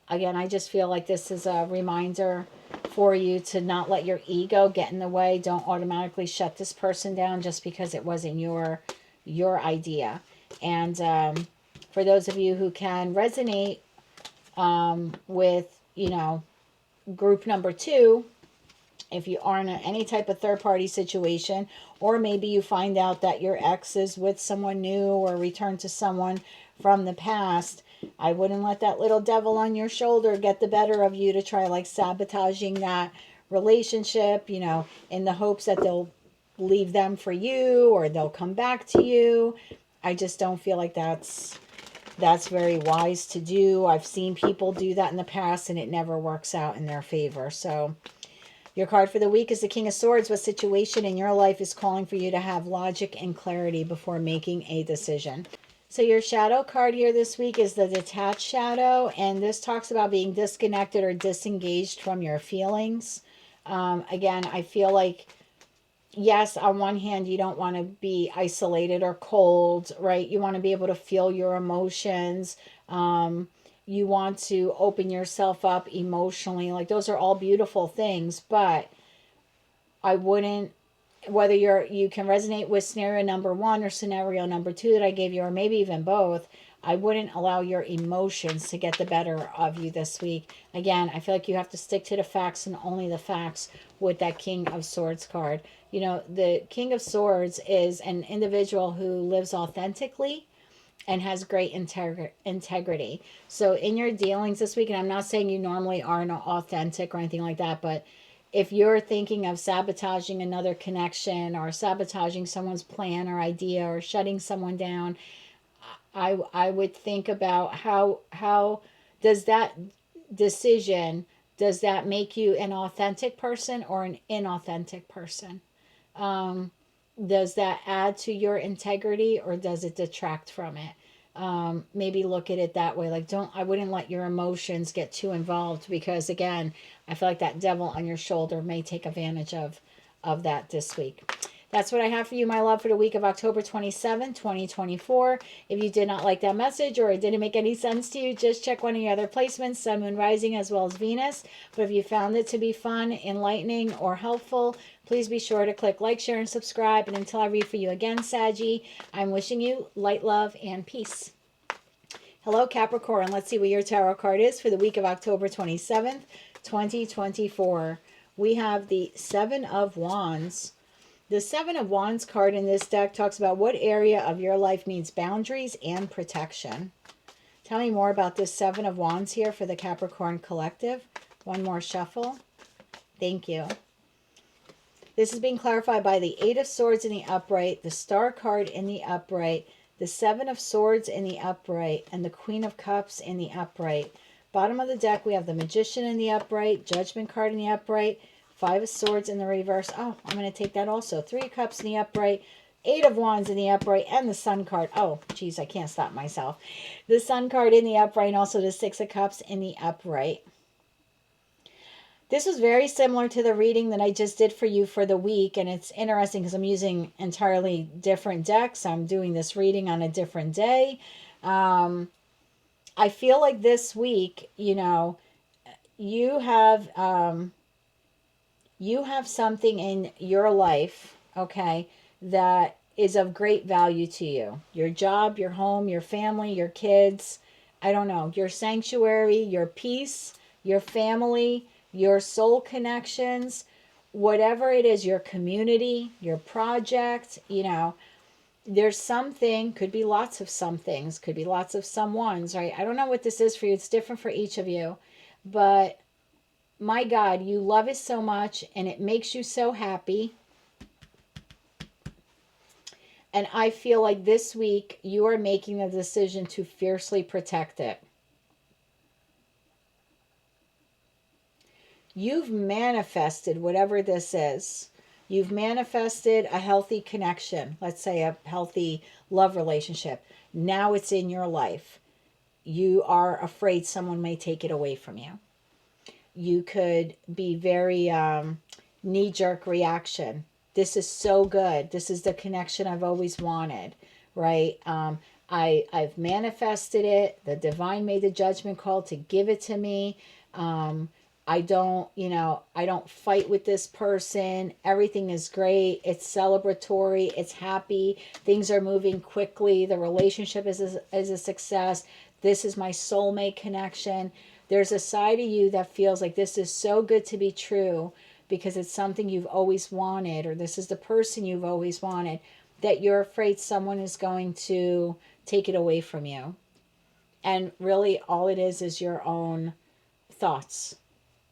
Again, I just feel like this is a reminder for you to not let your ego get in the way. Don't automatically shut this person down just because it wasn't your idea. And for those of you who can resonate with, you know, group number 2, if you are in any type of third-party situation, or maybe you find out that your ex is with someone new or returned to someone from the past, I wouldn't let that little devil on your shoulder get the better of you to try like sabotaging that relationship, you know, in the hopes that they'll leave them for you or they'll come back to you. I just don't feel like that's very wise to do. I've seen people do that in the past and it never works out in their favor. So your card for the week is the King of Swords. What situation in your life is calling for you to have logic and clarity before making a decision? So your shadow card here this week is the Detached Shadow, and this talks about being disconnected or disengaged from your feelings. Again, I feel like, yes, on one hand, you don't want to be isolated or cold, right? You want to be able to feel your emotions. You want to open yourself up emotionally. Like those are all beautiful things, but I wouldn't, whether you can resonate with scenario number 1 or scenario number 2 that I gave you, or maybe even both, I wouldn't allow your emotions to get the better of you this week. Again, I feel like you have to stick to the facts and only the facts with that King of Swords card. You know, the King of Swords is an individual who lives authentically and has great integrity. So in your dealings this week, and I'm not saying you normally aren't authentic or anything like that, but if you're thinking of sabotaging another connection or sabotaging someone's plan or idea or shutting someone down, I would think about how does that decision, does that make you an authentic person or an inauthentic person? Does that add to your integrity or does it detract from it? Maybe look at it that way. Like, I wouldn't let your emotions get too involved because, again, I feel like that devil on your shoulder may take advantage of that this week. That's what I have for you, my love, for the week of October 27, 2024. If you did not like that message or it didn't make any sense to you, just check one of your other placements, Sun, Moon, Rising, as well as Venus. But if you found it to be fun, enlightening, or helpful, please be sure to click like, share, and subscribe. And until I read for you again, Saggy, I'm wishing you light, love, and peace. Hello, Capricorn. Let's see what your tarot card is for the week of October 27th, 2024. We have the Seven of Wands. The Seven of Wands card in this deck talks about what area of your life needs boundaries and protection. Tell me more about this Seven of Wands here for the Capricorn collective. One more shuffle. Thank you. This is being clarified by the Eight of Swords in the upright, the Star card in the upright, the Seven of Swords in the upright, and the Queen of Cups in the upright. Bottom of the deck, we have the Magician in the upright, Judgment card in the upright, Five of Swords in the reverse. Oh, I'm going to take that also. Three of Cups in the upright, Eight of Wands in the upright, and the Sun card. Oh, geez, I can't stop myself. The Sun card in the upright, and also the Six of Cups in the upright. This was very similar to the reading that I just did for you for the week, and it's interesting because I'm using entirely different decks. I'm doing this reading on a different day. I feel like this week, you know, you have something in your life, okay, that is of great value to you. Your job, your home, your family, your kids, I don't know, your sanctuary, your peace, your family, your soul connections, whatever it is, your community, your project, you know, there's something, could be lots of some things, could be lots of someones, right? I don't know what this is for you. It's different for each of you. But my God, you love it so much and it makes you so happy. And I feel like this week you are making a decision to fiercely protect it. You've manifested whatever this is. You've manifested a healthy connection, let's say a healthy love relationship. Now it's in your life. You are afraid someone may take it away from you. You could be very knee-jerk reaction. This is so good. This is the connection I've always wanted, right? I've manifested it. The divine made the judgment call to give it to me. I don't, I don't fight with this person. Everything is great. It's celebratory. It's happy. Things are moving quickly. The relationship is a success. This is my soulmate connection. There's a side of you that feels like this is so good to be true because it's something you've always wanted, or this is the person you've always wanted, that you're afraid someone is going to take it away from you. And really all it is your own thoughts.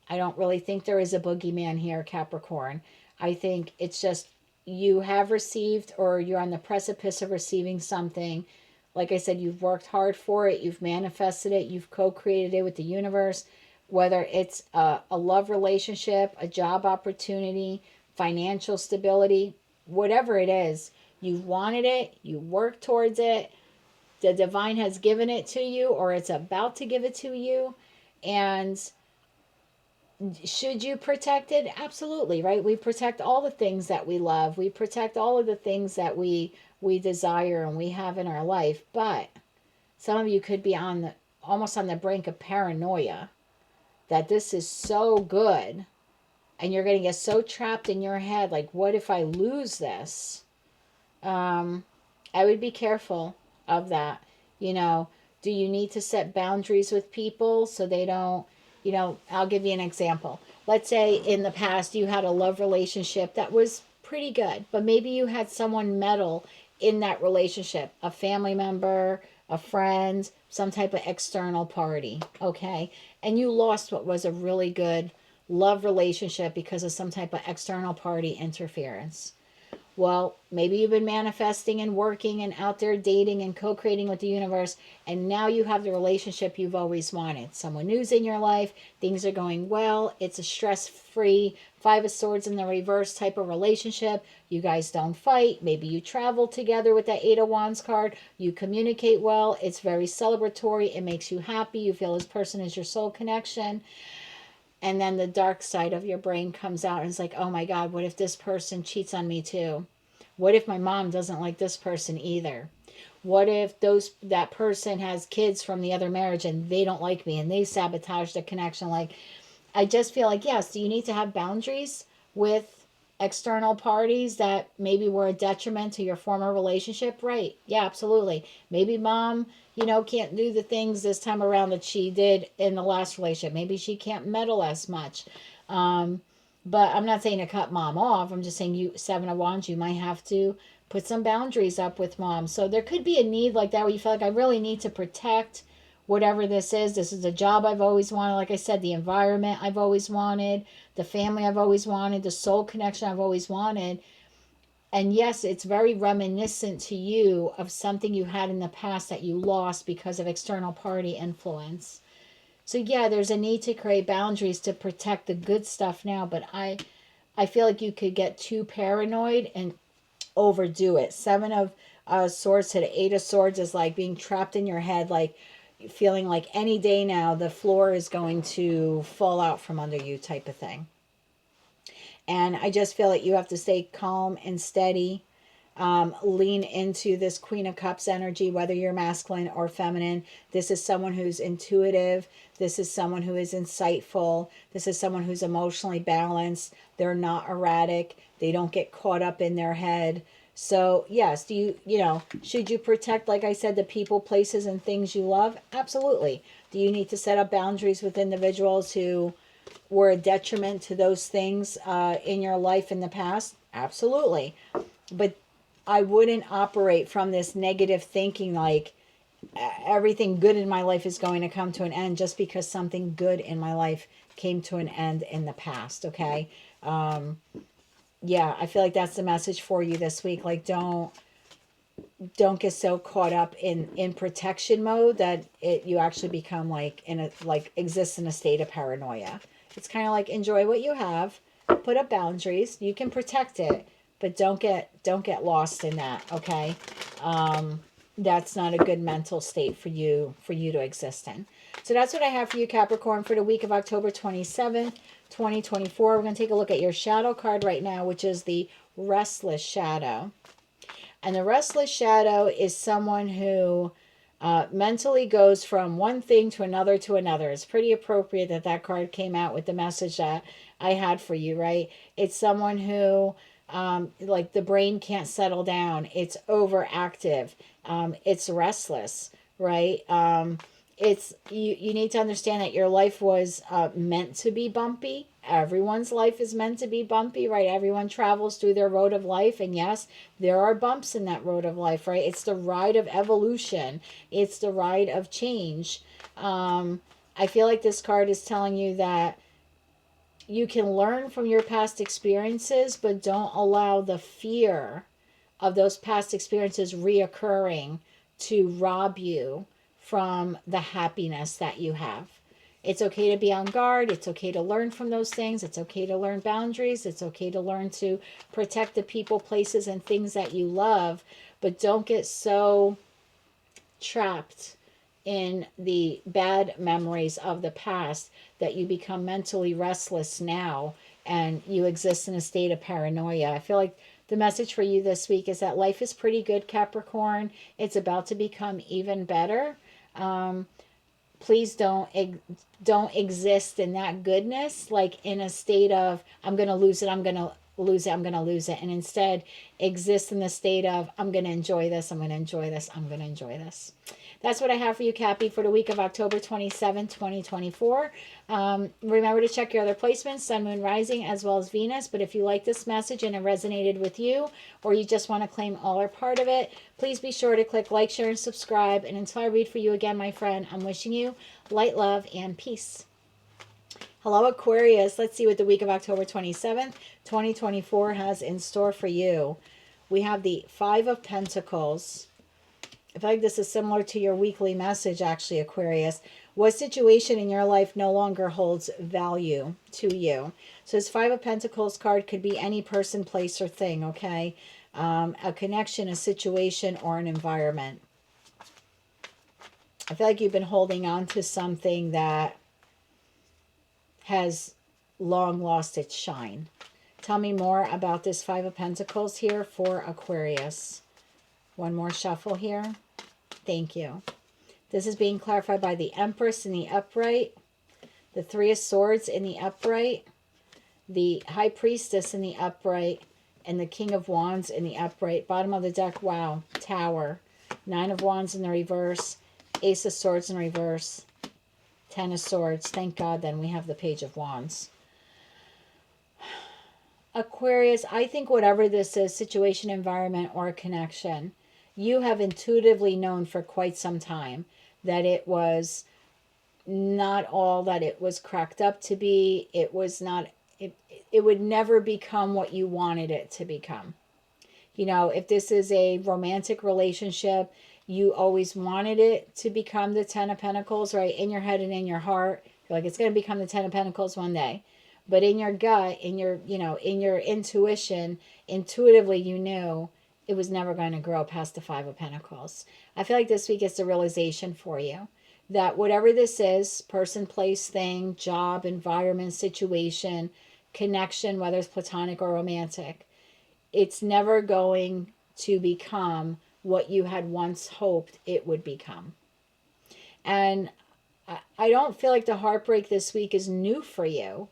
I don't really think there is a boogeyman here, Capricorn. I think it's just you have received, or you're on the precipice of receiving something. Like I said, you've worked hard for it. You've manifested it. You've co-created it with the universe. Whether it's a love relationship, a job opportunity, financial stability, whatever it is, you've wanted it. You work towards it. The divine has given it to you, or it's about to give it to you. And should you protect it? Absolutely, right? We protect all the things that we love. We protect all of the things that we desire and we have in our life. But some of you could be almost on the brink of paranoia that this is so good, and you're going to get so trapped in your head, like, what if I lose this? I would be careful of that. Do you need to set boundaries with people so they don't, I'll give you an example. Let's say in the past you had a love relationship that was pretty good, but maybe you had someone meddle in that relationship, a family member, a friend, some type of external party, okay? And you lost what was a really good love relationship because of some type of external party interference. Well, maybe you've been manifesting and working and out there dating and co-creating with the universe, and now you have the relationship you've always wanted. Someone new's in your life, things are going well, it's a stress-free Five of Swords in the reverse type of relationship. You guys don't fight. Maybe you travel together with that Eight of Wands card. You communicate well. It's very celebratory. It makes you happy. You feel this person is your soul connection. And then the dark side of your brain comes out and it's like, oh my God, what if this person cheats on me too? What if my mom doesn't like this person either? What if that person has kids from the other marriage and they don't like me and they sabotage the connection? Like, I just feel like, yes, do you need to have boundaries with external parties that maybe were a detriment to your former relationship? Right. Yeah, absolutely. Maybe mom, can't do the things this time around that she did in the last relationship. Maybe she can't meddle as much. But I'm not saying to cut mom off. I'm just saying Seven of Wands, you might have to put some boundaries up with mom. So there could be a need like that where you feel like I really need to protect whatever this is. This is a job I've always wanted. Like I said, the environment I've always wanted, the family I've always wanted, the soul connection I've always wanted. And yes, it's very reminiscent to you of something you had in the past that you lost because of external party influence. So yeah, there's a need to create boundaries to protect the good stuff now, but I feel like you could get too paranoid and overdo it. Seven of Swords to the Eight of Swords is like being trapped in your head, like feeling like any day now the floor is going to fall out from under you type of thing. And I just feel like you have to stay calm and steady. Lean into this Queen of Cups energy, whether you're masculine or feminine. This is someone who's intuitive. This is someone who is insightful. This is someone who's emotionally balanced. They're not erratic. They don't get caught up in their head. So yes, should you protect, like I said, the people, places, and things you love? Absolutely. Do you need to set up boundaries with individuals who were a detriment to those things in your life in the past? Absolutely. But I wouldn't operate from this negative thinking like everything good in my life is going to come to an end just because something good in my life came to an end in the past, okay? Yeah, I feel like that's the message for you this week. Like, don't get so caught up in protection mode that you actually become exist in a state of paranoia. It's kind of like enjoy what you have, put up boundaries. You can protect it, but don't get lost in that, okay? That's not a good mental state for you to exist in. So that's what I have for you, Capricorn, for the week of October 27th, 2024. We're going to take a look at your shadow card right now, which is the Restless Shadow. And the Restless Shadow is someone who mentally goes from one thing to another to another. It's pretty appropriate that that card came out with the message that I had for you, right? It's someone who, like, the brain can't settle down. It's overactive. It's restless, right? It's you need to understand that your life was meant to be bumpy. Everyone's life is meant to be bumpy, right? Everyone travels through their road of life, and yes, there are bumps in that road of life, right? It's the ride of evolution. It's the ride of change. I feel like this card is telling you that you can learn from your past experiences, but don't allow the fear of those past experiences reoccurring to rob you from the happiness that you have. It's okay to be on guard. It's okay to learn from those things. It's okay to learn boundaries. It's okay to learn to protect the people, places, and things that you love. But don't get so trapped in the bad memories of the past that you become mentally restless now and you exist in a state of paranoia. I feel like the message for you this week is that life is pretty good, Capricorn. It's about to become even better. Please don't exist in that goodness, like in a state of I'm going to lose it, I'm going to lose it, I'm going to lose it, and instead exist in the state of I'm going to enjoy this, I'm going to enjoy this, I'm going to enjoy this. That's what I have for you, Cappy, for the week of October 27, 2024. Remember to check your other placements, Sun, Moon, Rising, as well as Venus. But if you like this message and it resonated with you, or you just want to claim all or part of it, please be sure to click like, share, and subscribe. And until I read for you again, my friend, I'm wishing you light, love, and peace. Hello, Aquarius. Let's see what the week of October 27th, 2024 has in store for you. We have the Five of Pentacles. I feel like this is similar to your weekly message, actually, Aquarius. What situation in your life no longer holds value to you? So this Five of Pentacles card could be any person, place, or thing, okay? A connection, a situation, or an environment. I feel like you've been holding on to something that has long lost its shine. Tell me more about this Five of Pentacles here for Aquarius. One more shuffle here. Thank you. This is being clarified by the Empress in the upright, the Three of Swords in the upright, the High Priestess in the upright, and the King of Wands in the upright. Bottom of the deck, wow, Tower. Nine of Wands in the reverse, Ace of Swords in reverse, Ten of Swords. Thank God then we have the Page of Wands. Aquarius, I think whatever this is, situation, environment, or connection, you have intuitively known for quite some time that it was not all that it was cracked up to be. It was not, it would never become what you wanted it to become. You know, if this is a romantic relationship, you always wanted it to become the Ten of Pentacles, right? In your head and in your heart, you're like, it's going to become the Ten of Pentacles one day. But in your gut, in your, you know, in your intuition, intuitively you knew it was never going to grow past the Five of Pentacles. I feel like this week is the realization for you that whatever this is, person, place, thing, job, environment, situation, connection, whether it's platonic or romantic, it's never going to become what you had once hoped it would become. And I don't feel like the heartbreak this week is new for you,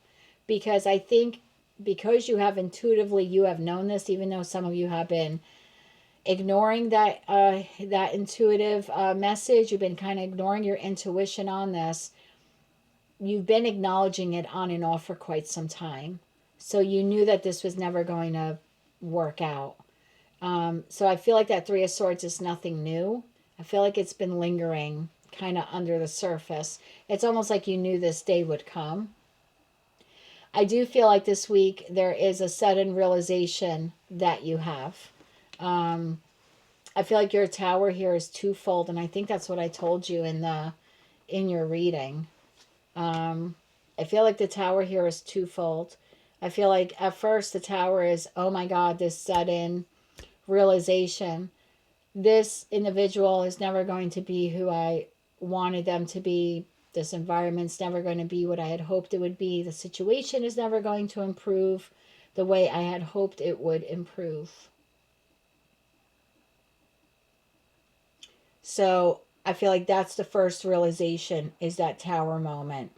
because I think because you have intuitively, you have known this, even though some of you have been ignoring that that intuitive message. You've been kind of ignoring your intuition on this. You've been acknowledging it on and off for quite some time. So you knew that this was never going to work out. So I feel like that Three of Swords is nothing new. I feel like it's been lingering kind of under the surface. It's almost like you knew this day would come. I do feel like this week there is a sudden realization that you have. I feel like your Tower here is twofold, and I think that's what I told you in your reading. I feel like the Tower here is twofold. I feel like at first the Tower is, oh my God, this sudden realization. This individual is never going to be who I wanted them to be. This environment's never going to be what I had hoped it would be. The situation is never going to improve the way I had hoped it would improve. So I feel like that's the first realization, is that Tower moment.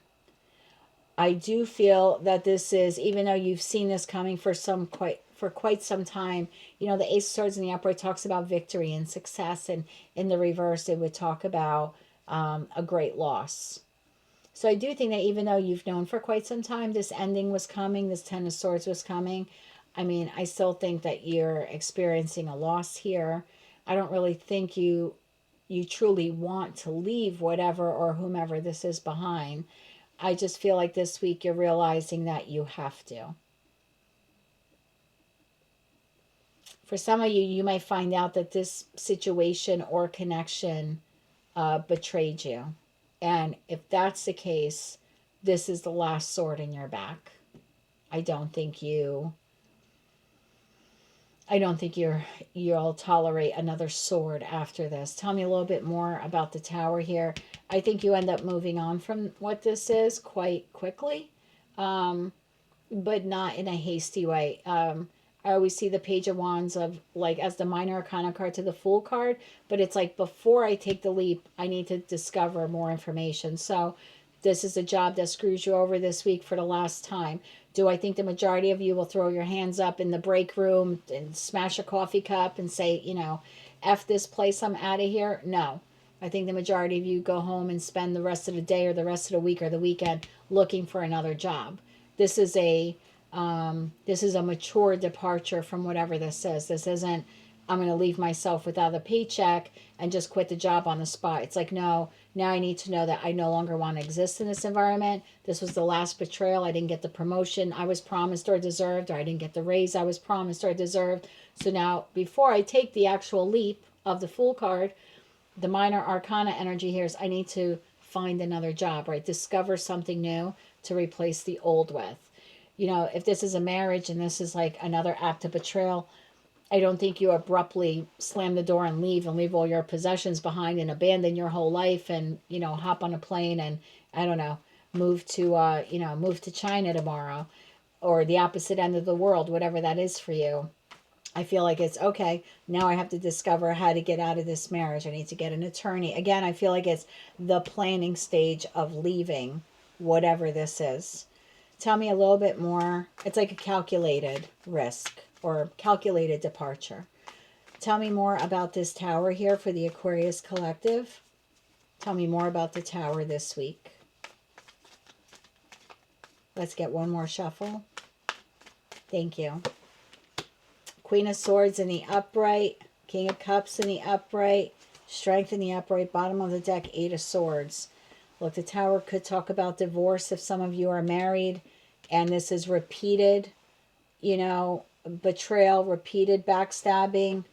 I do feel that this is, even though you've seen this coming for quite some time, you know, the Ace of Swords in the upright talks about victory and success, and in the reverse, it would talk about a great loss. So I do think that even though you've known for quite some time this ending was coming, this Ten of Swords was coming, I mean, I still think that you're experiencing a loss here. I don't really think you truly want to leave whatever or whomever this is behind. I just feel like this week you're realizing that you have to. For some of you, you might find out that this situation or connection betrayed you. And if that's the case, this is the last sword in your back. I don't think you'll tolerate another sword after this. Tell me a little bit more about the Tower here. I think you end up moving on from what this is quite quickly, but not in a hasty way. I always see the Page of Wands of like as the minor arcana card to the Fool card, but it's like before I take the leap, I need to discover more information. So this is a job that screws you over this week for the last time. Do I think the majority of you will throw your hands up in the break room and smash a coffee cup and say, you know, F this place, I'm out of here? No. I think the majority of you go home and spend the rest of the day or the rest of the week or the weekend looking for another job. This is a mature departure from whatever this is. This isn't, I'm going to leave myself without a paycheck and just quit the job on the spot. It's like, no, now I need to know that I no longer want to exist in this environment. This was the last betrayal. I didn't get the promotion I was promised or deserved, or I didn't get the raise I was promised or deserved. So now, before I take the actual leap of the Fool card, the minor arcana energy here is I need to find another job, right? Discover something new to replace the old with. You know, if this is a marriage and this is like another act of betrayal, I don't think you abruptly slam the door and leave all your possessions behind and abandon your whole life and, you know, hop on a plane and, I don't know, move to China tomorrow or the opposite end of the world, whatever that is for you. I feel like it's okay. Now I have to discover how to get out of this marriage. I need to get an attorney. Again, I feel like it's the planning stage of leaving whatever this is. Tell me a little bit more. It's like a calculated risk or calculated departure. Tell me more about this Tower here for the Aquarius collective. Tell me more about the Tower this week. Let's get one more shuffle. Thank you. Queen of Swords in the upright. King of Cups in the upright. Strength in the upright. Bottom of the deck, Eight of Swords. Look, the Tower could talk about divorce if some of you are married and this is repeated, you know, betrayal, repeated backstabbing.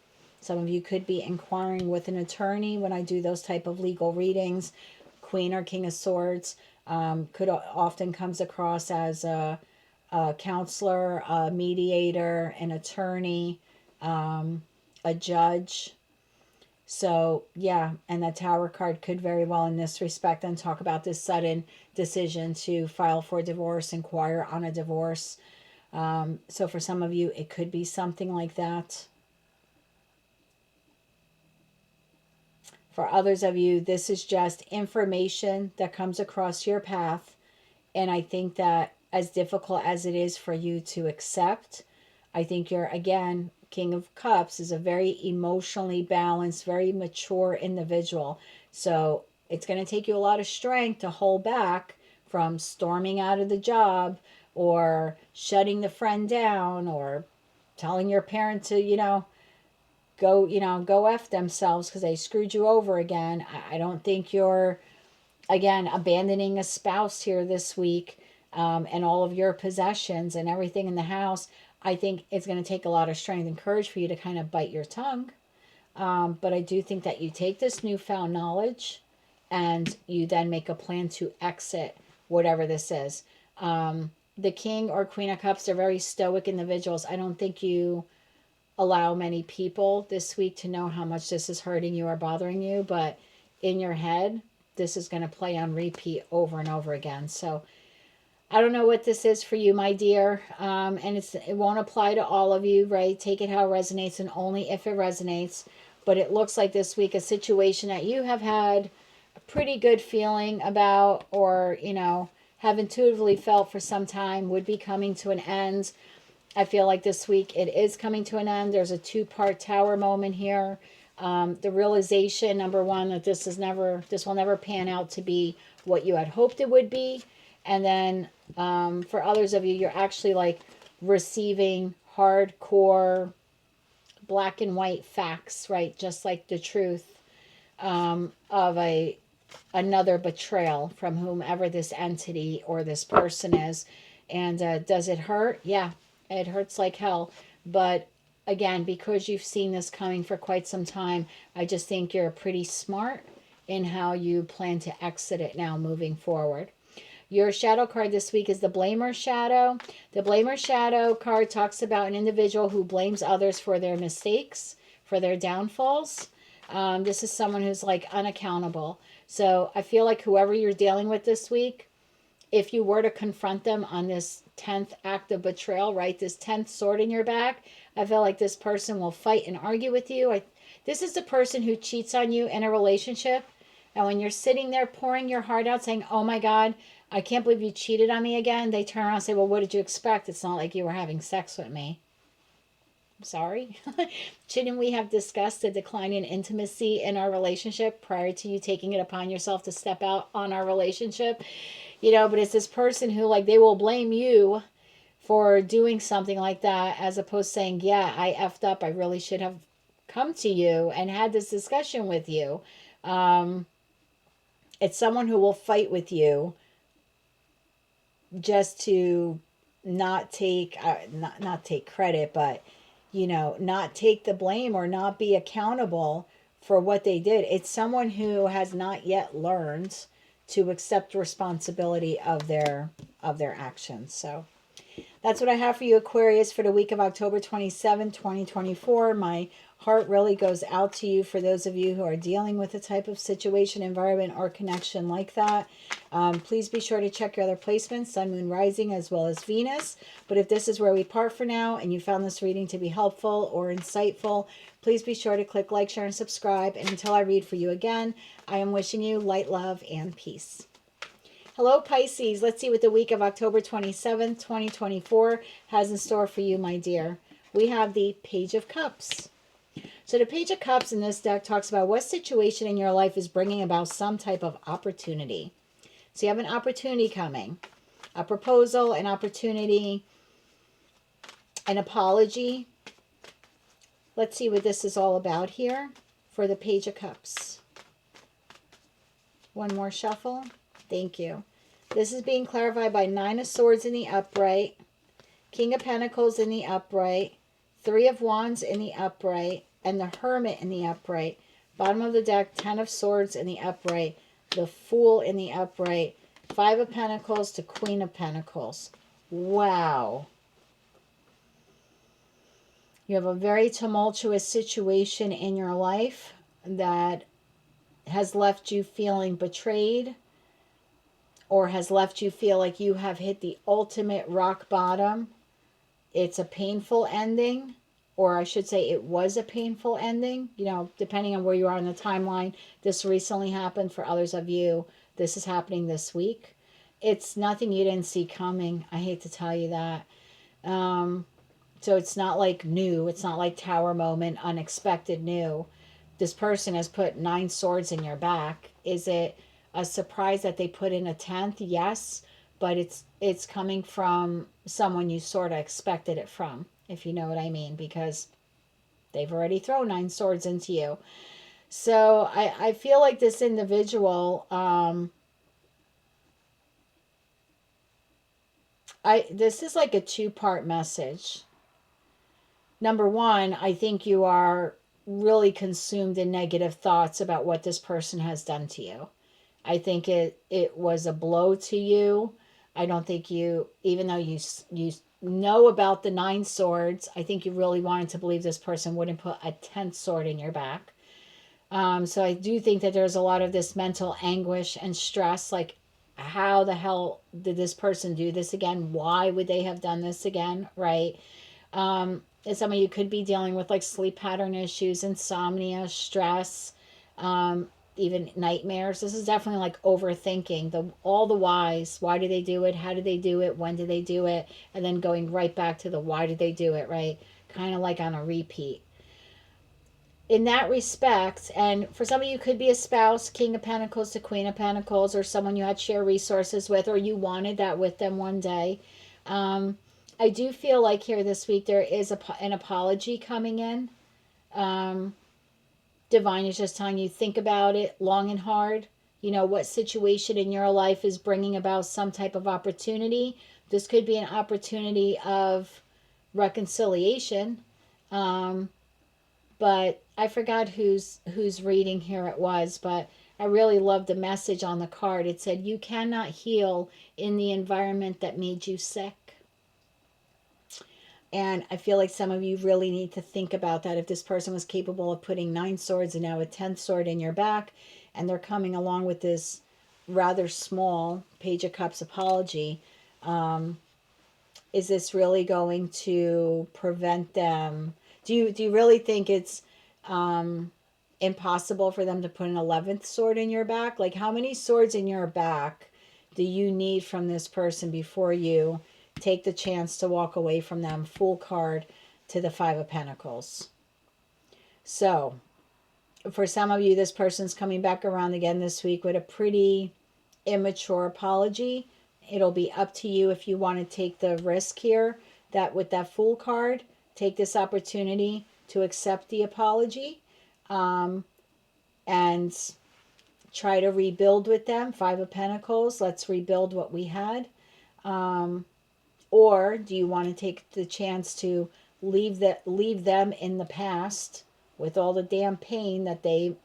Some of you could be inquiring with an attorney when I do those type of legal readings. Queen or King of Swords could often comes across as a counselor, a mediator, an attorney, a judge. So, yeah, and the Tower card could very well in this respect and talk about this sudden decision to file for divorce, inquire on a divorce. So for some of you, it could be something like that. For others of you, this is just information that comes across your path. And I think that as difficult as it is for you to accept, I think you're, again, King of Cups is a very emotionally balanced, very mature individual. So it's going to take you a lot of strength to hold back from storming out of the job or shutting the friend down or telling your parent to, go F themselves because they screwed you over again. I don't think you're, again, abandoning a spouse here this week and all of your possessions and everything in the house. I think it's going to take a lot of strength and courage for you to kind of bite your tongue. But I do think that you take this newfound knowledge and you then make a plan to exit whatever this is. the King or Queen of Cups are very stoic individuals. I don't think you allow many people this week to know how much this is hurting you or bothering you, but in your head, this is going to play on repeat over and over again. So I don't know what this is for you, my dear, and it won't apply to all of you, right? Take it how it resonates and only if it resonates. But it looks like this week a situation that you have had a pretty good feeling about, or, you know, have intuitively felt for some time would be coming to an end. I feel like this week it is coming to an end. There's a two-part tower moment here. The realization, number one, that this will never pan out to be what you had hoped it would be. And then for others of you, you're actually like receiving hardcore black and white facts, right? Just like the truth of another betrayal from whomever this entity or this person is. And does it hurt? Yeah, it hurts like hell. But again, because you've seen this coming for quite some time, I just think you're pretty smart in how you plan to exit it now moving forward. Your shadow card this week is the Blamer Shadow. The Blamer Shadow card talks about an individual who blames others for their mistakes, for their downfalls. This is someone who's like unaccountable. So I feel like whoever you're dealing with this week, if you were to confront them on this 10th act of betrayal, right, this 10th sword in your back, I feel like this person will fight and argue with you. This is the person who cheats on you in a relationship. And when you're sitting there pouring your heart out saying, oh my God, I can't believe you cheated on me again, they turn around and say, well, what did you expect? It's not like you were having sex with me. I'm sorry. Shouldn't we have discussed the decline in intimacy in our relationship prior to you taking it upon yourself to step out on our relationship? You know, but it's this person who, like, they will blame you for doing something like that, as opposed to saying, yeah, I effed up. I really should have come to you and had this discussion with you. It's someone who will fight with you just to not take not take credit, but, you know, not take the blame or not be accountable for what they did. It's someone who has not yet learned to accept responsibility of their actions. So that's what I have for you, Aquarius, for the week of October 27, 2024. My heart really goes out to you for those of you who are dealing with a type of situation, environment, or connection like that. Please be sure to check your other placements, Sun, Moon, Rising, as well as Venus. But if this is where we part for now and you found this reading to be helpful or insightful, please be sure to click like, share, and subscribe. And until I read for you again, I am wishing you light, love, and peace. Hello, Pisces. Let's see what the week of October 27th, 2024 has in store for you, my dear. We have the Page of Cups. So the Page of Cups in this deck talks about what situation in your life is bringing about some type of opportunity. So you have an opportunity coming, a proposal, an opportunity, an apology. Let's see what this is all about here for the Page of Cups. One more shuffle. Thank you. This is being clarified by Nine of Swords in the upright, King of Pentacles in the upright, Three of Wands in the upright, and the Hermit in the upright. Bottom of the deck, Ten of Swords in the upright, the Fool in the upright, Five of Pentacles to Queen of Pentacles. Wow. You have a very tumultuous situation in your life that has left you feeling betrayed, or has left you feel like you have hit the ultimate rock bottom. It's a painful ending, or I should say it was a painful ending. You know, depending on where you are in the timeline, this recently happened. For others of you, this is happening this week. It's nothing you didn't see coming. I hate to tell you that. So it's not like new. It's not like Tower moment, unexpected new. This person has put 9 swords in your back. Is it a surprise that they put in a 10th? Yes, but it's coming from someone you sort of expected it from, if you know what I mean, because they've already thrown 9 swords into you. So I feel like this individual, this is like a 2-part message. Number one, I think you are really consumed in negative thoughts about what this person has done to you. I think it was a blow to you. I don't think you, even though you know about the 9 swords, I think you really wanted to believe this person wouldn't put a 10th sword in your back. So I do think that there's a lot of this mental anguish and stress, like how the hell did this person do this again? Why would they have done this again, right? And some of you could be dealing with like sleep pattern issues, insomnia, stress, even nightmares. This is definitely like overthinking all the whys. Why did they do it? How did they do it? When did they do it? And then going right back to the why did they do it, right? Kind of like on a repeat. In that respect, and for some of you could be a spouse, King of Pentacles to Queen of Pentacles, or someone you had share resources with, or you wanted that with them one day. I do feel like here this week there is an apology coming in. Divine is just telling you, think about it long and hard. You know, what situation in your life is bringing about some type of opportunity. This could be an opportunity of reconciliation. But I forgot whose reading here it was, but I really loved the message on the card. It said, you cannot heal in the environment that made you sick. And I feel like some of you really need to think about that. If this person was capable of putting 9 swords and now a 10th sword in your back, and they're coming along with this rather small Page of Cups apology, is this really going to prevent them? Do you really think it's impossible for them to put an 11th sword in your back? Like, how many swords in your back do you need from this person before you take the chance to walk away from them? Fool card to the 5 of Pentacles. So for some of you, this person's coming back around again this week with a pretty immature apology. It'll be up to you if you want to take the risk here, that with that Fool card, take this opportunity to accept the apology and try to rebuild with them. 5 of Pentacles, let's rebuild what we had. Or do you want to take the chance to leave them in the past with all the damn pain that they,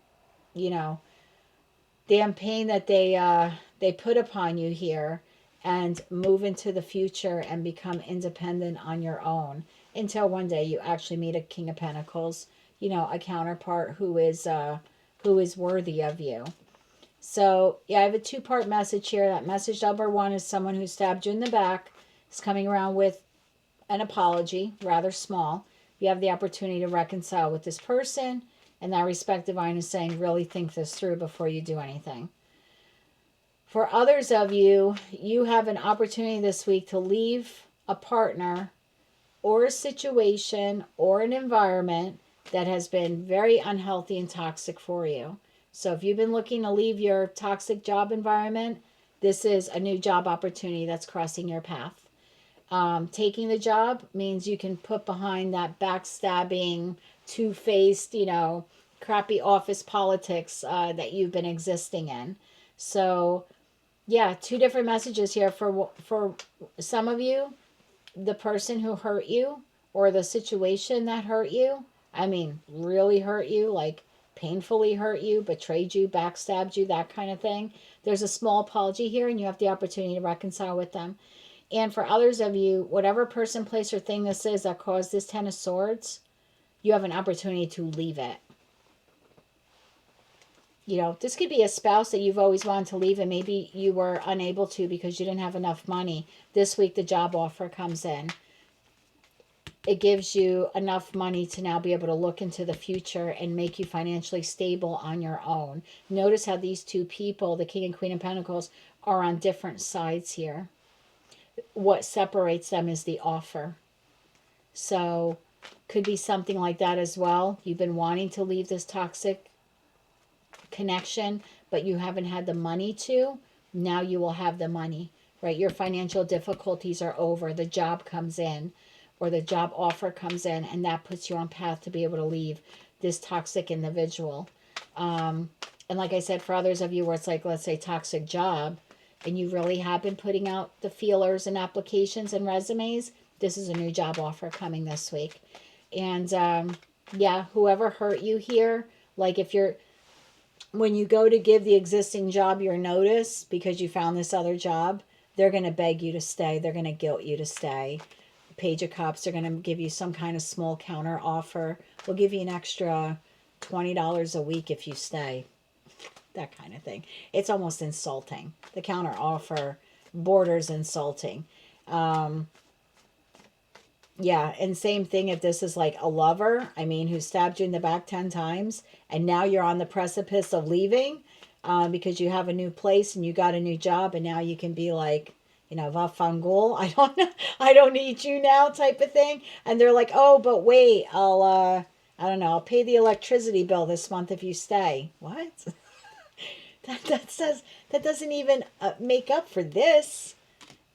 they put upon you here, and move into the future and become independent on your own until one day you actually meet a King of Pentacles, a counterpart who is worthy of you. So yeah, I have a 2-part message here. That message number 1 is someone who stabbed you in the back is coming around with an apology, rather small. You have the opportunity to reconcile with this person. In that respect, Divine is saying, really think this through before you do anything. For others of you, you have an opportunity this week to leave a partner or a situation or an environment that has been very unhealthy and toxic for you. So if you've been looking to leave your toxic job environment, this is a new job opportunity that's crossing your path. Taking the job means you can put behind that backstabbing, two-faced, crappy office politics that you've been existing in. So, yeah, 2 different messages here. For some of you, the person who hurt you or the situation that hurt you, really hurt you, like painfully hurt you, betrayed you, backstabbed you, that kind of thing. There's a small apology here, and you have the opportunity to reconcile with them. And for others of you, whatever person, place, or thing this is that caused this 10 of Swords, you have an opportunity to leave it. This could be a spouse that you've always wanted to leave, and maybe you were unable to because you didn't have enough money. This week, the job offer comes in. It gives you enough money to now be able to look into the future and make you financially stable on your own. Notice how these 2 people, the King and Queen of Pentacles, are on different sides here. What separates them is the offer. So could be something like that as well. You've been wanting to leave this toxic connection, but you haven't had the money to. Now you will have the money, right? Your financial difficulties are over. The job comes in, or the job offer comes in, and that puts you on path to be able to leave this toxic individual. And like I said, for others of you where it's like, let's say, toxic job, and you really have been putting out the feelers and applications and resumes, this is a new job offer coming this week. And yeah, whoever hurt you here, like when you go to give the existing job your notice because you found this other job, they're going to beg you to stay. They're going to guilt you to stay. Page of Cups, they're going to give you some kind of small counter offer. We'll give you an extra $20 a week if you stay. That kind of thing. It's almost insulting. The counter offer borders insulting. Yeah, and same thing if this is like a lover, I mean, who stabbed you in the back 10 times, and now you're on the precipice of leaving because you have a new place and you got a new job, and now you can be like, you know, va fangul, I don't know, I don't need you now type of thing. And they're like, oh, but wait, I don't know, I'll pay the electricity bill this month if you stay. What? That doesn't even make up for this.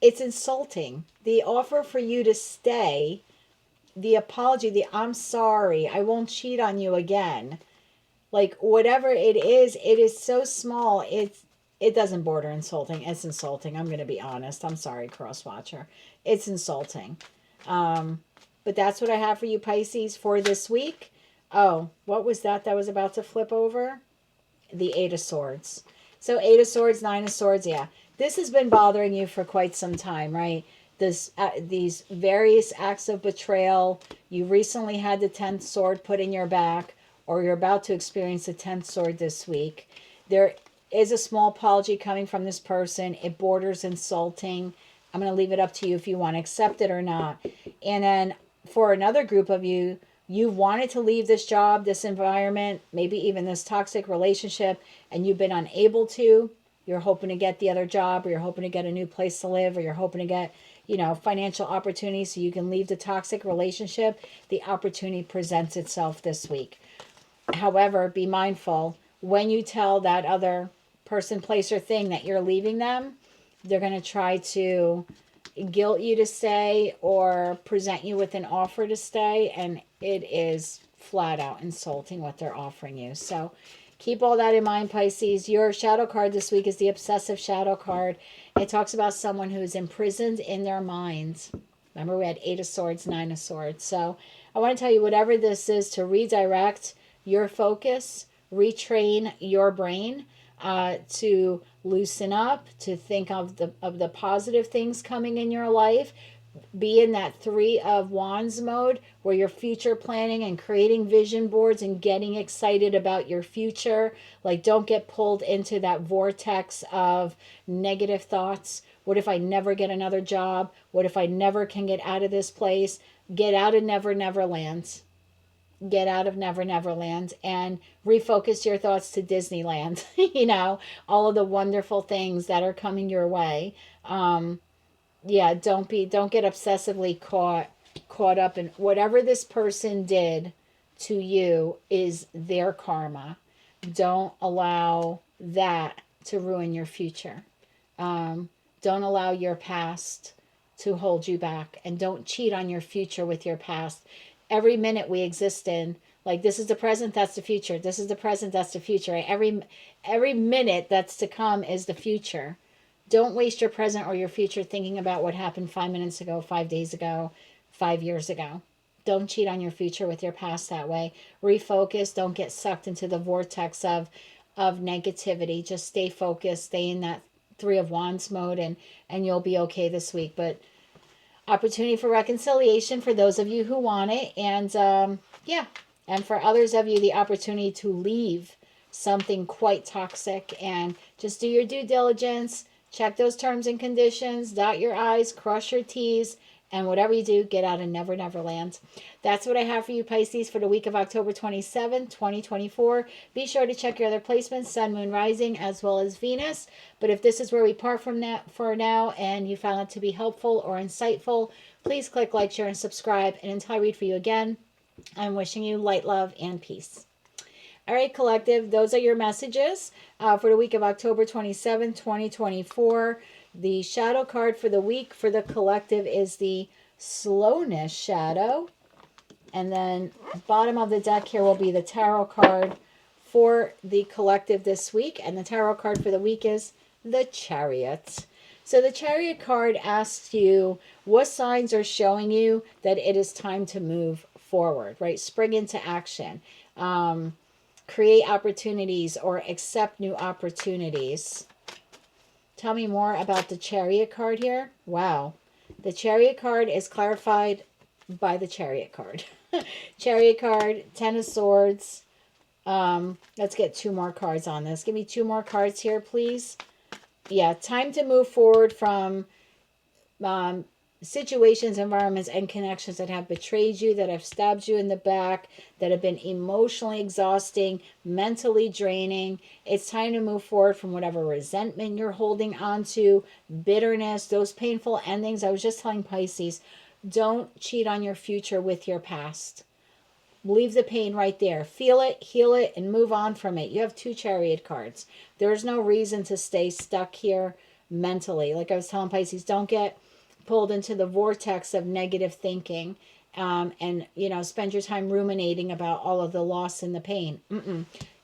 It's insulting. The offer for you to stay, the apology, the I'm sorry, I won't cheat on you again. Like whatever it is so small. It doesn't border insulting. It's insulting. I'm going to be honest. I'm sorry, cross watcher. It's insulting. But that's what I have for you, Pisces, for this week. Oh, what was that was about to flip over? The Eight of Swords. So Eight of Swords, Nine of Swords, yeah. This has been bothering you for quite some time, right? These various acts of betrayal. You recently had the 10th sword put in your back, or you're about to experience the 10th sword this week. There is a small apology coming from this person. It borders insulting. I'm going to leave it up to you if you want to accept it or not. And then for another group of you, you wanted to leave this job, this environment, maybe even this toxic relationship, and you've been unable to. You're hoping to get the other job, or you're hoping to get a new place to live, or you're hoping to get, you know, financial opportunities so you can leave the toxic relationship. The opportunity presents itself this week. However, be mindful when you tell that other person, place, or thing that you're leaving them, they're going to try to guilt you to stay or present you with an offer to stay, and it is flat out insulting what they're offering you. So keep all that in mind, Pisces. Your shadow card this week is the obsessive shadow card. It talks about someone who is imprisoned in their minds. Remember, we had Eight of Swords, Nine of Swords. So I want to tell you, whatever this is, to redirect your focus, retrain your brain, to loosen up, to think of the positive things coming in your life. Be in that Three of Wands mode where you're future planning and creating vision boards and getting excited about your future. Like, don't get pulled into that vortex of negative thoughts. What if I never get another job? What if I never can get out of this place? Get out of Never Never Land. Get out of Never Never Land and refocus your thoughts to Disneyland. You know, all of the wonderful things that are coming your way. Yeah, don't get obsessively caught up in whatever this person did to you is their karma. Don't allow that to ruin your future. Don't allow your past to hold you back, and don't cheat on your future with your past. Every minute we exist in, like, this is the present, that's the future. This is the present, that's the future. Right? Every minute that's to come is the future. Don't waste your present or your future thinking about what happened 5 minutes ago, 5 days ago, 5 years ago. Don't cheat on your future with your past that way. Refocus. Don't get sucked into the vortex of negativity. Just stay focused. Stay in that Three of Wands mode, and you'll be okay this week. But opportunity for reconciliation for those of you who want it. And yeah, and for others of you, the opportunity to leave something quite toxic, and just do your due diligence. Check those terms and conditions, dot your I's, cross your T's, and whatever you do, get out of Never Never Land. That's what I have for you, Pisces, for the week of October 27, 2024. Be sure to check your other placements, Sun, Moon, Rising, as well as Venus. But if this is where we part from that for now, and you found it to be helpful or insightful, please click like, share, and subscribe. And until I read for you again, I'm wishing you light, love, and peace. All right, collective, those are your messages for the week of October 27, 2024. The shadow card for the week for the collective is the Slowness Shadow. And then bottom of the deck here will be the tarot card for the collective this week. And the tarot card for the week is the Chariot. So the Chariot card asks you what signs are showing you that it is time to move forward, right? Spring into action. Create opportunities or accept new opportunities. Tell me more about the Chariot card here. Wow. The Chariot card is clarified by the Chariot card. Chariot card, Ten of Swords. Let's get 2 more cards on this. Give me 2 more cards here, please. Yeah, time to move forward from situations, environments, and connections that have betrayed you, that have stabbed you in the back, that have been emotionally exhausting, mentally draining. It's time to move forward from whatever resentment you're holding on to, bitterness, those painful endings. I was just telling Pisces, don't cheat on your future with your past. Leave the pain right there. Feel it, heal it, and move on from it. You have 2 Chariot cards. There's no reason to stay stuck here mentally. Like I was telling Pisces, don't get pulled into the vortex of negative thinking and, you know, spend your time ruminating about all of the loss and the pain.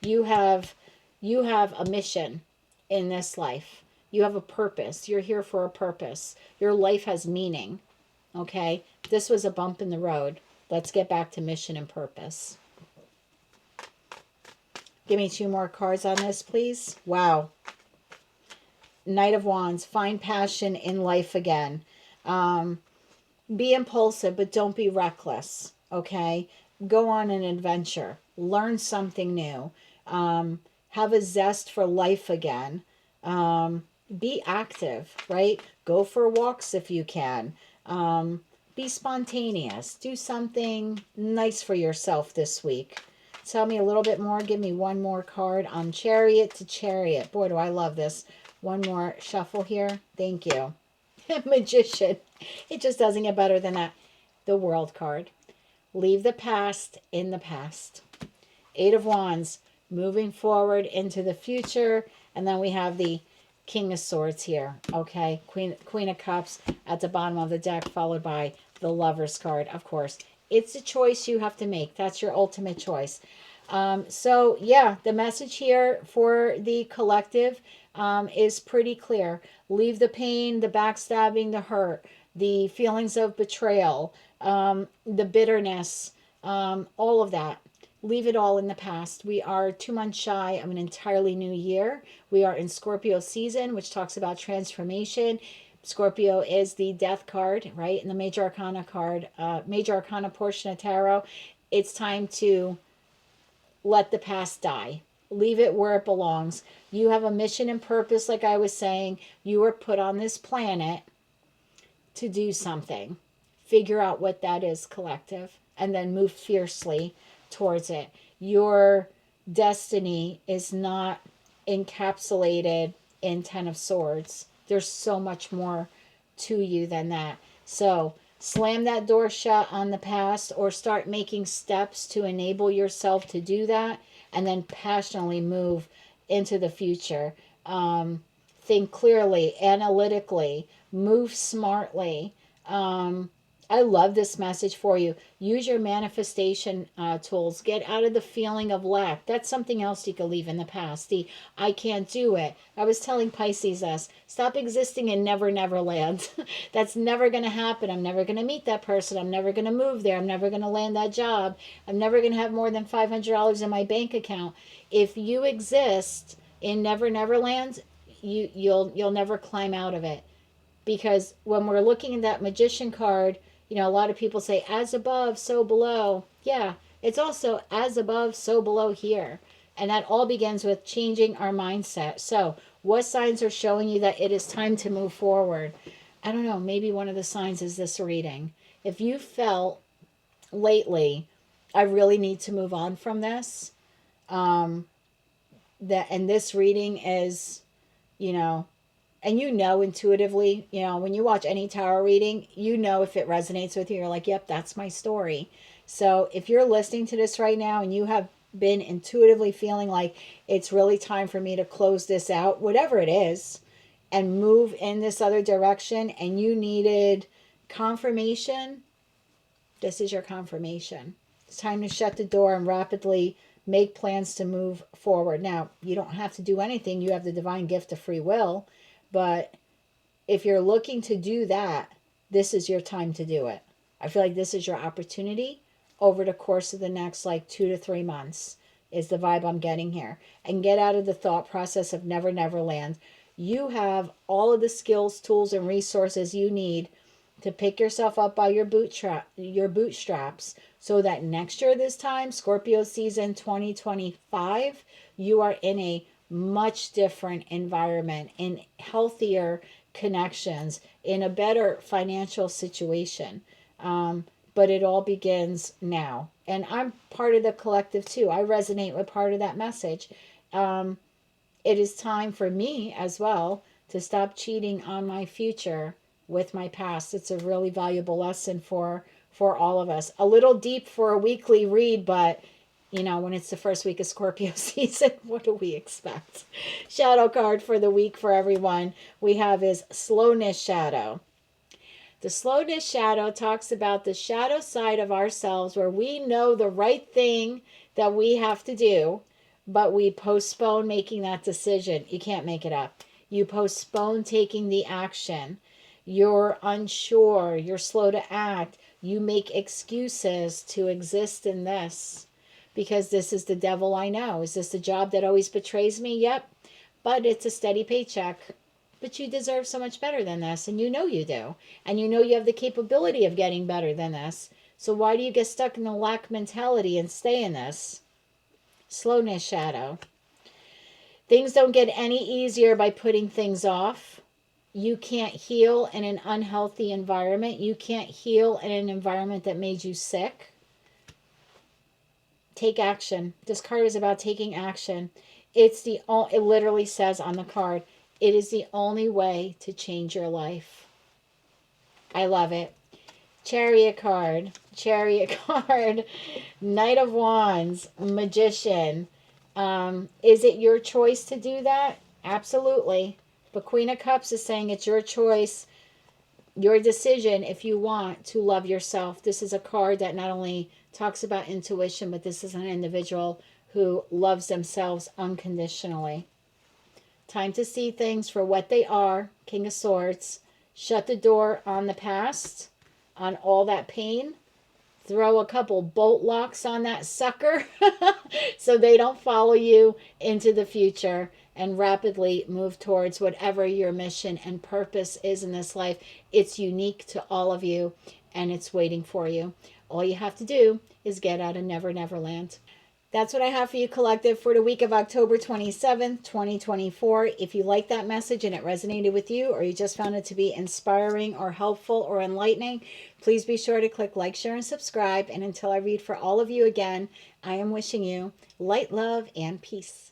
You have a mission in this life. You have a purpose. You're here for a purpose. Your life has meaning. Okay? This was a bump in the road. Let's get back to mission and purpose. Give me 2 more cards on this, please. Wow. Knight of Wands. Find passion in life again. Be impulsive, but don't be reckless. Okay? Go on an adventure. Learn something new. Have a zest for life again. Be active, right? Go for walks if you can. Be spontaneous. Do something nice for yourself this week. Tell me a little bit more. Give me 1 more card on Chariot to Chariot. Boy, do I love this. 1 more shuffle here. Thank you. Magician. It just doesn't get better than that. The World card. Leave the past in the past. 8 of Wands. Moving forward into the future. And then we have the King of Swords here. Okay. Queen of Cups at the bottom of the deck, followed by the Lovers card. Of course, it's a choice you have to make. That's your ultimate choice. So yeah, the message here for the collective is pretty clear. Leave the pain, the backstabbing, the hurt, the feelings of betrayal, the bitterness, all of that. Leave it all in the past. We are 2 months shy of an entirely new year. We are in Scorpio season, which talks about transformation. Scorpio is the death card, right? And the major arcana card, major arcana portion of tarot. It's time to let the past die. Leave it where it belongs. You have a mission and purpose, like I was saying. You were put on this planet to do something. Figure out what that is, collective, and then move fiercely towards it. Your destiny is not encapsulated in 10 of Swords. There's so much more to you than that. So slam that door shut on the past, or start making steps to enable yourself to do that, and then passionately move into the future. Think clearly, analytically, move smartly. I love this message for you. Use your manifestation tools. Get out of the feeling of lack. That's something else you can leave in the past. The I can't do it. I was telling Pisces this. Stop existing in never, never land. That's never going to happen. I'm never going to meet that person. I'm never going to move there. I'm never going to land that job. I'm never going to have more than $500 in my bank account. If you exist in never, never land, you'll never climb out of it. Because when we're looking at that Magician card, you know, a lot of people say, as above, so below. Yeah, it's also as above, so below here. And that all begins with changing our mindset. So what signs are showing you that it is time to move forward? I don't know, maybe one of the signs is this reading. If you felt lately, I really need to move on from this, and this reading is, you know, and you know intuitively, you know, when you watch any tarot reading, you know if it resonates with you, you're like, yep, that's my story. So if you're listening to this right now and you have been intuitively feeling like it's really time for me to close this out, whatever it is, and move in this other direction, and you needed confirmation, this is your confirmation. It's time to shut the door and rapidly make plans to move forward. Now, you don't have to do anything. You have the divine gift of free will. But if you're looking to do that, this is your time to do it. I feel like this is your opportunity over the course of the next like 2 to 3 months is the vibe I'm getting here. And get out of the thought process of never, never land. You have all of the skills, tools, and resources you need to pick yourself up by your bootstraps, so that next year this time, Scorpio season 2025, you are in a much different environment, in healthier connections, in a better financial situation. But it all begins now. And I'm part of the collective too. I resonate with part of that message. It is time for me as well to stop cheating on my future with my past. It's a really valuable lesson for all of us. A little deep for a weekly read, but you know, when it's the first week of Scorpio season, what do we expect? Shadow card for the week for everyone we have is Slowness Shadow. The Slowness Shadow talks about the shadow side of ourselves where we know the right thing that we have to do, but we postpone making that decision. You can't make it up. You postpone taking the action. You're unsure. You're slow to act. You make excuses to exist in this. Because this is the devil I know. Is this the job that always betrays me? Yep. But it's a steady paycheck. But you deserve so much better than this. And you know you do. And you know you have the capability of getting better than this. So why do you get stuck in the lack mentality and stay in this? Slowness Shadow. Things don't get any easier by putting things off. You can't heal in an unhealthy environment. You can't heal in an environment that made you sick. Take action. This card is about taking action. It literally says on the card, it is the only way to change your life. I love it. Chariot card. Knight of Wands. Magician. Is it your choice to do that? Absolutely. But Queen of Cups is saying it's your choice, your decision if you want to love yourself. This is a card that not only talks about intuition, but this is an individual who loves themselves unconditionally. Time to see things for what they are. King of Swords. Shut the door on the past, on all that pain. Throw a couple bolt locks on that sucker so they don't follow you into the future, and rapidly move towards whatever your mission and purpose is in this life. It's unique to all of you, and it's waiting for you. All you have to do is get out of Never Never Land. That's what I have for you, collective, for the week of October 27th, 2024. If you like that message and it resonated with you, or you just found it to be inspiring or helpful or enlightening, please be sure to click like, share, and subscribe. And until I read for all of you again, I am wishing you light, love, and peace.